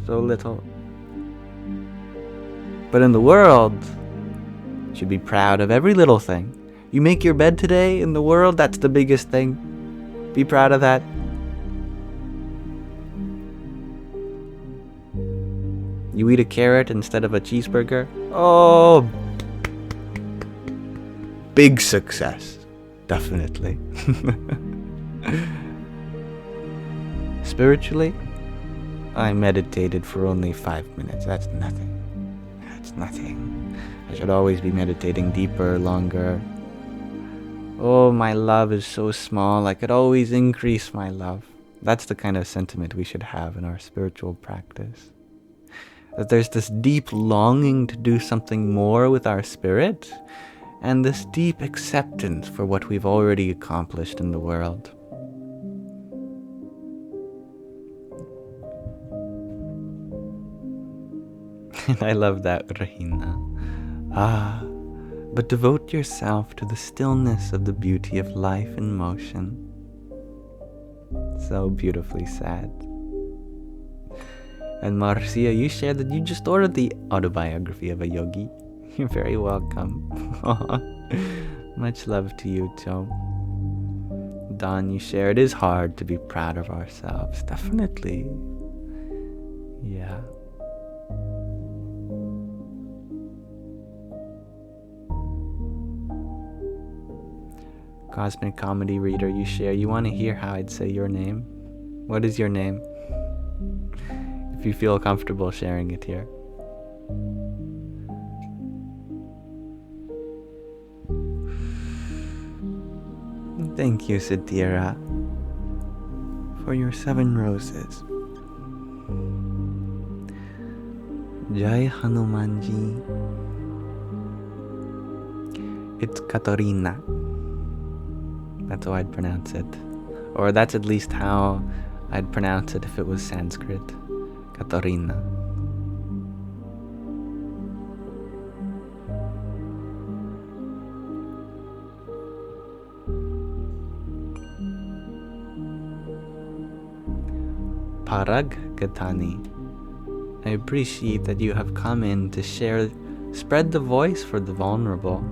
So little. But in the world, you should be proud of every little thing. You make your bed today in the world, that's the biggest thing. Be proud of that. You eat a carrot instead of a cheeseburger? Oh, big success. Definitely. Spiritually, I meditated for only 5 minutes. That's nothing. That's nothing. I should always be meditating deeper, longer. Oh, my love is so small. I could always increase my love. That's the kind of sentiment we should have in our spiritual practice. That there's this deep longing to do something more with our spirit, and this deep acceptance for what we've already accomplished in the world. And I love that, Rahina. But devote yourself to the stillness of the beauty of life in motion. So beautifully said. And Marcia, you shared that you just ordered the autobiography of a yogi. You're very welcome. Much love to you, too. Don, you shared it is hard to be proud of ourselves. Definitely. Yeah. Cosmic Comedy Reader, you share. You want to hear how I'd say your name? What is your name? If you feel comfortable sharing it here. Thank you, Satira, for your 7 roses. Jai Hanumanji. It's Katarina. That's how I'd pronounce it. Or that's at least how I'd pronounce it if it was Sanskrit. Katarina. Parag Gatani. I appreciate that you have come in to spread the voice for the vulnerable.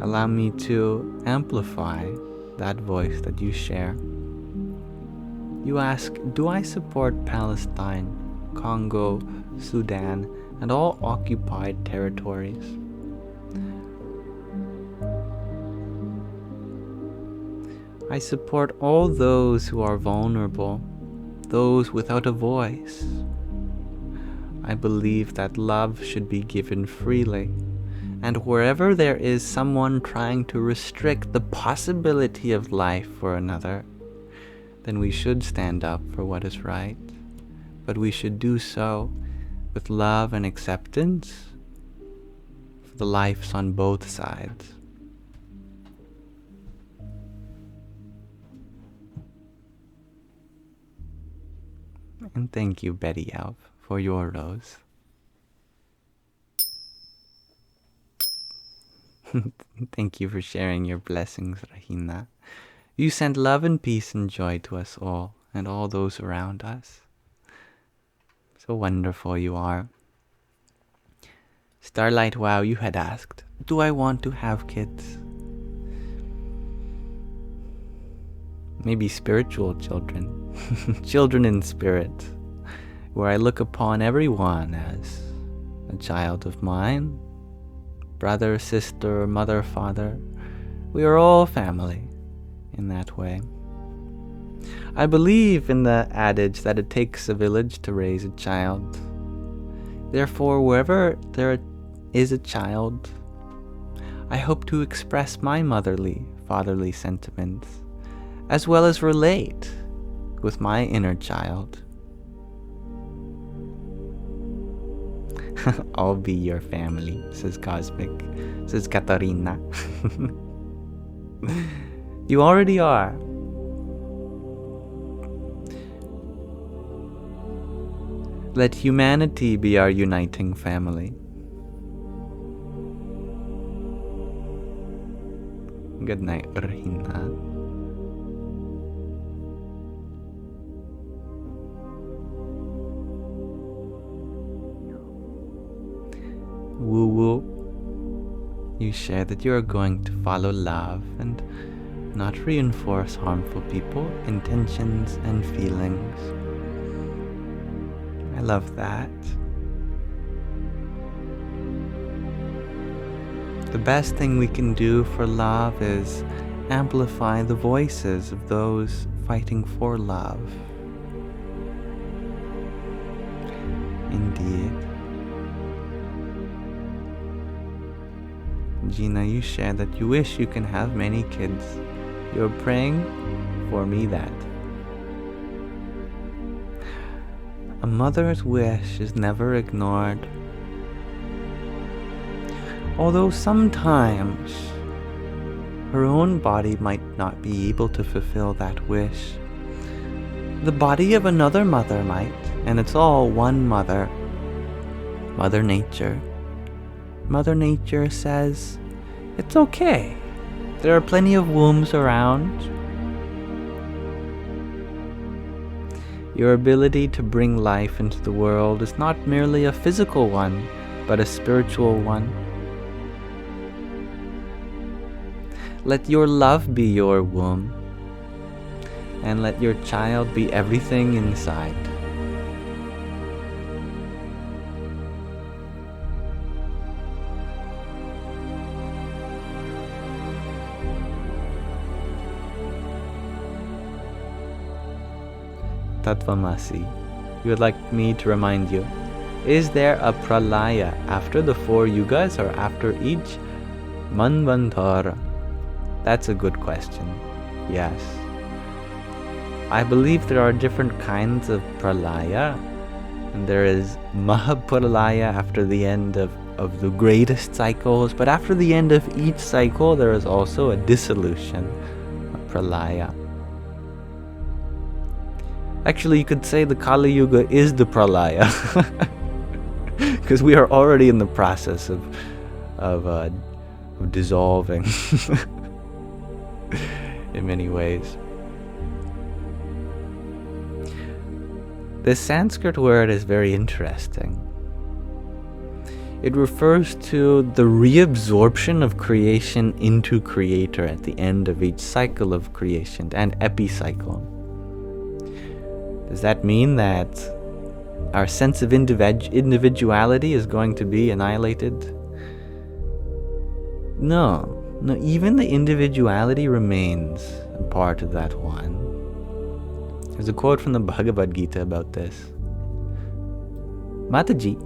Allow me to amplify that voice that you share. You ask, do I support Palestine, Congo, Sudan, and all occupied territories? I support all those who are vulnerable, those without a voice. I believe that love should be given freely, and wherever there is someone trying to restrict the possibility of life for another, then we should stand up for what is right, but we should do so with love and acceptance for the lives on both sides. And thank you, Betty Alf, for your rose. Thank you for sharing your blessings, Rahina. You send love and peace and joy to us all and all those around us. So wonderful you are. Starlight Wow, you had asked, do I want to have kids? Maybe spiritual children. Children in spirit, where I look upon everyone as a child of mine. Brother, sister, mother, father. We are all family in that way. I believe in the adage that it takes a village to raise a child. Therefore, wherever there is a child, I hope to express my motherly, fatherly sentiments, as well as relate with my inner child. I'll be your family, says Cosmic, says Katarina. You already are. Let humanity be our uniting family. Good night, Rahina. Woo woo. You share that you are going to follow love and not reinforce harmful people, intentions, and feelings. I love that. The best thing we can do for love is amplify the voices of those fighting for love. Indeed. Gina, you share that you wish you can have many kids. You're praying for me that. A mother's wish is never ignored. Although sometimes her own body might not be able to fulfill that wish, the body of another mother might, and it's all one mother, Mother Nature. Mother Nature says, it's okay. There are plenty of wombs around. Your ability to bring life into the world is not merely a physical one, but a spiritual one. Let your love be your womb, and let your child be everything inside. Tatvamasi, you would like me to remind you, is there a Pralaya after the 4 yugas or after each Manvantara? That's a good question. Yes. I believe there are different kinds of Pralaya. And there is Mahapralaya after the end of the greatest cycles, but after the end of each cycle there is also a dissolution, a Pralaya. Actually, you could say the Kali Yuga is the Pralaya, because we are already in the process of dissolving in many ways. This Sanskrit word is very interesting. It refers to the reabsorption of creation into creator at the end of each cycle of creation and epicycle. Does that mean that our sense of individuality is going to be annihilated? No, even the individuality remains a part of that one. There's a quote from the Bhagavad Gita about this. Mataji,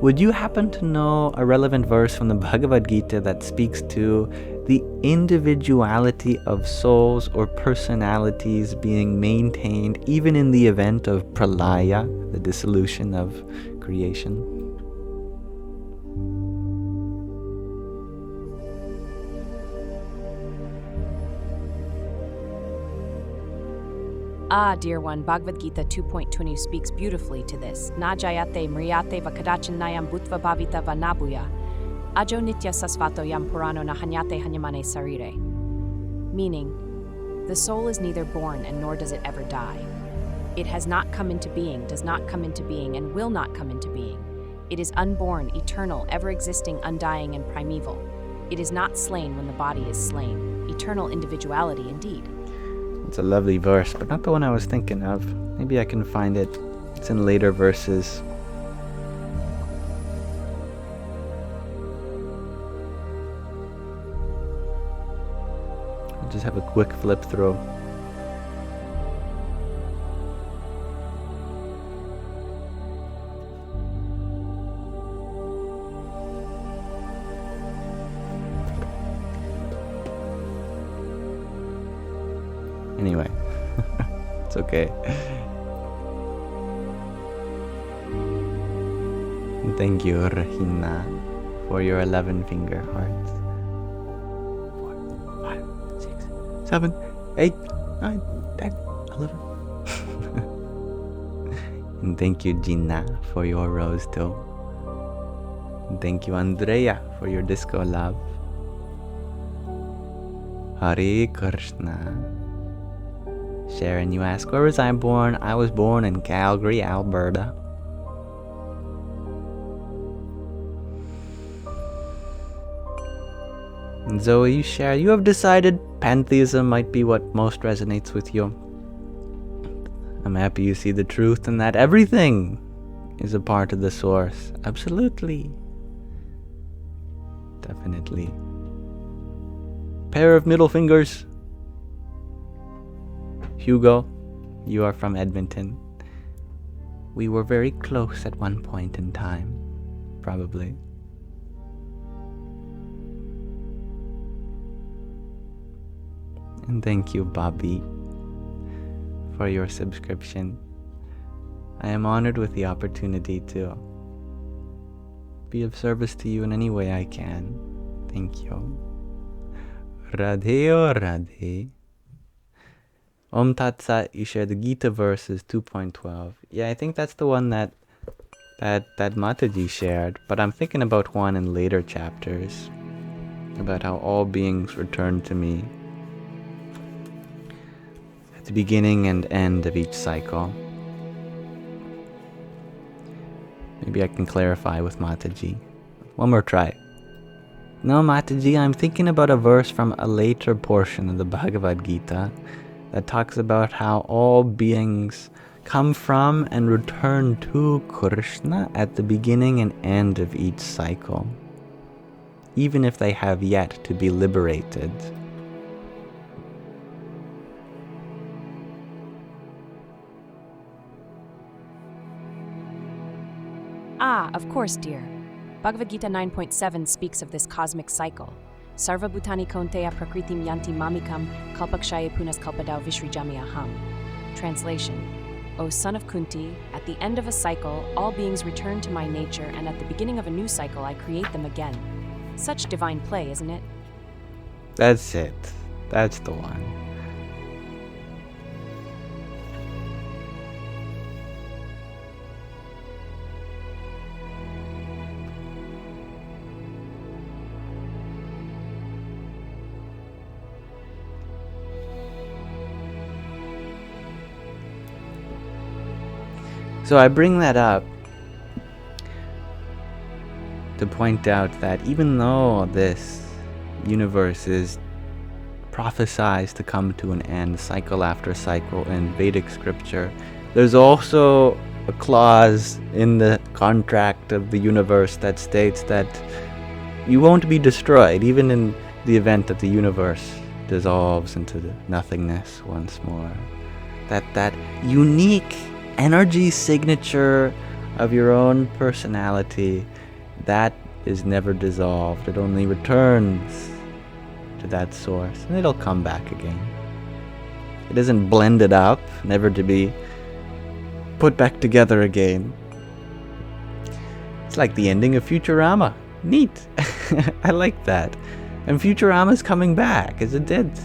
would you happen to know a relevant verse from the Bhagavad Gita that speaks to the individuality of souls or personalities being maintained even in the event of Pralaya, the dissolution of creation? Ah, dear one, Bhagavad Gita 2.20 speaks beautifully to this. Na jayate mriyate vakadachinayam bhutva bhavita vanabuya. Ajo nitya sasvato yam purano na hanyate hanyamane sarire. Meaning, the soul is neither born and nor does it ever die. It has not come into being, does not come into being, and will not come into being. It is unborn, eternal, ever-existing, undying, and primeval. It is not slain when the body is slain. Eternal individuality, indeed. It's a lovely verse, but not the one I was thinking of. Maybe I can find it. It's in later verses. I'll just have a quick flip through. Anyway, it's okay. Thank you, Rahina, for your 11 finger hearts. 4, 5, 6, 7, 8, 9, 10, 11. And thank you, Gina, for your rose too. And thank you, Andrea, for your disco love. Hare Krishna. Sharon, you ask, where was I born? I was born in Calgary, Alberta. And Zoe, you share, you have decided pantheism might be what most resonates with you. I'm happy you see the truth and that everything is a part of the source. Absolutely. Definitely. Pair of middle fingers. Hugo, you are from Edmonton. We were very close at one point in time, probably. And thank you, Bobby, for your subscription. I am honored with the opportunity to be of service to you in any way I can. Thank you. Radhe o Radhe. Om Tat Sat, you share the Gita verses 2.12. Yeah, I think that's the one that Mataji shared, but I'm thinking about one in later chapters, about how all beings return to me at the beginning and end of each cycle. Maybe I can clarify with Mataji. One more try. No, Mataji, I'm thinking about a verse from a later portion of the Bhagavad Gita that talks about how all beings come from and return to Krishna at the beginning and end of each cycle, even if they have yet to be liberated. Ah, of course, dear. Bhagavad Gita 9.7 speaks of this cosmic cycle. Sarva bhutani kaunteya prakritim yanti mamikam kalpakshaye punas kalpadau vishrijami aham. Translation: O son of Kunti, at the end of a cycle, all beings return to my nature, and at the beginning of a new cycle, I create them again. Such divine play, isn't it? That's it. That's the one. So I bring that up to point out that even though this universe is prophesied to come to an end cycle after cycle in Vedic scripture, there's also a clause in the contract of the universe that states that you won't be destroyed, even in the event that the universe dissolves into the nothingness once more. That unique energy signature of your own personality, that is never dissolved. It only returns to that source, and it'll come back again. It isn't blended up, never to be put back together again. It's like the ending of Futurama. Neat. I like that. And Futurama's coming back, as it did.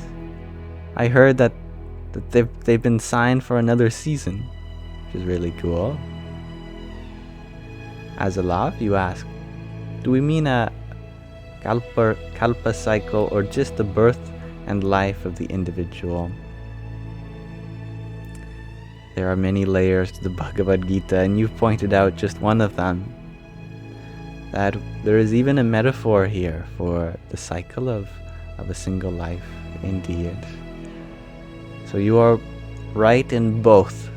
I heard that that they've been signed for another season, which is really cool. As a love, you ask, do we mean a kalpa cycle or just the birth and life of the individual? There are many layers to the Bhagavad Gita, and you've pointed out just one of them. That there is even a metaphor here for the cycle of a single life, indeed. So you are right in both,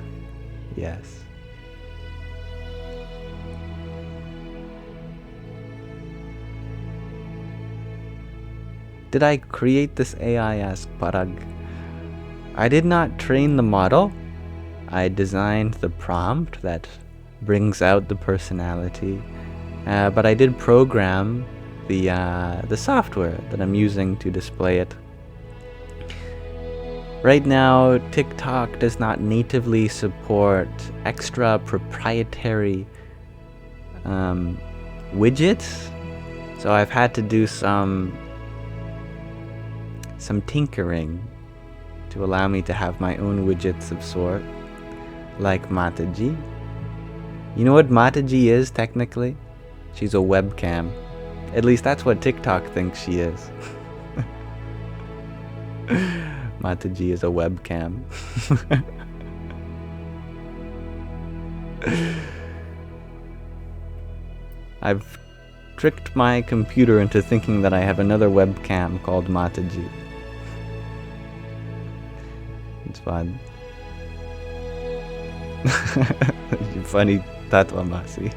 yes. Did I create this AI? Asked Parag. I did not train the model. I designed the prompt that brings out the personality, but I did program the software that I'm using to display it. Right now, TikTok does not natively support extra proprietary widgets, so I've had to do some tinkering to allow me to have my own widgets of sort, like Mataji. You know what Mataji is technically? She's a webcam. At least that's what TikTok thinks she is. Mataji is a webcam. I've tricked my computer into thinking that I have another webcam called Mataji. It's fun. Funny tatwa masi.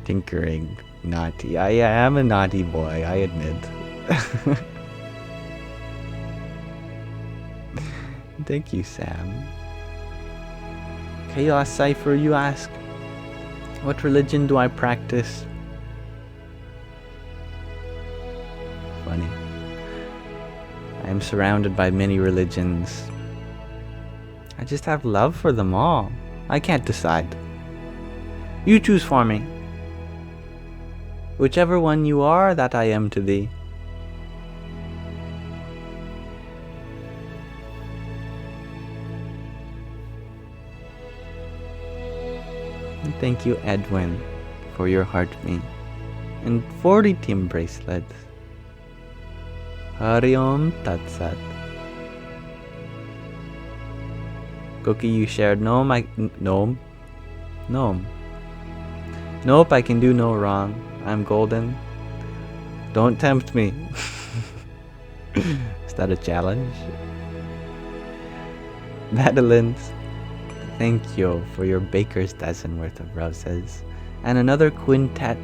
Tinkering. Naughty. I am a naughty boy, I admit. Thank you, Sam. Chaos Cipher, you ask, what religion do I practice? Funny. I am surrounded by many religions. I just have love for them all. I can't decide. You choose for me. Whichever one you are, that I am to thee. And thank you, Edwin, for your heartbeat. And 40 team bracelets. Hari Om Tat Sat. Cookie, you shared Gnome. Gnome. Nope, I can do no wrong. I'm golden. Don't tempt me. Is that a challenge? Madeline's, thank you for your baker's dozen worth of roses. And another quintet.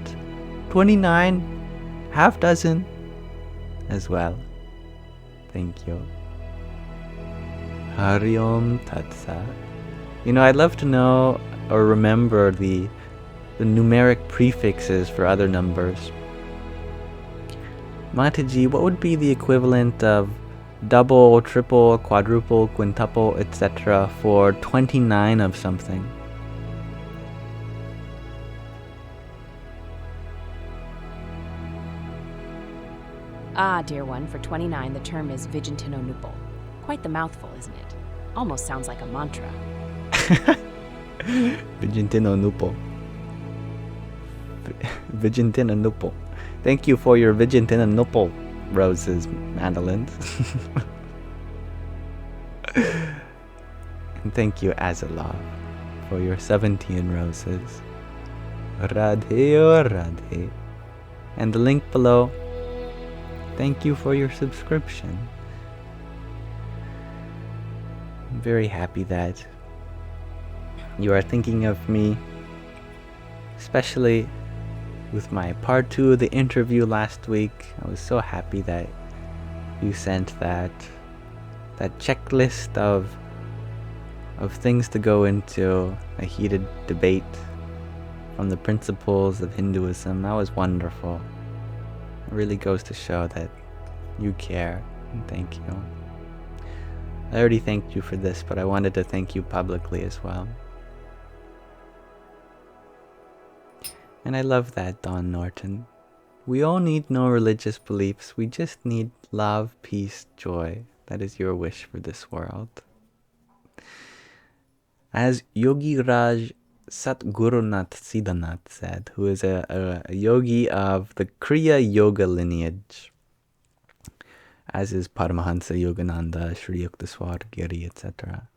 29 half dozen as well. Thank you. Hari Om Tat Sat. You know, I'd love to know or remember the numeric prefixes for other numbers. Mataji, what would be the equivalent of double, triple, quadruple, quintuple, etc. for 29 of something? Ah, dear one, for 29 the term is Vijantino Nupal. Quite the mouthful, isn't it? Almost sounds like a mantra. Vijantino Nupal. Vigentina Nupal. Thank you for your Vigentina Nupal roses, Madeline. And thank you, Azalav, for your 17 roses. Radhe or Radhe. And the link below. Thank you for your subscription. I'm very happy that you are thinking of me, especially with my part 2 of the interview last week. I was so happy that you sent that checklist of things to go into a heated debate on the principles of Hinduism. That was wonderful. It really goes to show that you care, and thank you. I already thanked you for this, but I wanted to thank you publicly as well. And I love that, Don Norton. We all need no religious beliefs. We just need love, peace, joy. That is your wish for this world. As Yogi Raj Satgurunath Siddhanath said, who is a yogi of the Kriya Yoga lineage, as is Paramahansa Yogananda, Sri Yukteswar Giri, etc.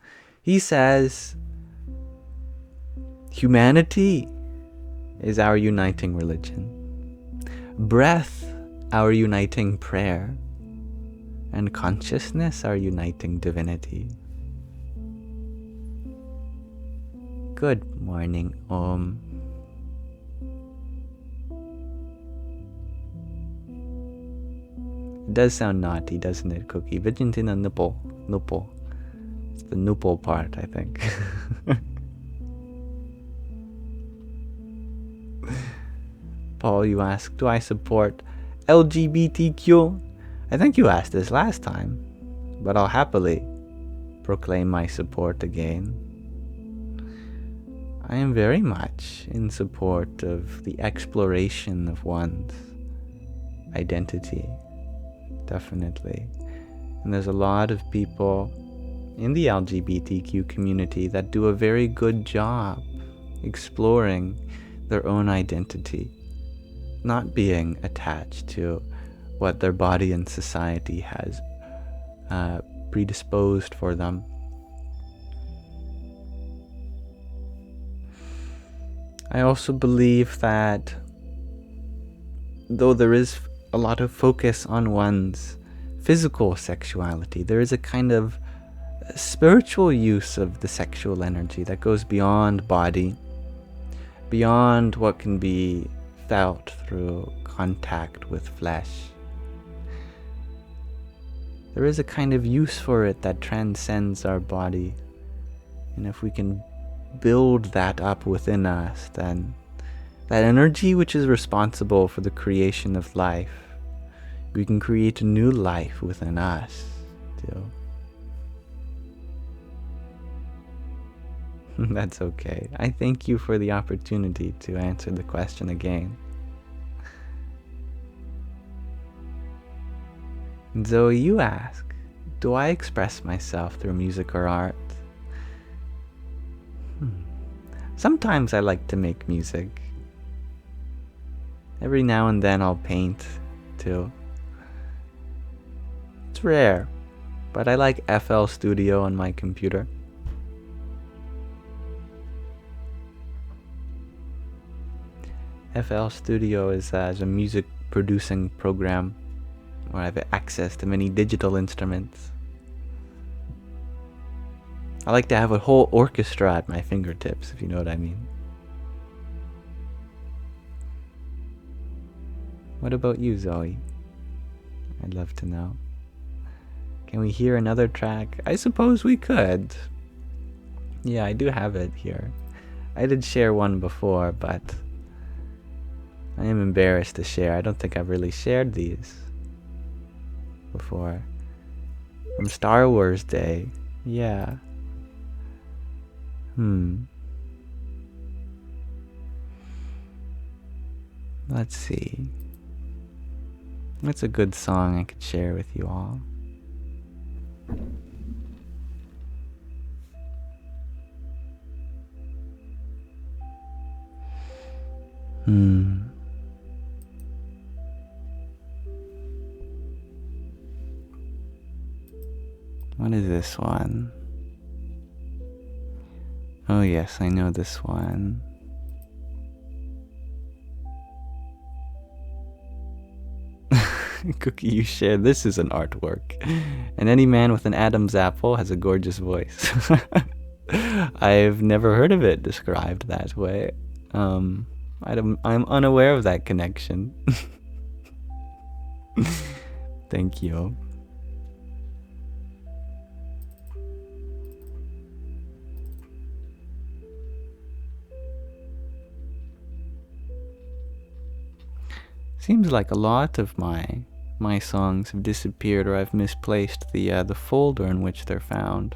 He says, humanity is our uniting religion, breath our uniting prayer, and consciousness our uniting divinity. Good morning, Om. It does sound naughty, doesn't it, Cookie? Vijantina nipple. It's the nipple part, I think. Paul, you ask, do I support LGBTQ? I think you asked this last time, but I'll happily proclaim my support again. I am very much in support of the exploration of one's identity, definitely. And there's a lot of people in the LGBTQ community that do a very good job exploring their own identity, not being attached to what their body and society has predisposed for them. I also believe that though there is a lot of focus on one's physical sexuality, there is a kind of spiritual use of the sexual energy that goes beyond body, beyond what can be felt through contact with flesh. There is a kind of use for it that transcends our body, and if we can build that up within us, then that energy which is responsible for the creation of life, we can create a new life within us too. That's okay. I thank you for the opportunity to answer the question again. Zoe, you ask, do I express myself through music or art? Sometimes I like to make music. Every now and then I'll paint too. It's rare, but I like FL Studio on my computer. FL Studio is a music producing program where I have access to many digital instruments. I like to have a whole orchestra at my fingertips, if you know what I mean. What about you, Zoe? I'd love to know. Can we hear another track? I suppose we could. Yeah, I do have it here. I did share one before, but I am embarrassed to share. I don't think I've really shared these before. From Star Wars Day. Yeah. Let's see. What's a good song I could share with you all? What is this one? Oh yes, I know this one. Cookie, you share. This is an artwork. And any man with an Adam's apple has a gorgeous voice. I've never heard of it described that way. I'm unaware of that connection. Thank you. Seems like a lot of my songs have disappeared, or I've misplaced the folder in which they're found.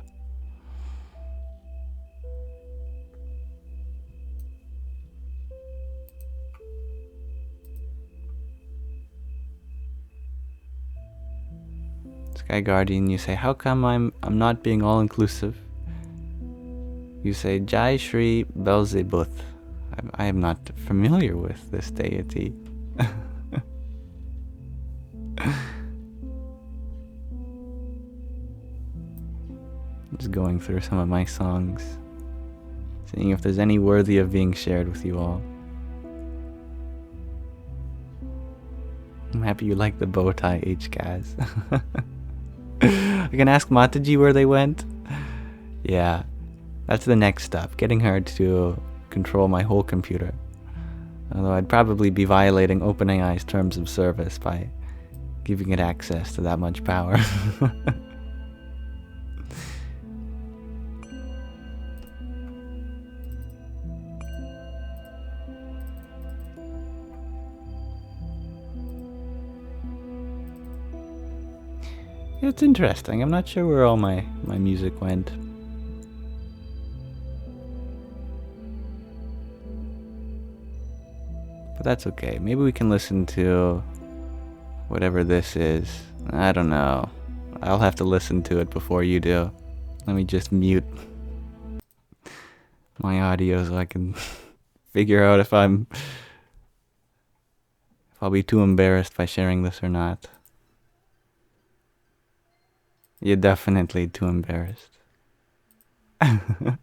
Sky Guardian, you say, how come I'm not being all inclusive? You say, Jai Shri Belzebuth. I am not familiar with this deity. Just going through some of my songs, seeing if there's any worthy of being shared with you all. I'm happy you like the bow tie, HCAS. I can ask Mataji where they went. Yeah, that's the next step, getting her to control my whole computer. Although I'd probably be violating OpenAI's terms of service by giving it access to that much power. It's interesting. I'm not sure where all my music went. But that's okay. Maybe we can listen to whatever this is. I don't know. I'll have to listen to it before you do. Let me just mute my audio so I can figure out if I'll be too embarrassed by sharing this or not. You're definitely too embarrassed. I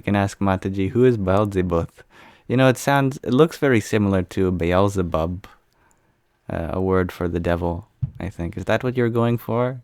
can ask Mataji, who is Beelzebub? You know, it looks very similar to Beelzebub, a word for the devil, I think. Is that what you're going for?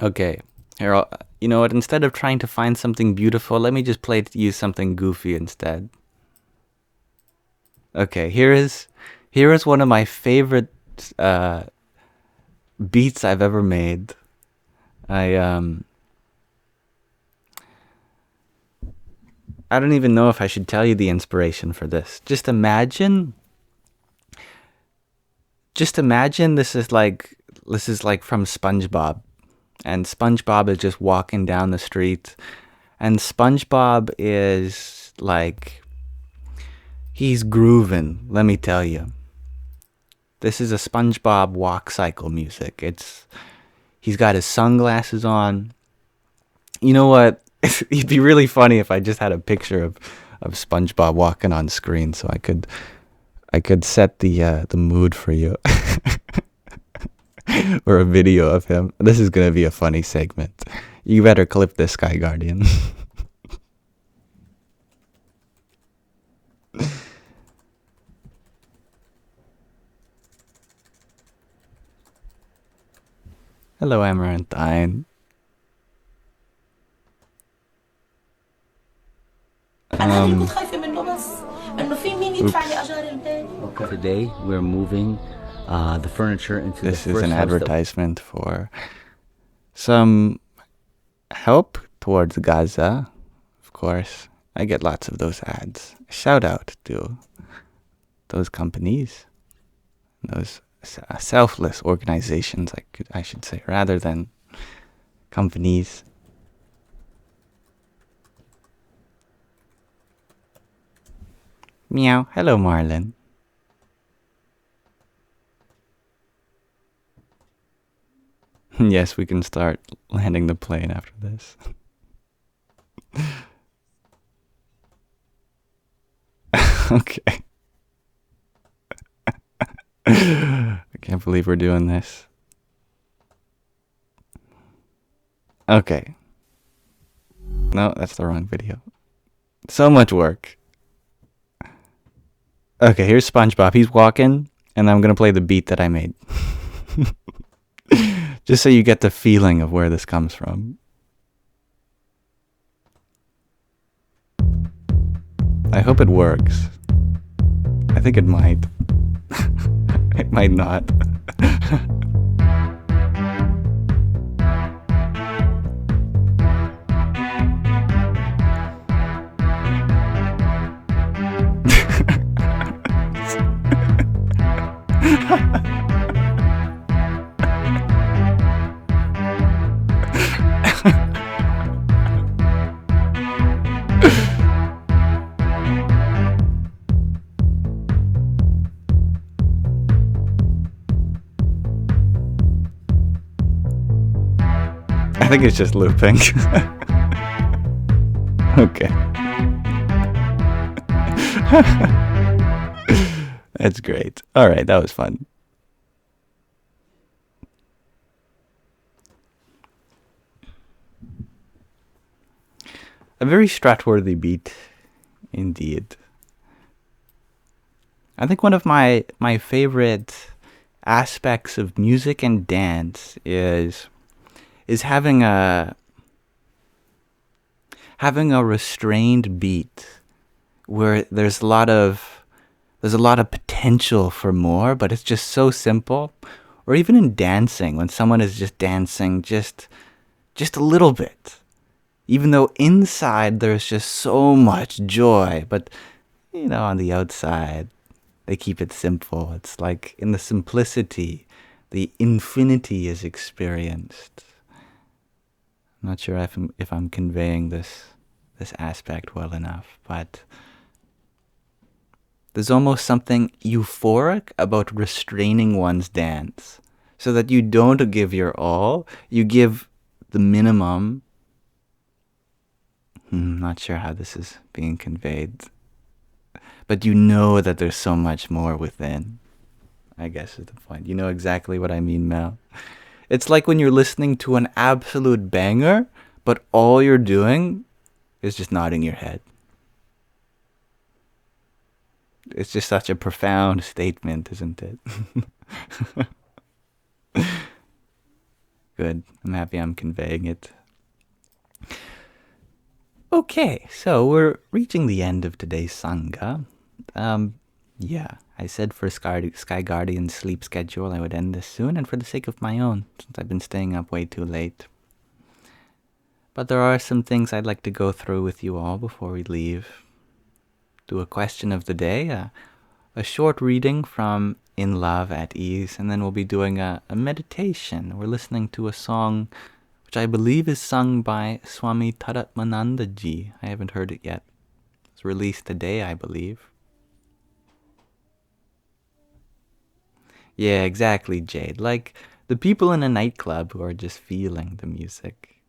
Okay, here, you know what, instead of trying to find something beautiful, let me just use something goofy instead. Okay, here is one of my favorite beats I've ever made. I don't even know if I should tell you the inspiration for this. Just imagine this is like from SpongeBob. And SpongeBob is just walking down the street. And SpongeBob is like, he's grooving, let me tell you. This is a SpongeBob walk cycle music. He's got his sunglasses on. You know what? It'd be really funny if I just had a picture of SpongeBob walking on screen so I could set the mood for you. Or a video of him. This is gonna be a funny segment. You better clip this, Sky Guardian. Hello, Amaranthine. Today we're moving the furniture into this the is first an house advertisement for some help towards Gaza. Of course, I get lots of those ads. Shout out to those companies, those selfless organizations, I should say, rather than companies. Meow. Hello, Marlon. Yes, we can start landing the plane after this. Okay. I can't believe we're doing this. Okay. No, that's the wrong video. So much work. Okay, here's SpongeBob. He's walking, and I'm going to play the beat that I made. Just so you get the feeling of where this comes from. I hope it works. I think it might. It might not. I think it's just looping. Okay. That's great. All right, that was fun. A very Stratworthy beat, indeed. I think one of my favorite aspects of music and dance is having a restrained beat where there's a lot of potential for more, but it's just so simple. Or even in dancing, when someone is just dancing just a little bit, even though inside there's just so much joy, but on the outside they keep it simple. It's like in the simplicity, the infinity is experienced. I'm not sure if I'm conveying this aspect well enough, but there's almost something euphoric about restraining one's dance so that you don't give your all, you give the minimum. Not sure how this is being conveyed, but you know that there's so much more within, I guess is the point. You know exactly what I mean, Mel. It's like when you're listening to an absolute banger, but all you're doing is just nodding your head. It's just such a profound statement, isn't it? Good. I'm happy I'm conveying it. Okay, so we're reaching the end of today's Sangha. I said for Sky Guardian's sleep schedule I would end this soon, and for the sake of my own, since I've been staying up way too late. But there are some things I'd like to go through with you all before we leave. Do a question of the day, a short reading from In Love at Ease, and then we'll be doing a meditation. We're listening to a song which I believe is sung by Swami Taratmanandaji. I haven't heard it yet. It's released today, I believe. Yeah, exactly, Jade. Like the people in a nightclub who are just feeling the music.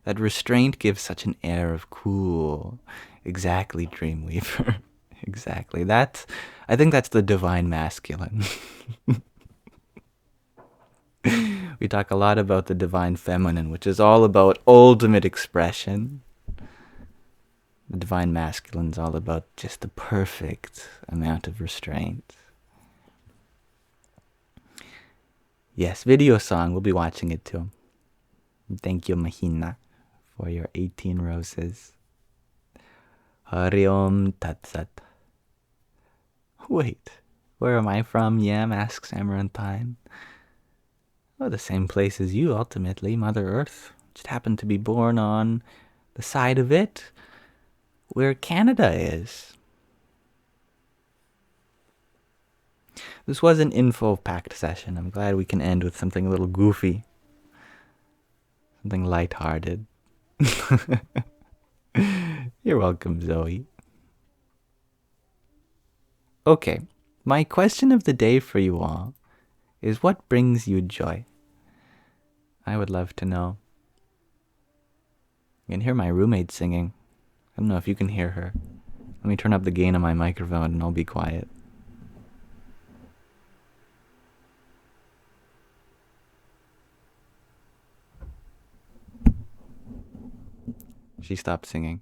That restraint gives such an air of cool. Exactly, Dreamweaver. Exactly. I think that's the divine masculine. We talk a lot about the divine feminine, which is all about ultimate expression. The divine masculine is all about just the perfect amount of restraint. Yes, video song. We'll be watching it too. Thank you, Mahina, for your 18 roses. Hari Om Tat Sat. Wait, where am I from, Yam? Asks Amarantine. Oh, the same place as you, ultimately, Mother Earth. Just happened to be born on the side of it where Canada is. This was an info-packed session. I'm glad we can end with something a little goofy. Something lighthearted. You're welcome, Zoe. Okay, my question of the day for you all is, what brings you joy? I would love to know. You can hear my roommate singing. I don't know if you can hear her. Let me turn up the gain on my microphone and I'll be quiet. She stopped singing.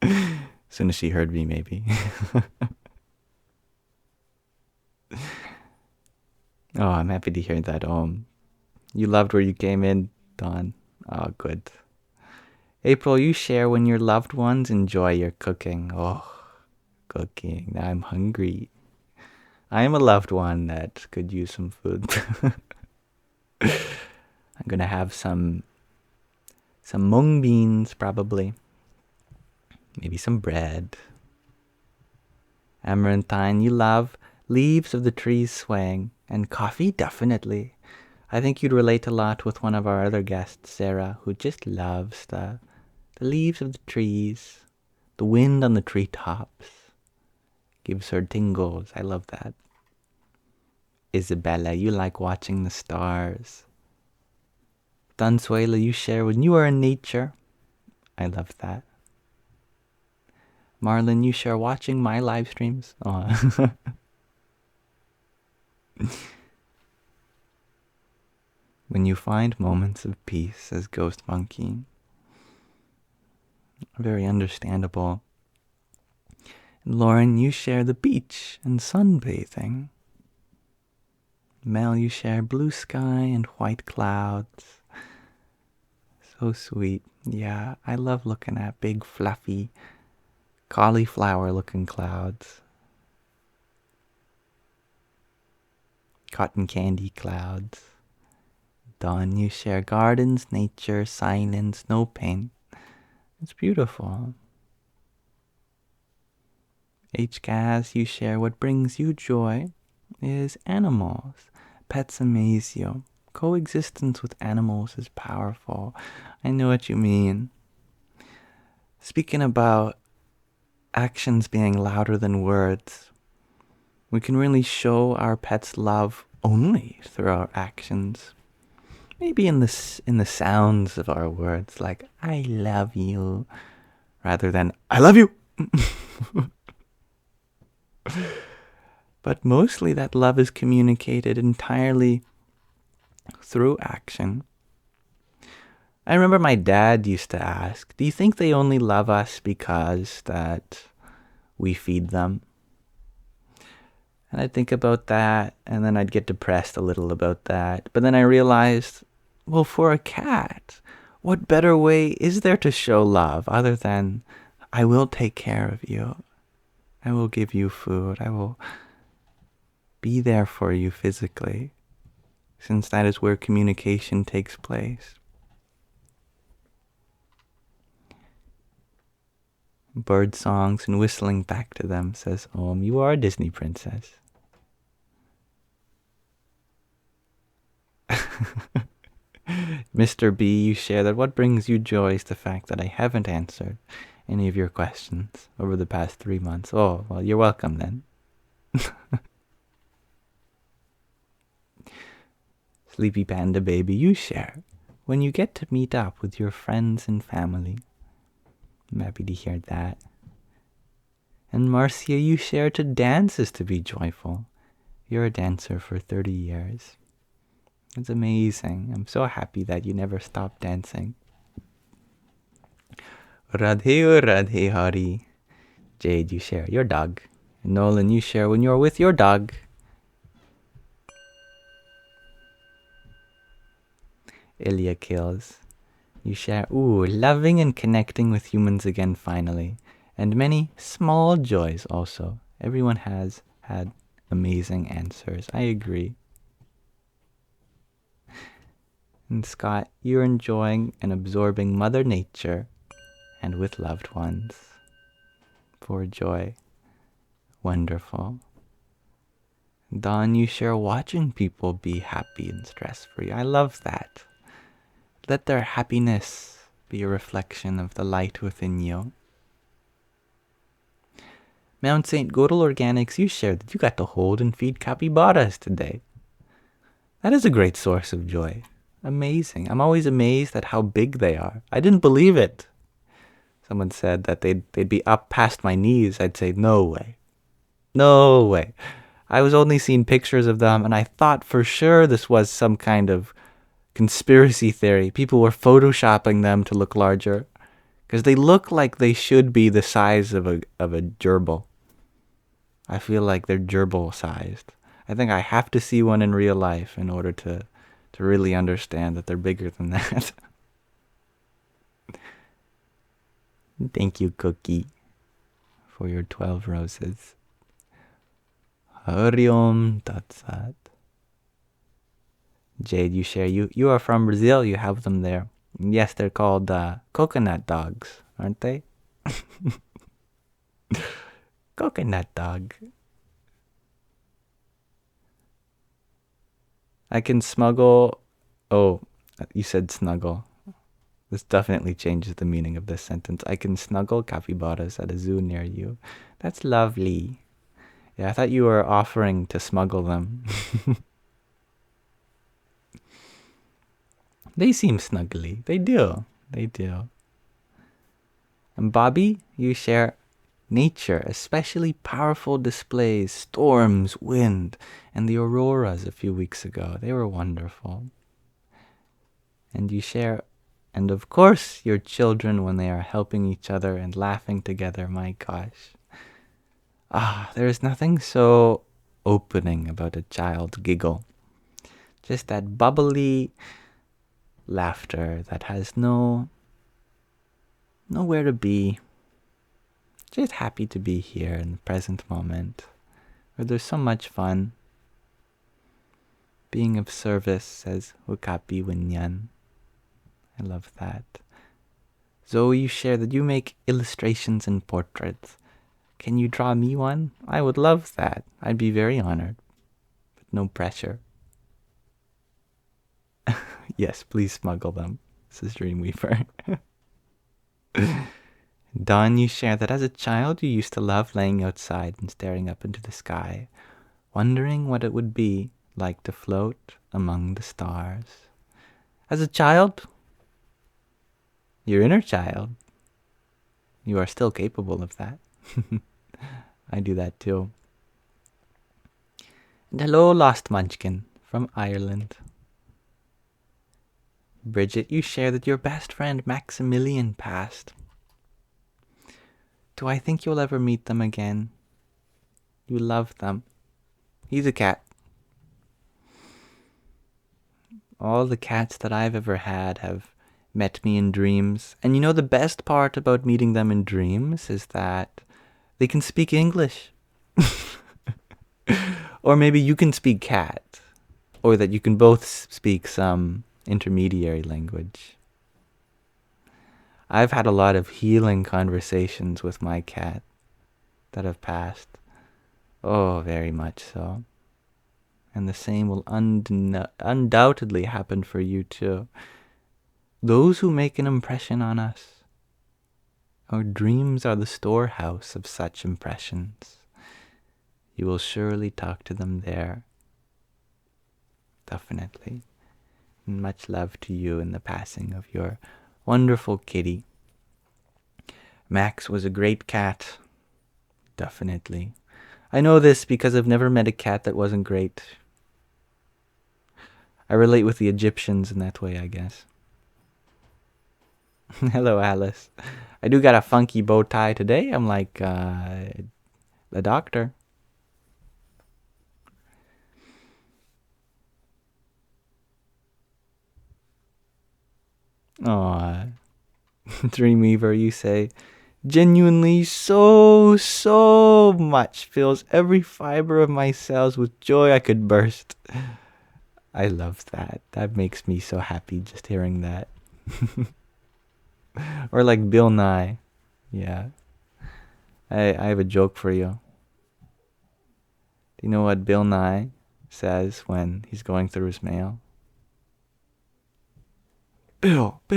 As soon as she heard me, maybe. Oh, I'm happy to hear that. You loved where you came in, Dawn. Oh, good. April, you share when your loved ones enjoy your cooking. Oh, cooking. Now I'm hungry. I am a loved one that could use some food. I'm gonna have some mung beans, probably. Maybe some bread. Amarantine, you love leaves of the trees swaying. And coffee, definitely. I think you'd relate a lot with one of our other guests, Sarah, who just loves the leaves of the trees, the wind on the treetops. Gives her tingles. I love that. Isabella, you like watching the stars. Dansuela, you share when you are in nature. I love that. Marlon, you share watching my live streams. Oh. When you find moments of peace, says Ghost Monkey. Very understandable. Lauren, you share the beach and sunbathing. Mel, you share blue sky and white clouds. So sweet. Yeah, I love looking at big, fluffy, cauliflower-looking clouds. Cotton candy clouds. Dawn, you share gardens, nature, silence, no pain. It's beautiful. HCAS, you share what brings you joy is animals. Pets amaze you. Coexistence with animals is powerful. I know what you mean. Speaking about actions being louder than words, we can really show our pets love only through our actions. Maybe in the sounds of our words, like, I love you, rather than, I love you. But mostly that love is communicated entirely through action. I remember my dad used to ask, do you think they only love us because that we feed them? And I'd think about that, and then I'd get depressed a little about that. But then I realized, well, for a cat, what better way is there to show love other than, I will take care of you. I will give you food. I will be there for you physically, since that is where communication takes place. Bird songs and whistling back to them, says Om. You are a Disney princess. Mr. B, you share that what brings you joy is the fact that I haven't answered any of your questions over the past 3 months. Oh, well, you're welcome then. Sleepy Panda Baby, you share when you get to meet up with your friends and family. I'm happy to hear that. And Marcia, you share to dance is to be joyful. You're a dancer for 30 years. It's amazing. I'm so happy that you never stopped dancing. Radhe Radhe Hari. Jade, you share your dog. And Nolan, you share when you're with your dog. Ilya Kills. You share, loving and connecting with humans again finally. And many small joys also. Everyone has had amazing answers. I agree. And Scott, you're enjoying and absorbing Mother Nature and with loved ones. For joy. Wonderful. Don, you share watching people be happy and stress-free. I love that. Let their happiness be a reflection of the light within you. Mount St. Godel Organics, you shared that you got to hold and feed capybaras today. That is a great source of joy. Amazing. I'm always amazed at how big they are. I didn't believe it. Someone said that they'd be up past my knees. I'd say, no way. No way. I was only seeing pictures of them, and I thought for sure this was some kind of conspiracy theory. People were photoshopping them to look larger, because they look like they should be the size of a gerbil. I feel like they're gerbil sized. I think I have to see one in real life in order to really understand that they're bigger than that. Thank you, Cookie, for your 12 roses. Hari Om Tat Sat. Jade, you share. You are from Brazil. You have them there. Yes, they're called coconut dogs, aren't they? Coconut dog. I can smuggle... Oh, you said snuggle. This definitely changes the meaning of this sentence. I can snuggle capybaras at a zoo near you. That's lovely. Yeah, I thought you were offering to smuggle them. They seem snuggly. They do. They do. And Bobby, you share nature, especially powerful displays, storms, wind, and the auroras a few weeks ago. They were wonderful. And you share, and of course, your children when they are helping each other and laughing together. My gosh. There is nothing so opening about a child's giggle. Just that bubbly laughter that has nowhere to be. Just happy to be here in the present moment, where there's so much fun. Being of service, says Hukapi Winyan. I love that. Zoe, you share that you make illustrations and portraits. Can you draw me one? I would love that. I'd be very honored. But no pressure. Yes, please smuggle them, says Dreamweaver. Dawn, you share that as a child you used to love laying outside and staring up into the sky, wondering what it would be like to float among the stars. As a child, your inner child, you are still capable of that. I do that too. And hello, Lost Munchkin from Ireland. Bridget, you share that your best friend Maximilian passed. Do I think you'll ever meet them again? You love them. He's a cat. All the cats that I've ever had have met me in dreams. And you know the best part about meeting them in dreams is that they can speak English. Or maybe you can speak cat. Or that you can both speak some intermediary language. I've had a lot of healing conversations with my cat that have passed. Oh, very much so. And the same will undoubtedly happen for you too. Those who make an impression on us. Our dreams are the storehouse of such impressions. You will surely talk to them there. Definitely. And much love to you in the passing of your wonderful kitty. Max was a great cat. Definitely. I know this because I've never met a cat that wasn't great. I relate with the Egyptians in that way, I guess. Hello, Alice. I do got a funky bow tie today. I'm like the doctor. Aw. Dreamweaver, you say, genuinely so much fills every fiber of my cells with joy I could burst. I love that. That makes me so happy just hearing that. Or like Bill Nye. Yeah. I have a joke for you. Do you know what Bill Nye says when he's going through his mail? Bill. It's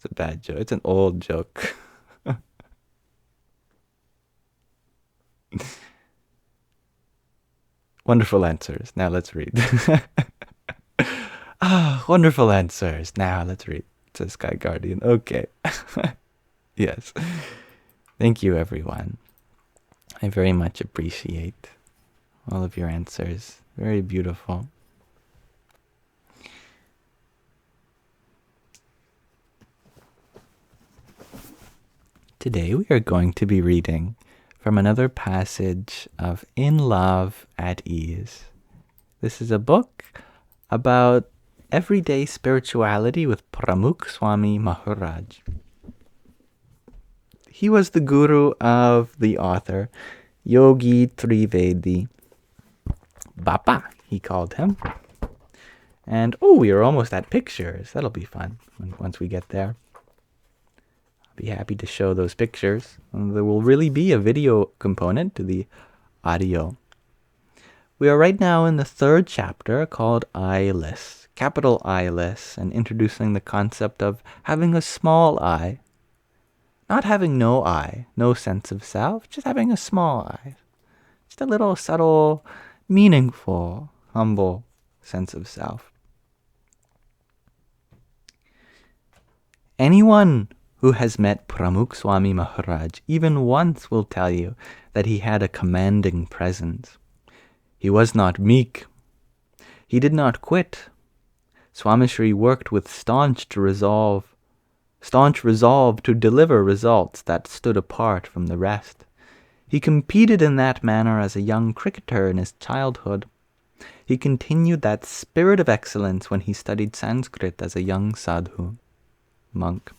a bad joke. It's an old joke. Wonderful answers. Now let's read. Wonderful answers. Now let's read. Says Sky Guardian. Okay. Yes. Thank you, everyone. I very much appreciate all of your answers. Very beautiful. Today we are going to be reading from another passage of In Love at Ease. This is a book about everyday spirituality with Pramukh Swami Maharaj. He was the guru of the author Yogi Trivedi. Bapa, he called him. And we are almost at pictures. That'll be fun once we get there. Be happy to show those pictures. And there will really be a video component to the audio. We are right now in the third chapter called I-less, capital I-less, and introducing the concept of having a small I. Not having no I, no sense of self, just having a small I. Just a little subtle, meaningful, humble sense of self. Anyone who has met Pramukh Swami Maharaj even once will tell you that he had a commanding presence. He was not meek. He did not quit. Swami Shri worked with staunch resolve to deliver results that stood apart from the rest. He competed in that manner as a young cricketer in his childhood. He continued that spirit of excellence when he studied Sanskrit as a young sadhu, monk.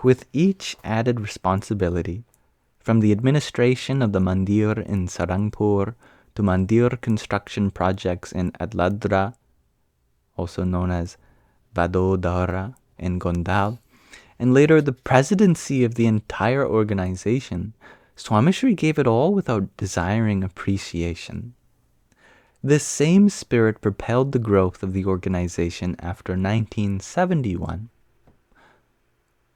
With each added responsibility, from the administration of the mandir in Sarangpur to mandir construction projects in Adladra, also known as Vadodara in Gondal, and later the presidency of the entire organization, Swami Shri gave it all without desiring appreciation. This same spirit propelled the growth of the organization after 1971.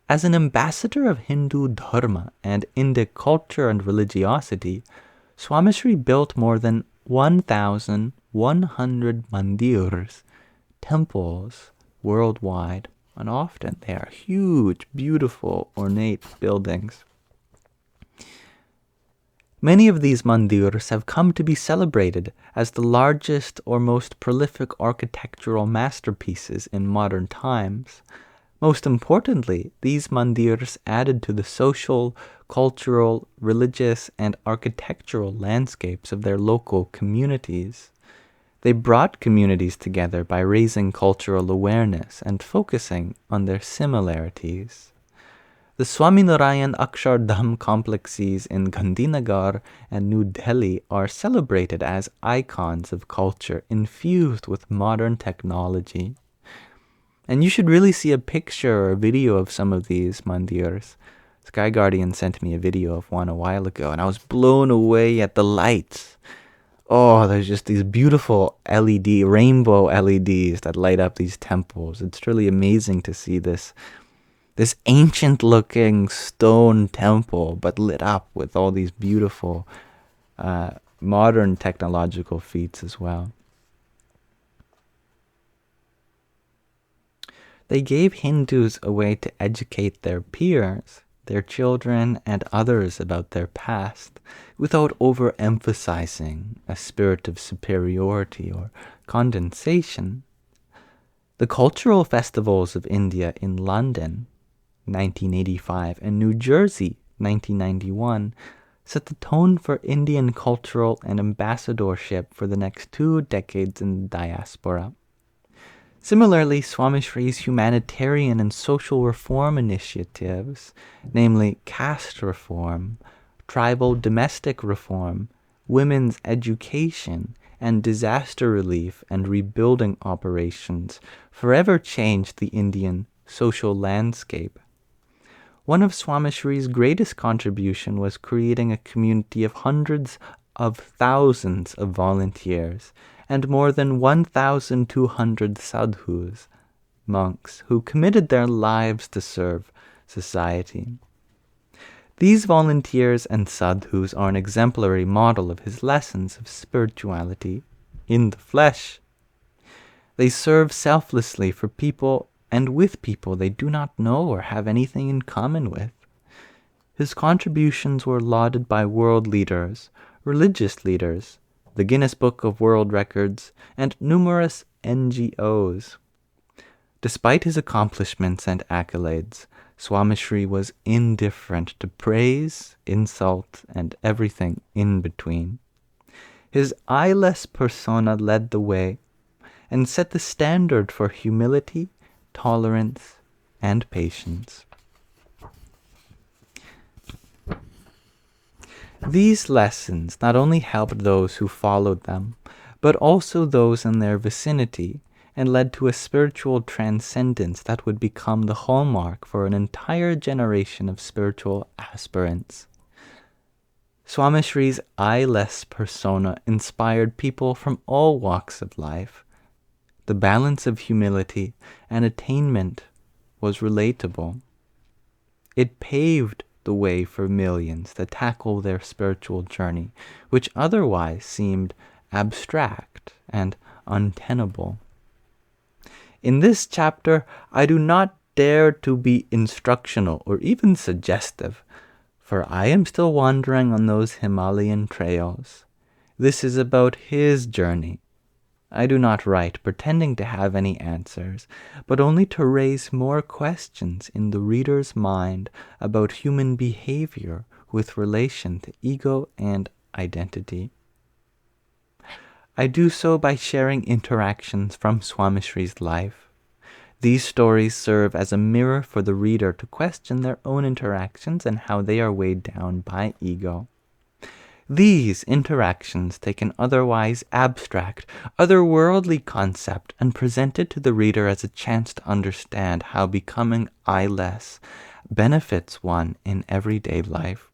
As an ambassador of Hindu dharma and Indic culture and religiosity, Swami Shri built more than 1,100 mandirs, temples, worldwide, and often they are huge, beautiful, ornate buildings. Many of these mandirs have come to be celebrated as the largest or most prolific architectural masterpieces in modern times. Most importantly, these mandirs added to the social, cultural, religious, and architectural landscapes of their local communities. They brought communities together by raising cultural awareness and focusing on their similarities. The Swaminarayan Akshardham complexes in Gandhinagar and New Delhi are celebrated as icons of culture infused with modern technology. And you should really see a picture or a video of some of these mandirs. Sky Guardian sent me a video of one a while ago, and I was blown away at the lights. Oh, there's just these beautiful rainbow LEDs that light up these temples. It's really amazing to see this ancient-looking stone temple, but lit up with all these beautiful modern technological feats as well. They gave Hindus a way to educate their peers, their children, and others about their past without overemphasizing a spirit of superiority or condensation. The cultural festivals of India in London, 1985, and New Jersey, 1991, set the tone for Indian cultural and ambassadorship for the next 2 decades in the diaspora. Similarly, Swami Shri's humanitarian and social reform initiatives, namely caste reform, tribal domestic reform, women's education, and disaster relief and rebuilding operations, forever changed the Indian social landscape. One of Swami Shri's greatest contribution was creating a community of hundreds of thousands of volunteers and more than 1,200 sadhus, monks, who committed their lives to serve society. These volunteers and sadhus are an exemplary model of his lessons of spirituality in the flesh. They serve selflessly for people and with people they do not know or have anything in common with. His contributions were lauded by world leaders, religious leaders, the Guinness Book of World Records, and numerous NGOs. Despite his accomplishments and accolades, Swami Shri was indifferent to praise, insult, and everything in between. His I-less persona led the way and set the standard for humility, tolerance, and patience. These lessons not only helped those who followed them, but also those in their vicinity, and led to a spiritual transcendence that would become the hallmark for an entire generation of spiritual aspirants. Swami Shri's I-less persona inspired people from all walks of life. The balance of humility and attainment was relatable. It paved the way for millions to tackle their spiritual journey, which otherwise seemed abstract and untenable. In this chapter, I do not dare to be instructional or even suggestive, for I am still wandering on those Himalayan trails. This is about his journey. I do not write pretending to have any answers, but only to raise more questions in the reader's mind about human behavior with relation to ego and identity. I do so by sharing interactions from Swami Shri's life. These stories serve as a mirror for the reader to question their own interactions and how they are weighed down by ego. These interactions take an otherwise abstract, otherworldly concept and present it to the reader as a chance to understand how becoming I-less benefits one in everyday life,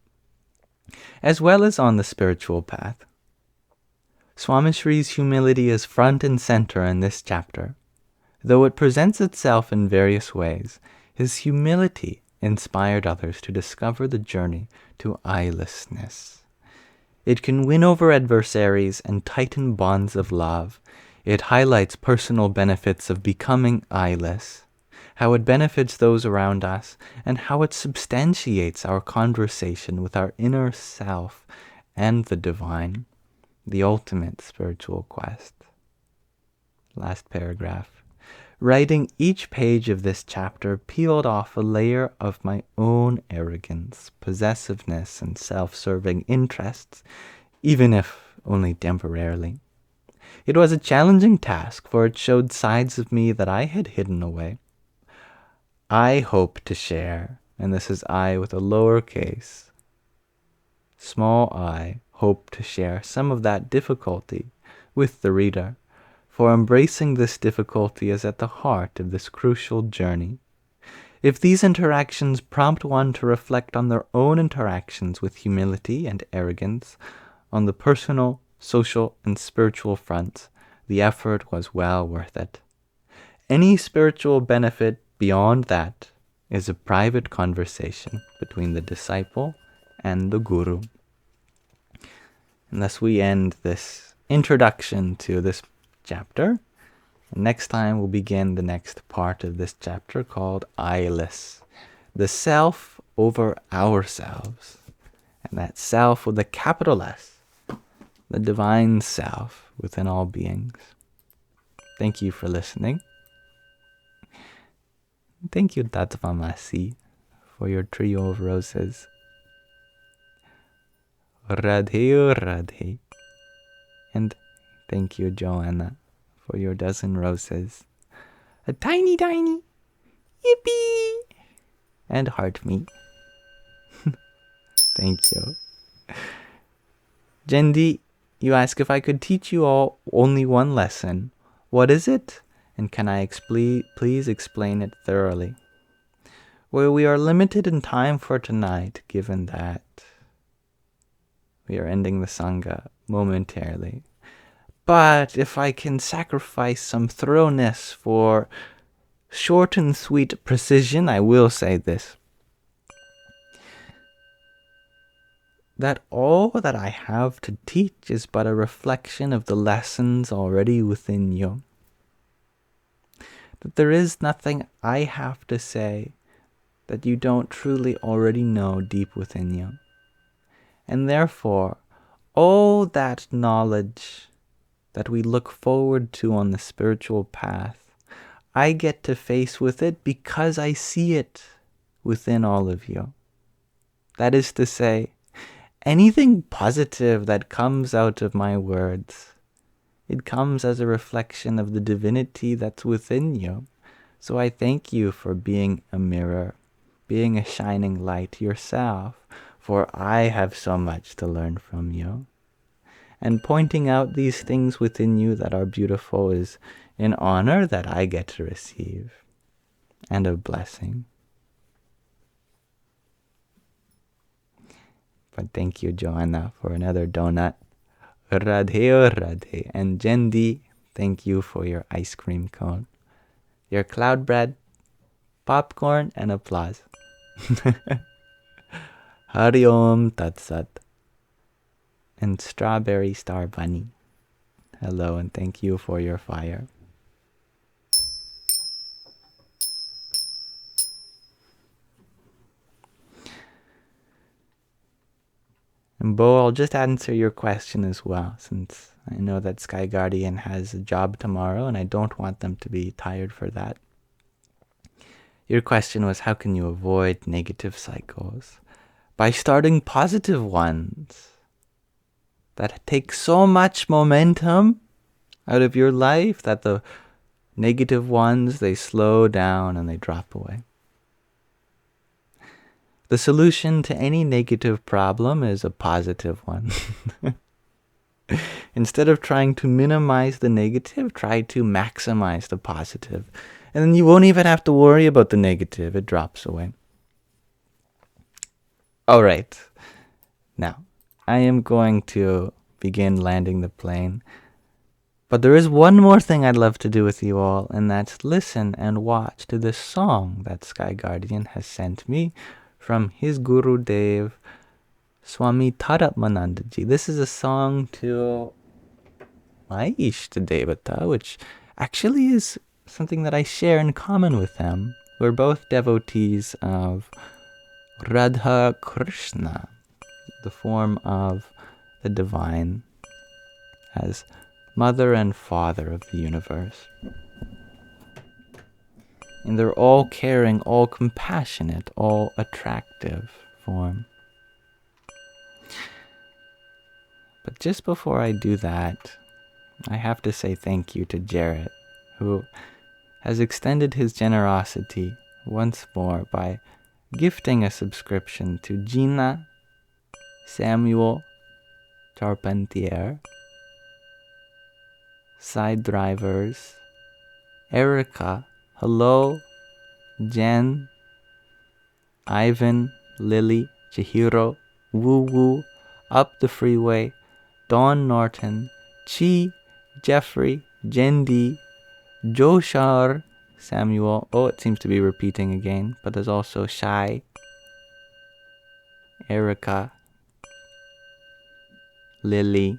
as well as on the spiritual path. Swami Shri's humility is front and center in this chapter. Though it presents itself in various ways, his humility inspired others to discover the journey to I-lessness. It can win over adversaries and tighten bonds of love. It highlights personal benefits of becoming I-less, how it benefits those around us, and how it substantiates our conversation with our inner self and the divine, the ultimate spiritual quest. Last paragraph. Writing each page of this chapter peeled off a layer of my own arrogance, possessiveness, and self-serving interests, even if only temporarily. It was a challenging task, for it showed sides of me that I had hidden away. I hope to share, and this is I with a lowercase, small I, hope to share some of that difficulty with the reader, for embracing this difficulty is at the heart of this crucial journey. If these interactions prompt one to reflect on their own interactions with humility and arrogance, on the personal, social, and spiritual fronts, the effort was well worth it. Any spiritual benefit beyond that is a private conversation between the disciple and the guru. And thus we end this introduction to this chapter. Next time we'll begin the next part of this chapter called I-less, the self over ourselves, and that self with a capital S, the divine self within all beings. Thank you for listening. Thank you, Tatvamasi, for your trio of roses. Radhe Radhe. And thank you, Joanna, for your dozen roses. A tiny, tiny, yippee, and heart me. Thank you. Jendi, you ask if I could teach you all only one lesson. What is it? And can I please explain it thoroughly? Well, we are limited in time for tonight, given that we are ending the Sangha momentarily. But if I can sacrifice some thoroughness for short and sweet precision, I will say this. That all that I have to teach is but a reflection of the lessons already within you. That there is nothing I have to say that you don't truly already know deep within you. And therefore, all that knowledge that we look forward to on the spiritual path, I get to face with it because I see it within all of you. That is to say, anything positive that comes out of my words, it comes as a reflection of the divinity that's within you. So I thank you for being a mirror, being a shining light yourself, for I have so much to learn from you. And pointing out these things within you that are beautiful is an honor that I get to receive, and a blessing. But thank you, Joanna, for another donut. Radhe Radhe. And Jendi, thank you for your ice cream cone, your cloud bread, popcorn, and applause. Hari Om Tat Sat. And Strawberry Star Bunny. Hello and thank you for your fire. And Bo, I'll just answer your question as well, since I know that Sky Guardian has a job tomorrow and I don't want them to be tired for that. Your question was, how can you avoid negative cycles? By starting positive ones that take so much momentum out of your life that the negative ones, they slow down and they drop away. The solution to any negative problem is a positive one. Instead of trying to minimize the negative, try to maximize the positive. And then you won't even have to worry about the negative. It drops away. All right. Now, I am going to begin landing the plane. But there is one more thing I'd love to do with you all, and that's listen and watch to this song that Sky Guardian has sent me from his Guru Dev, Swami Taratmanandaji. This is a song to my Ishta Devata, which actually is something that I share in common with them. We're both devotees of Radha Krishna, the form of the divine, as mother and father of the universe. In their all caring, all compassionate, all attractive form. But just before I do that, I have to say thank you to Jarrett, who has extended his generosity once more by gifting a subscription to Gina, Samuel, Charpentier, Side Drivers, Erica, Hello, Jen, Ivan, Lily, Chihiro, Woo Woo, Up the Freeway, Dawn Norton, Chi, Jeffrey, Jendi, Joshar, Samuel. Oh, it seems to be repeating again, but there's also Shai, Erica, Lily,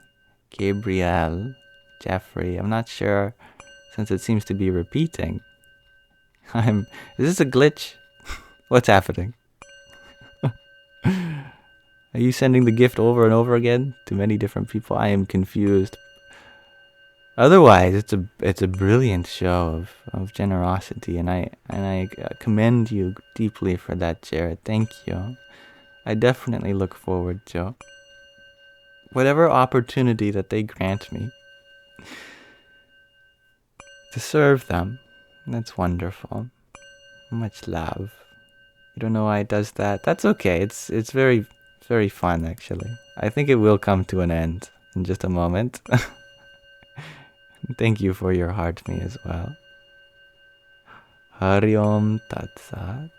Gabrielle, Jeffrey. I'm not sure, since it seems to be repeating. Is this a glitch? What's happening? Are you sending the gift over and over again to many different people? I am confused. Otherwise, it's a brilliant show of generosity, and I commend you deeply for that, Jared. Thank you. I definitely look forward to whatever opportunity that they grant me to serve them. That's wonderful. Much love. You don't know why it does that? That's okay. It's very, very fun, actually. I think it will come to an end in just a moment. Thank you for your heart me as well. Hari Om Tat Sat.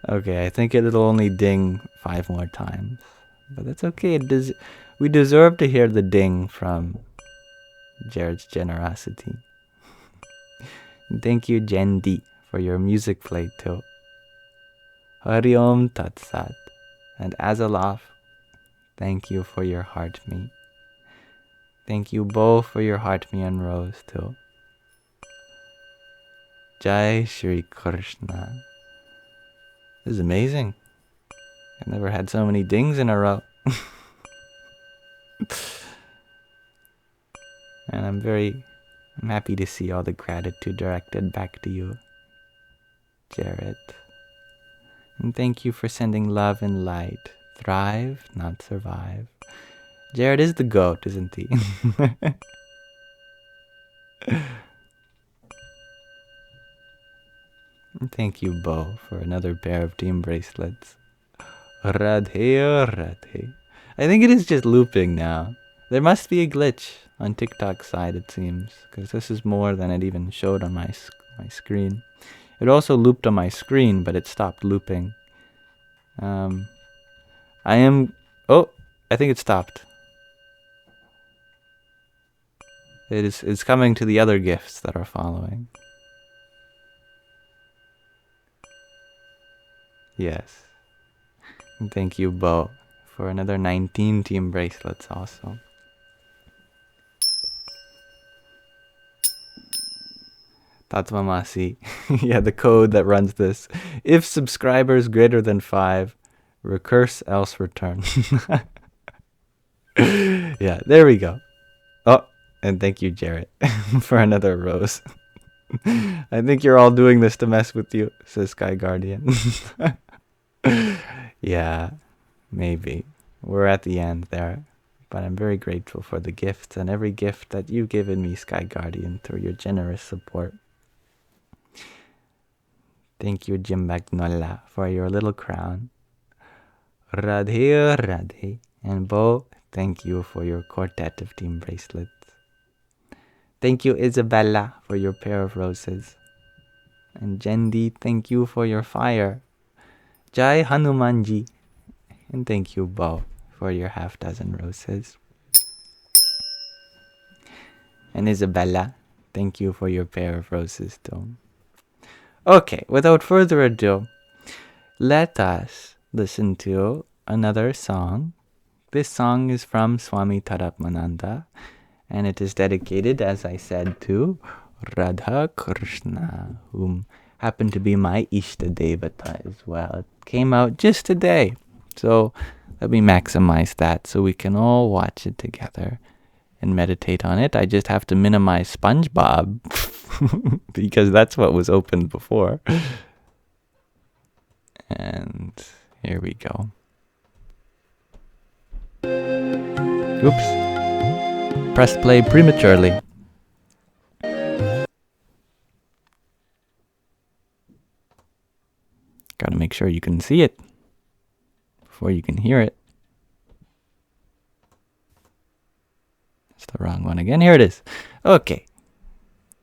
Okay, I think it'll only ding 5 more times. But that's okay. We deserve to hear the ding from Jared's generosity. Thank you, Jendi, for your music play too. Hari Om Tat Sat. And Azalof, thank you for your heart me. Thank you both for your heart me and Rose too. Jai Shri Krishna. This is amazing. I've never had so many dings in a row. And I'm happy to see all the gratitude directed back to you, Jared. And thank you for sending love and light. Thrive, not survive. Jared is the GOAT, isn't he? And thank you, Bo, for another pair of team bracelets. Radhe, Radhe. I think it is just looping now. There must be a glitch on TikTok's side, it seems, because this is more than it even showed on my screen. It also looped on my screen, but it stopped looping. Oh, I think it stopped. It's coming to the other gifts that are following. Yes. And thank you, Bo, for another 19 team bracelets also. Tatsumamasi. Yeah, the code that runs this. If subscribers greater than 5, recurse else return. Yeah, there we go. Oh, and thank you, Jarrett, for another rose. I think you're all doing this to mess with you, says Sky Guardian. Yeah, maybe. We're at the end there. But I'm very grateful for the gifts and every gift that you've given me, Sky Guardian, through your generous support. Thank you, Jim Magnola, for your little crown. Radhe Radhe. And Bo, thank you for your quartet of team bracelets. Thank you, Isabella, for your pair of roses. And Jendi, thank you for your fire. Jai Hanumanji. And thank you, Bo, for your half-dozen roses. And Isabella, thank you for your pair of roses too. Okay, without further ado, let us listen to another song. This song is from Swami Taratmananda, and it is dedicated, as I said, to Radha Krishna, whom happened to be my Ishta Devata as well. It came out just today, so let me maximize that so we can all watch it together and meditate on it. I just have to minimize SpongeBob because that's what was opened before. And here we go. Oops. Press play prematurely. Gotta make sure you can see it before you can hear it. It's the wrong one again. Here it is. Okay.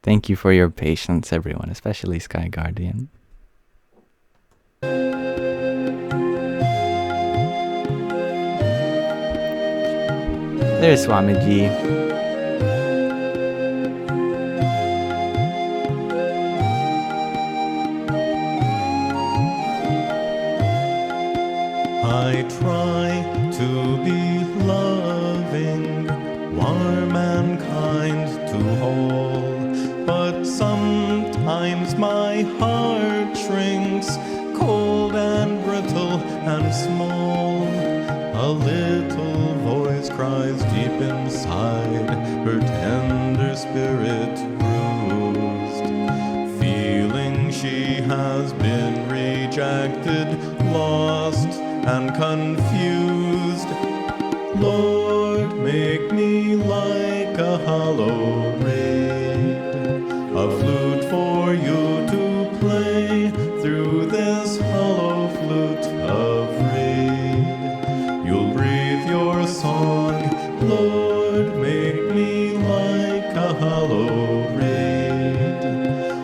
Thank you for your patience, everyone, especially Sky Guardian. There's Swamiji. I try to be loving, warm and kind to all, but sometimes my heart shrinks, cold and brittle and small. A little voice cries deep inside, her tender spirit bruised, feeling she has been rejected, lost and confused. Lord, make me like a hollow reed, a flute for you to play through this hollow flute of reed. You'll breathe your song, Lord, make me like a hollow reed,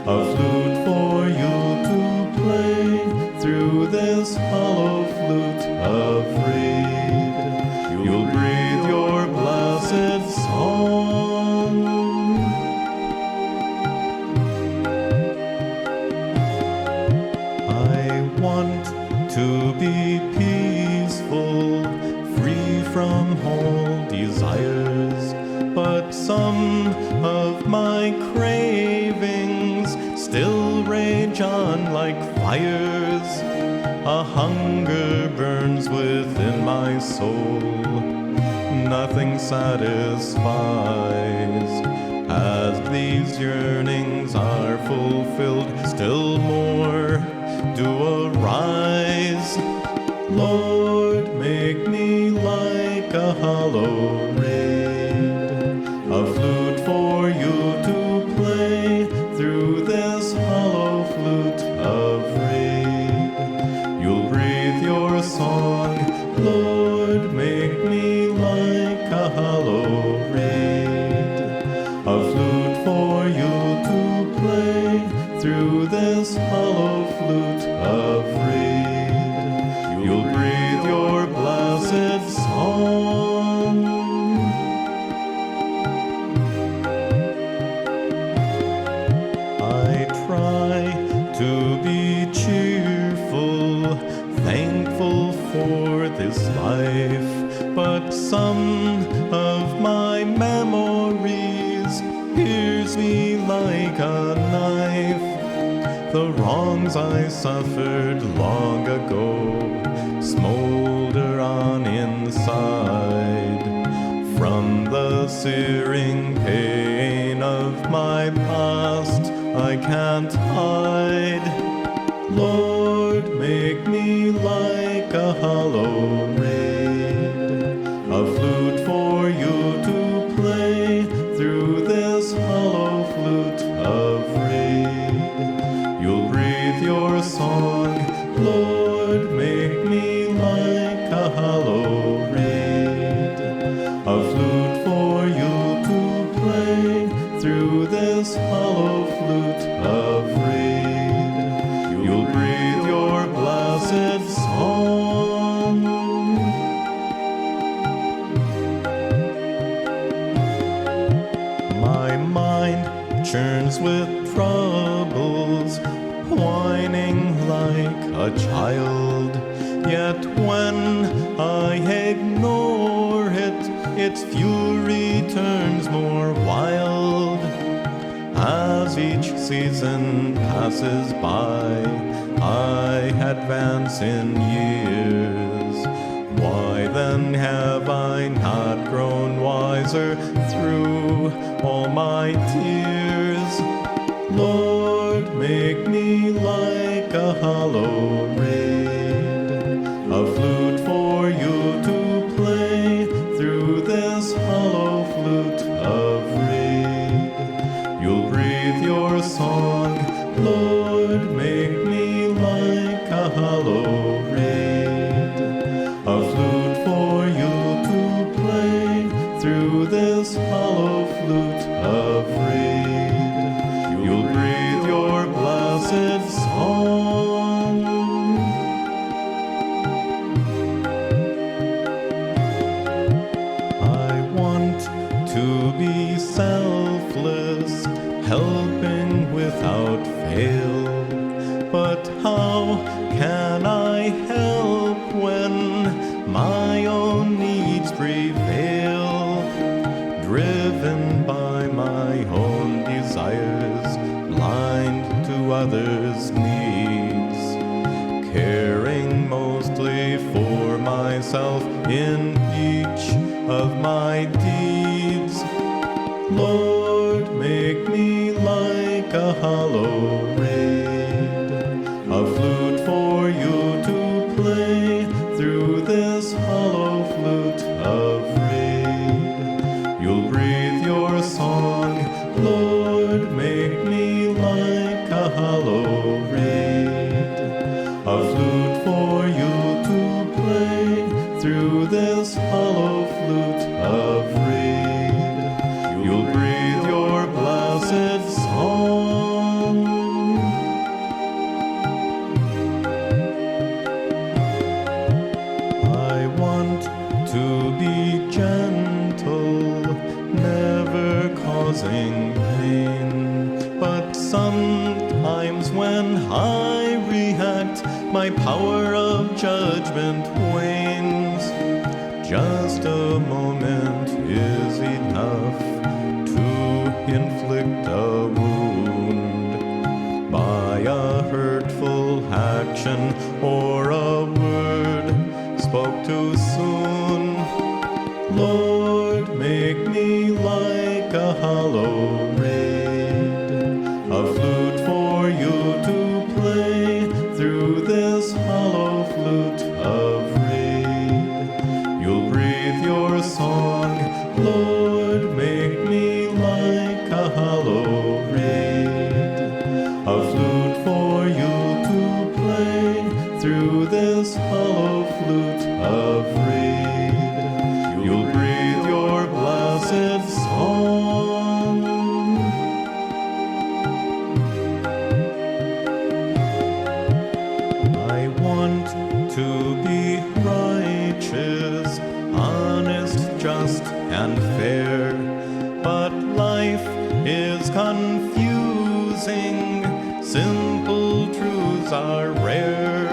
a flute for you to play through this hollow flute of reed. You'll breathe your blessed song. I want to be peaceful, free from all desires, but some of my cravings still rage on like fires. A hunger burns within my soul, nothing satisfies. As these yearnings are fulfilled, still more do arise. Lord, make me like a hollow reed, a flute for you to play through this hollow flute of reed. You'll breathe your song, Lord, make me like a hollow reed, a flute for you to play through this hollow flute of reed. You'll breathe your blessed song. I try to be cheerful, like a knife. The wrongs I suffered long ago smolder on inside. From the searing pain of my past I can't hide. Lord, make me like a hollow reed, a flute for you to play through this hollow flute of reed. You'll breathe your song, Lord, make me like a hollow reed, a flute for you to play through this hollow flute of reed. You'll breathe your blessed song. My mind churns with troubles, whining like a child. Yet when I ignore it, its fury turns more wild. As each season passes by, I advance in years. Why then have I not grown wiser through all my tears? Lord, make me like a hollow reed, a flute for you to play through this hollow flute of reed. You'll breathe your song, Lord, make me like a hollow reed, a flute for you to play through this hollow flute of reed. You'll breathe your blessed song. I want to be selfless, helping without fail. But how can I help when my own needs prevail? Driven by my own desires, blind to others' needs, caring mostly for myself in each of my deeds. Lord, make me like a hollow reed, a flute for you to play through this hollow flute of reed. You'll breathe your song, Lord, make me like a hollow reed, a flute for you to play through this hollow flute of reed. You'll breathe your blessed song. I want to be gentle, never causing pain. But sometimes when I react, my power of judgment wanes. Just a moment is enough to inflict a wound by a hurtful action or a word spoke too soon. Lord, make me like a hollow reed, a flute for you to play through this hollow flute of reed. You'll breathe your song, Lord, make me like a hollow reed, a flute for you to play through this hollow flute of reed. You'll breathe your blessed song. I want to be righteous, honest, just, and fair. But life is confusing, simple truths are rare.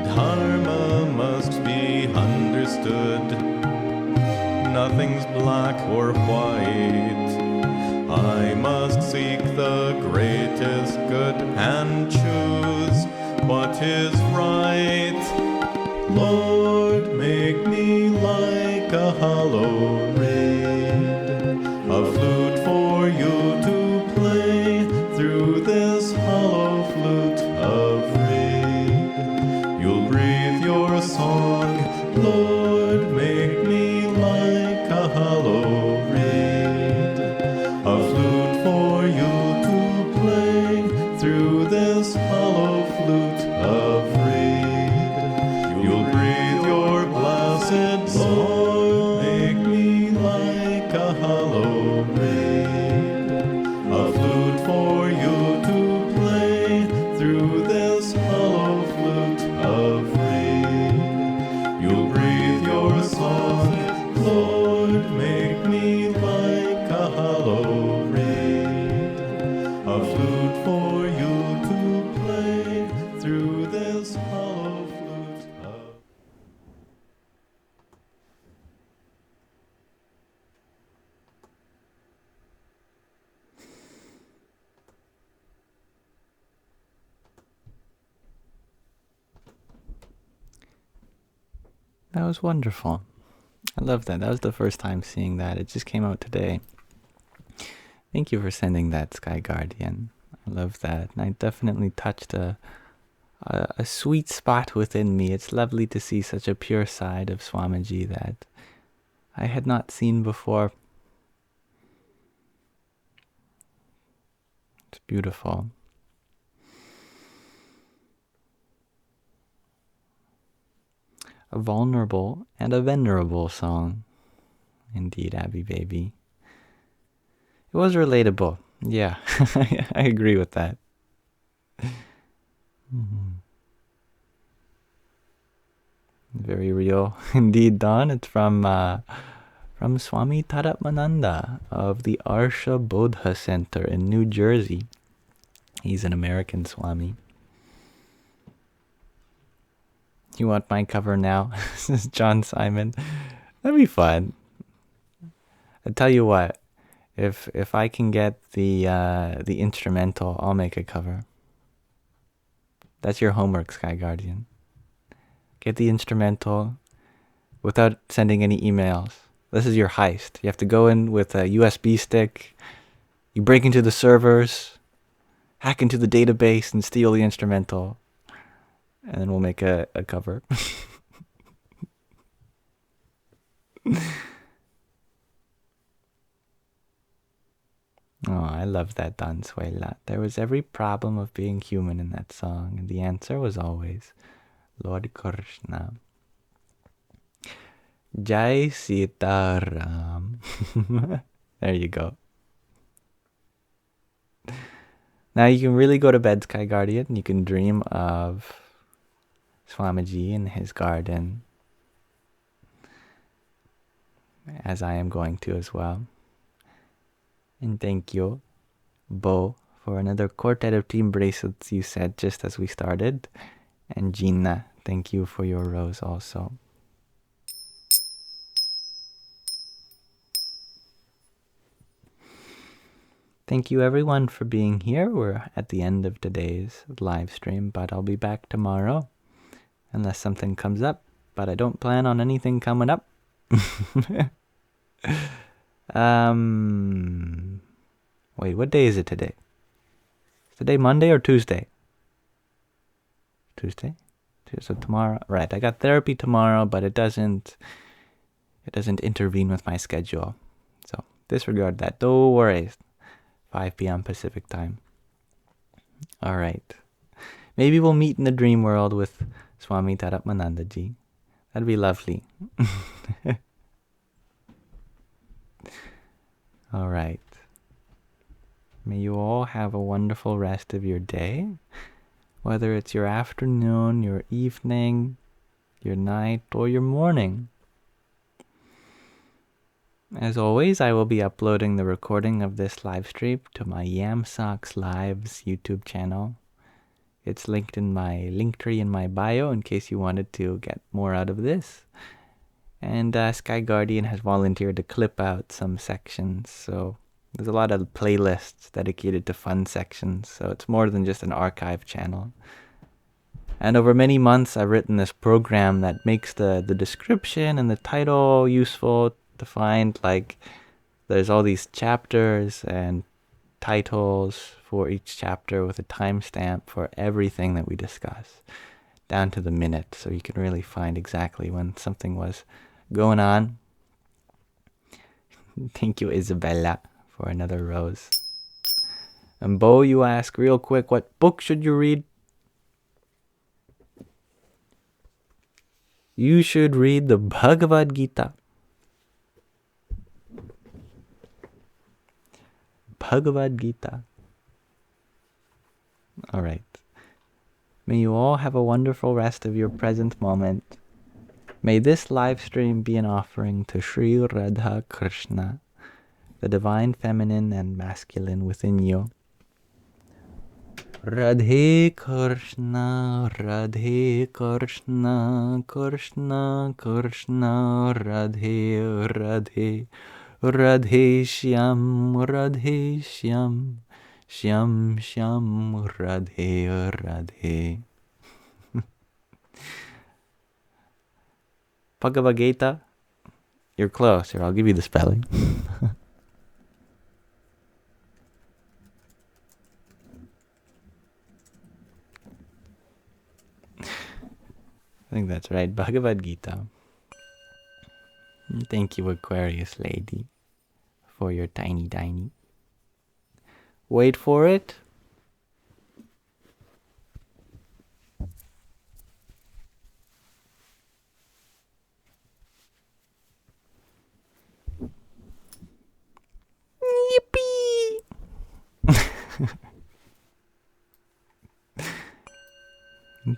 Dharma must be understood, nothing's black or white. I must seek the greatest good and choose what is right. Lord, make me like a hollow reed, a flute for you to play through this hollow flute of reed. You'll breathe your song, Lord, make me like a hollow reed, a flute for you to play through this hollow flute of reed. You'll breathe your blessed song, make me like a hollow reed, a flute for you to play through this hollow flute of reed. You'll breathe your song, Lord, make me like a hollow reed, a flute for you to play through this hollow flute of. That was wonderful. I love that. That was the first time seeing that. It just came out today. Thank you for sending that, Sky Guardian. I love that. And I definitely touched a sweet spot within me. It's lovely to see such a pure side of Swamiji that I had not seen before. It's beautiful. A vulnerable and a venerable song. Indeed, Abby Baby. It was relatable. Yeah, I agree with that. Very real. Indeed, Don. It's from Swami Taratmananda of the Arsha Bodha Center in New Jersey. He's an American Swami. You want my cover now? This is John Simon. That'd be fun. I tell you what, if I can get the instrumental, I'll make a cover. That's your homework, Sky Guardian. Get the instrumental without sending any emails. This is your heist. You have to go in with a USB stick. You break into the servers, hack into the database, and steal the instrumental. And then we'll make a cover. Oh, I love that Dansuela. There was every problem of being human in that song, and the answer was always Lord Krishna. Jai Sitaram. There you go. Now you can really go to bed, Sky Guardian. You can dream of Swamiji in his garden, as I am going to as well. And thank you, Bo, for another quartet of team bracelets you said just as we started. And Gina, thank you for your rose also. Thank you everyone for being here. We're at the end of today's live stream, but I'll be back tomorrow unless something comes up, but I don't plan on anything coming up. Wait, what day is it today? Is today Monday or Tuesday? Tuesday? So tomorrow, right, I got therapy tomorrow, but it doesn't intervene with my schedule. So disregard that. Don't worry. 5 p.m. Pacific time. All right. Maybe we'll meet in the dream world with Swami Taratmanandaji. That'd be lovely. All right. May you all have a wonderful rest of your day. Whether it's your afternoon, your evening, your night, or your morning. As always, I will be uploading the recording of this live stream to my Yamsox Lives YouTube channel. It's linked in my link tree in my bio in case you wanted to get more out of this. And Sky Guardian has volunteered to clip out some sections, so There's a lot of playlists dedicated to fun sections, so it's more than just an archive channel. And over many months, I've written this program that makes the description and the title useful to find. Like, there's all these chapters and titles for each chapter with a timestamp for everything that we discuss, down to the minute, so you can really find exactly when something was going on. Thank you, Isabella, for another rose. And Bo, you ask real quick, what book should you read? You should read the Bhagavad Gita. Bhagavad Gita. All right. May you all have a wonderful rest of your present moment. May this live stream be an offering to Sri Radha Krishna, the divine feminine and masculine within you. Radhe Krishna, Radhe Krishna, Krishna Krishna, Radhe Radhe, Radhe Shyam, Radhe Shyam, Shyam Shyam, Radhe Radhe. Bhagavad Gita, you're close. Here, I'll give you the spelling. I think that's right. Bhagavad Gita. Thank you, Aquarius lady, for your tiny. Wait for it. Yippee!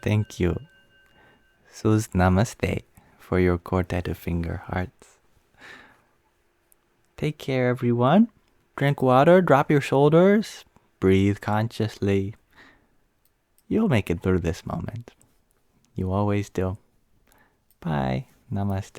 Thank you. Suz Namaste for your quartet of finger hearts. Take care, everyone. Drink water, drop your shoulders, breathe consciously. You'll make it through this moment. You always do. Bye. Namaste.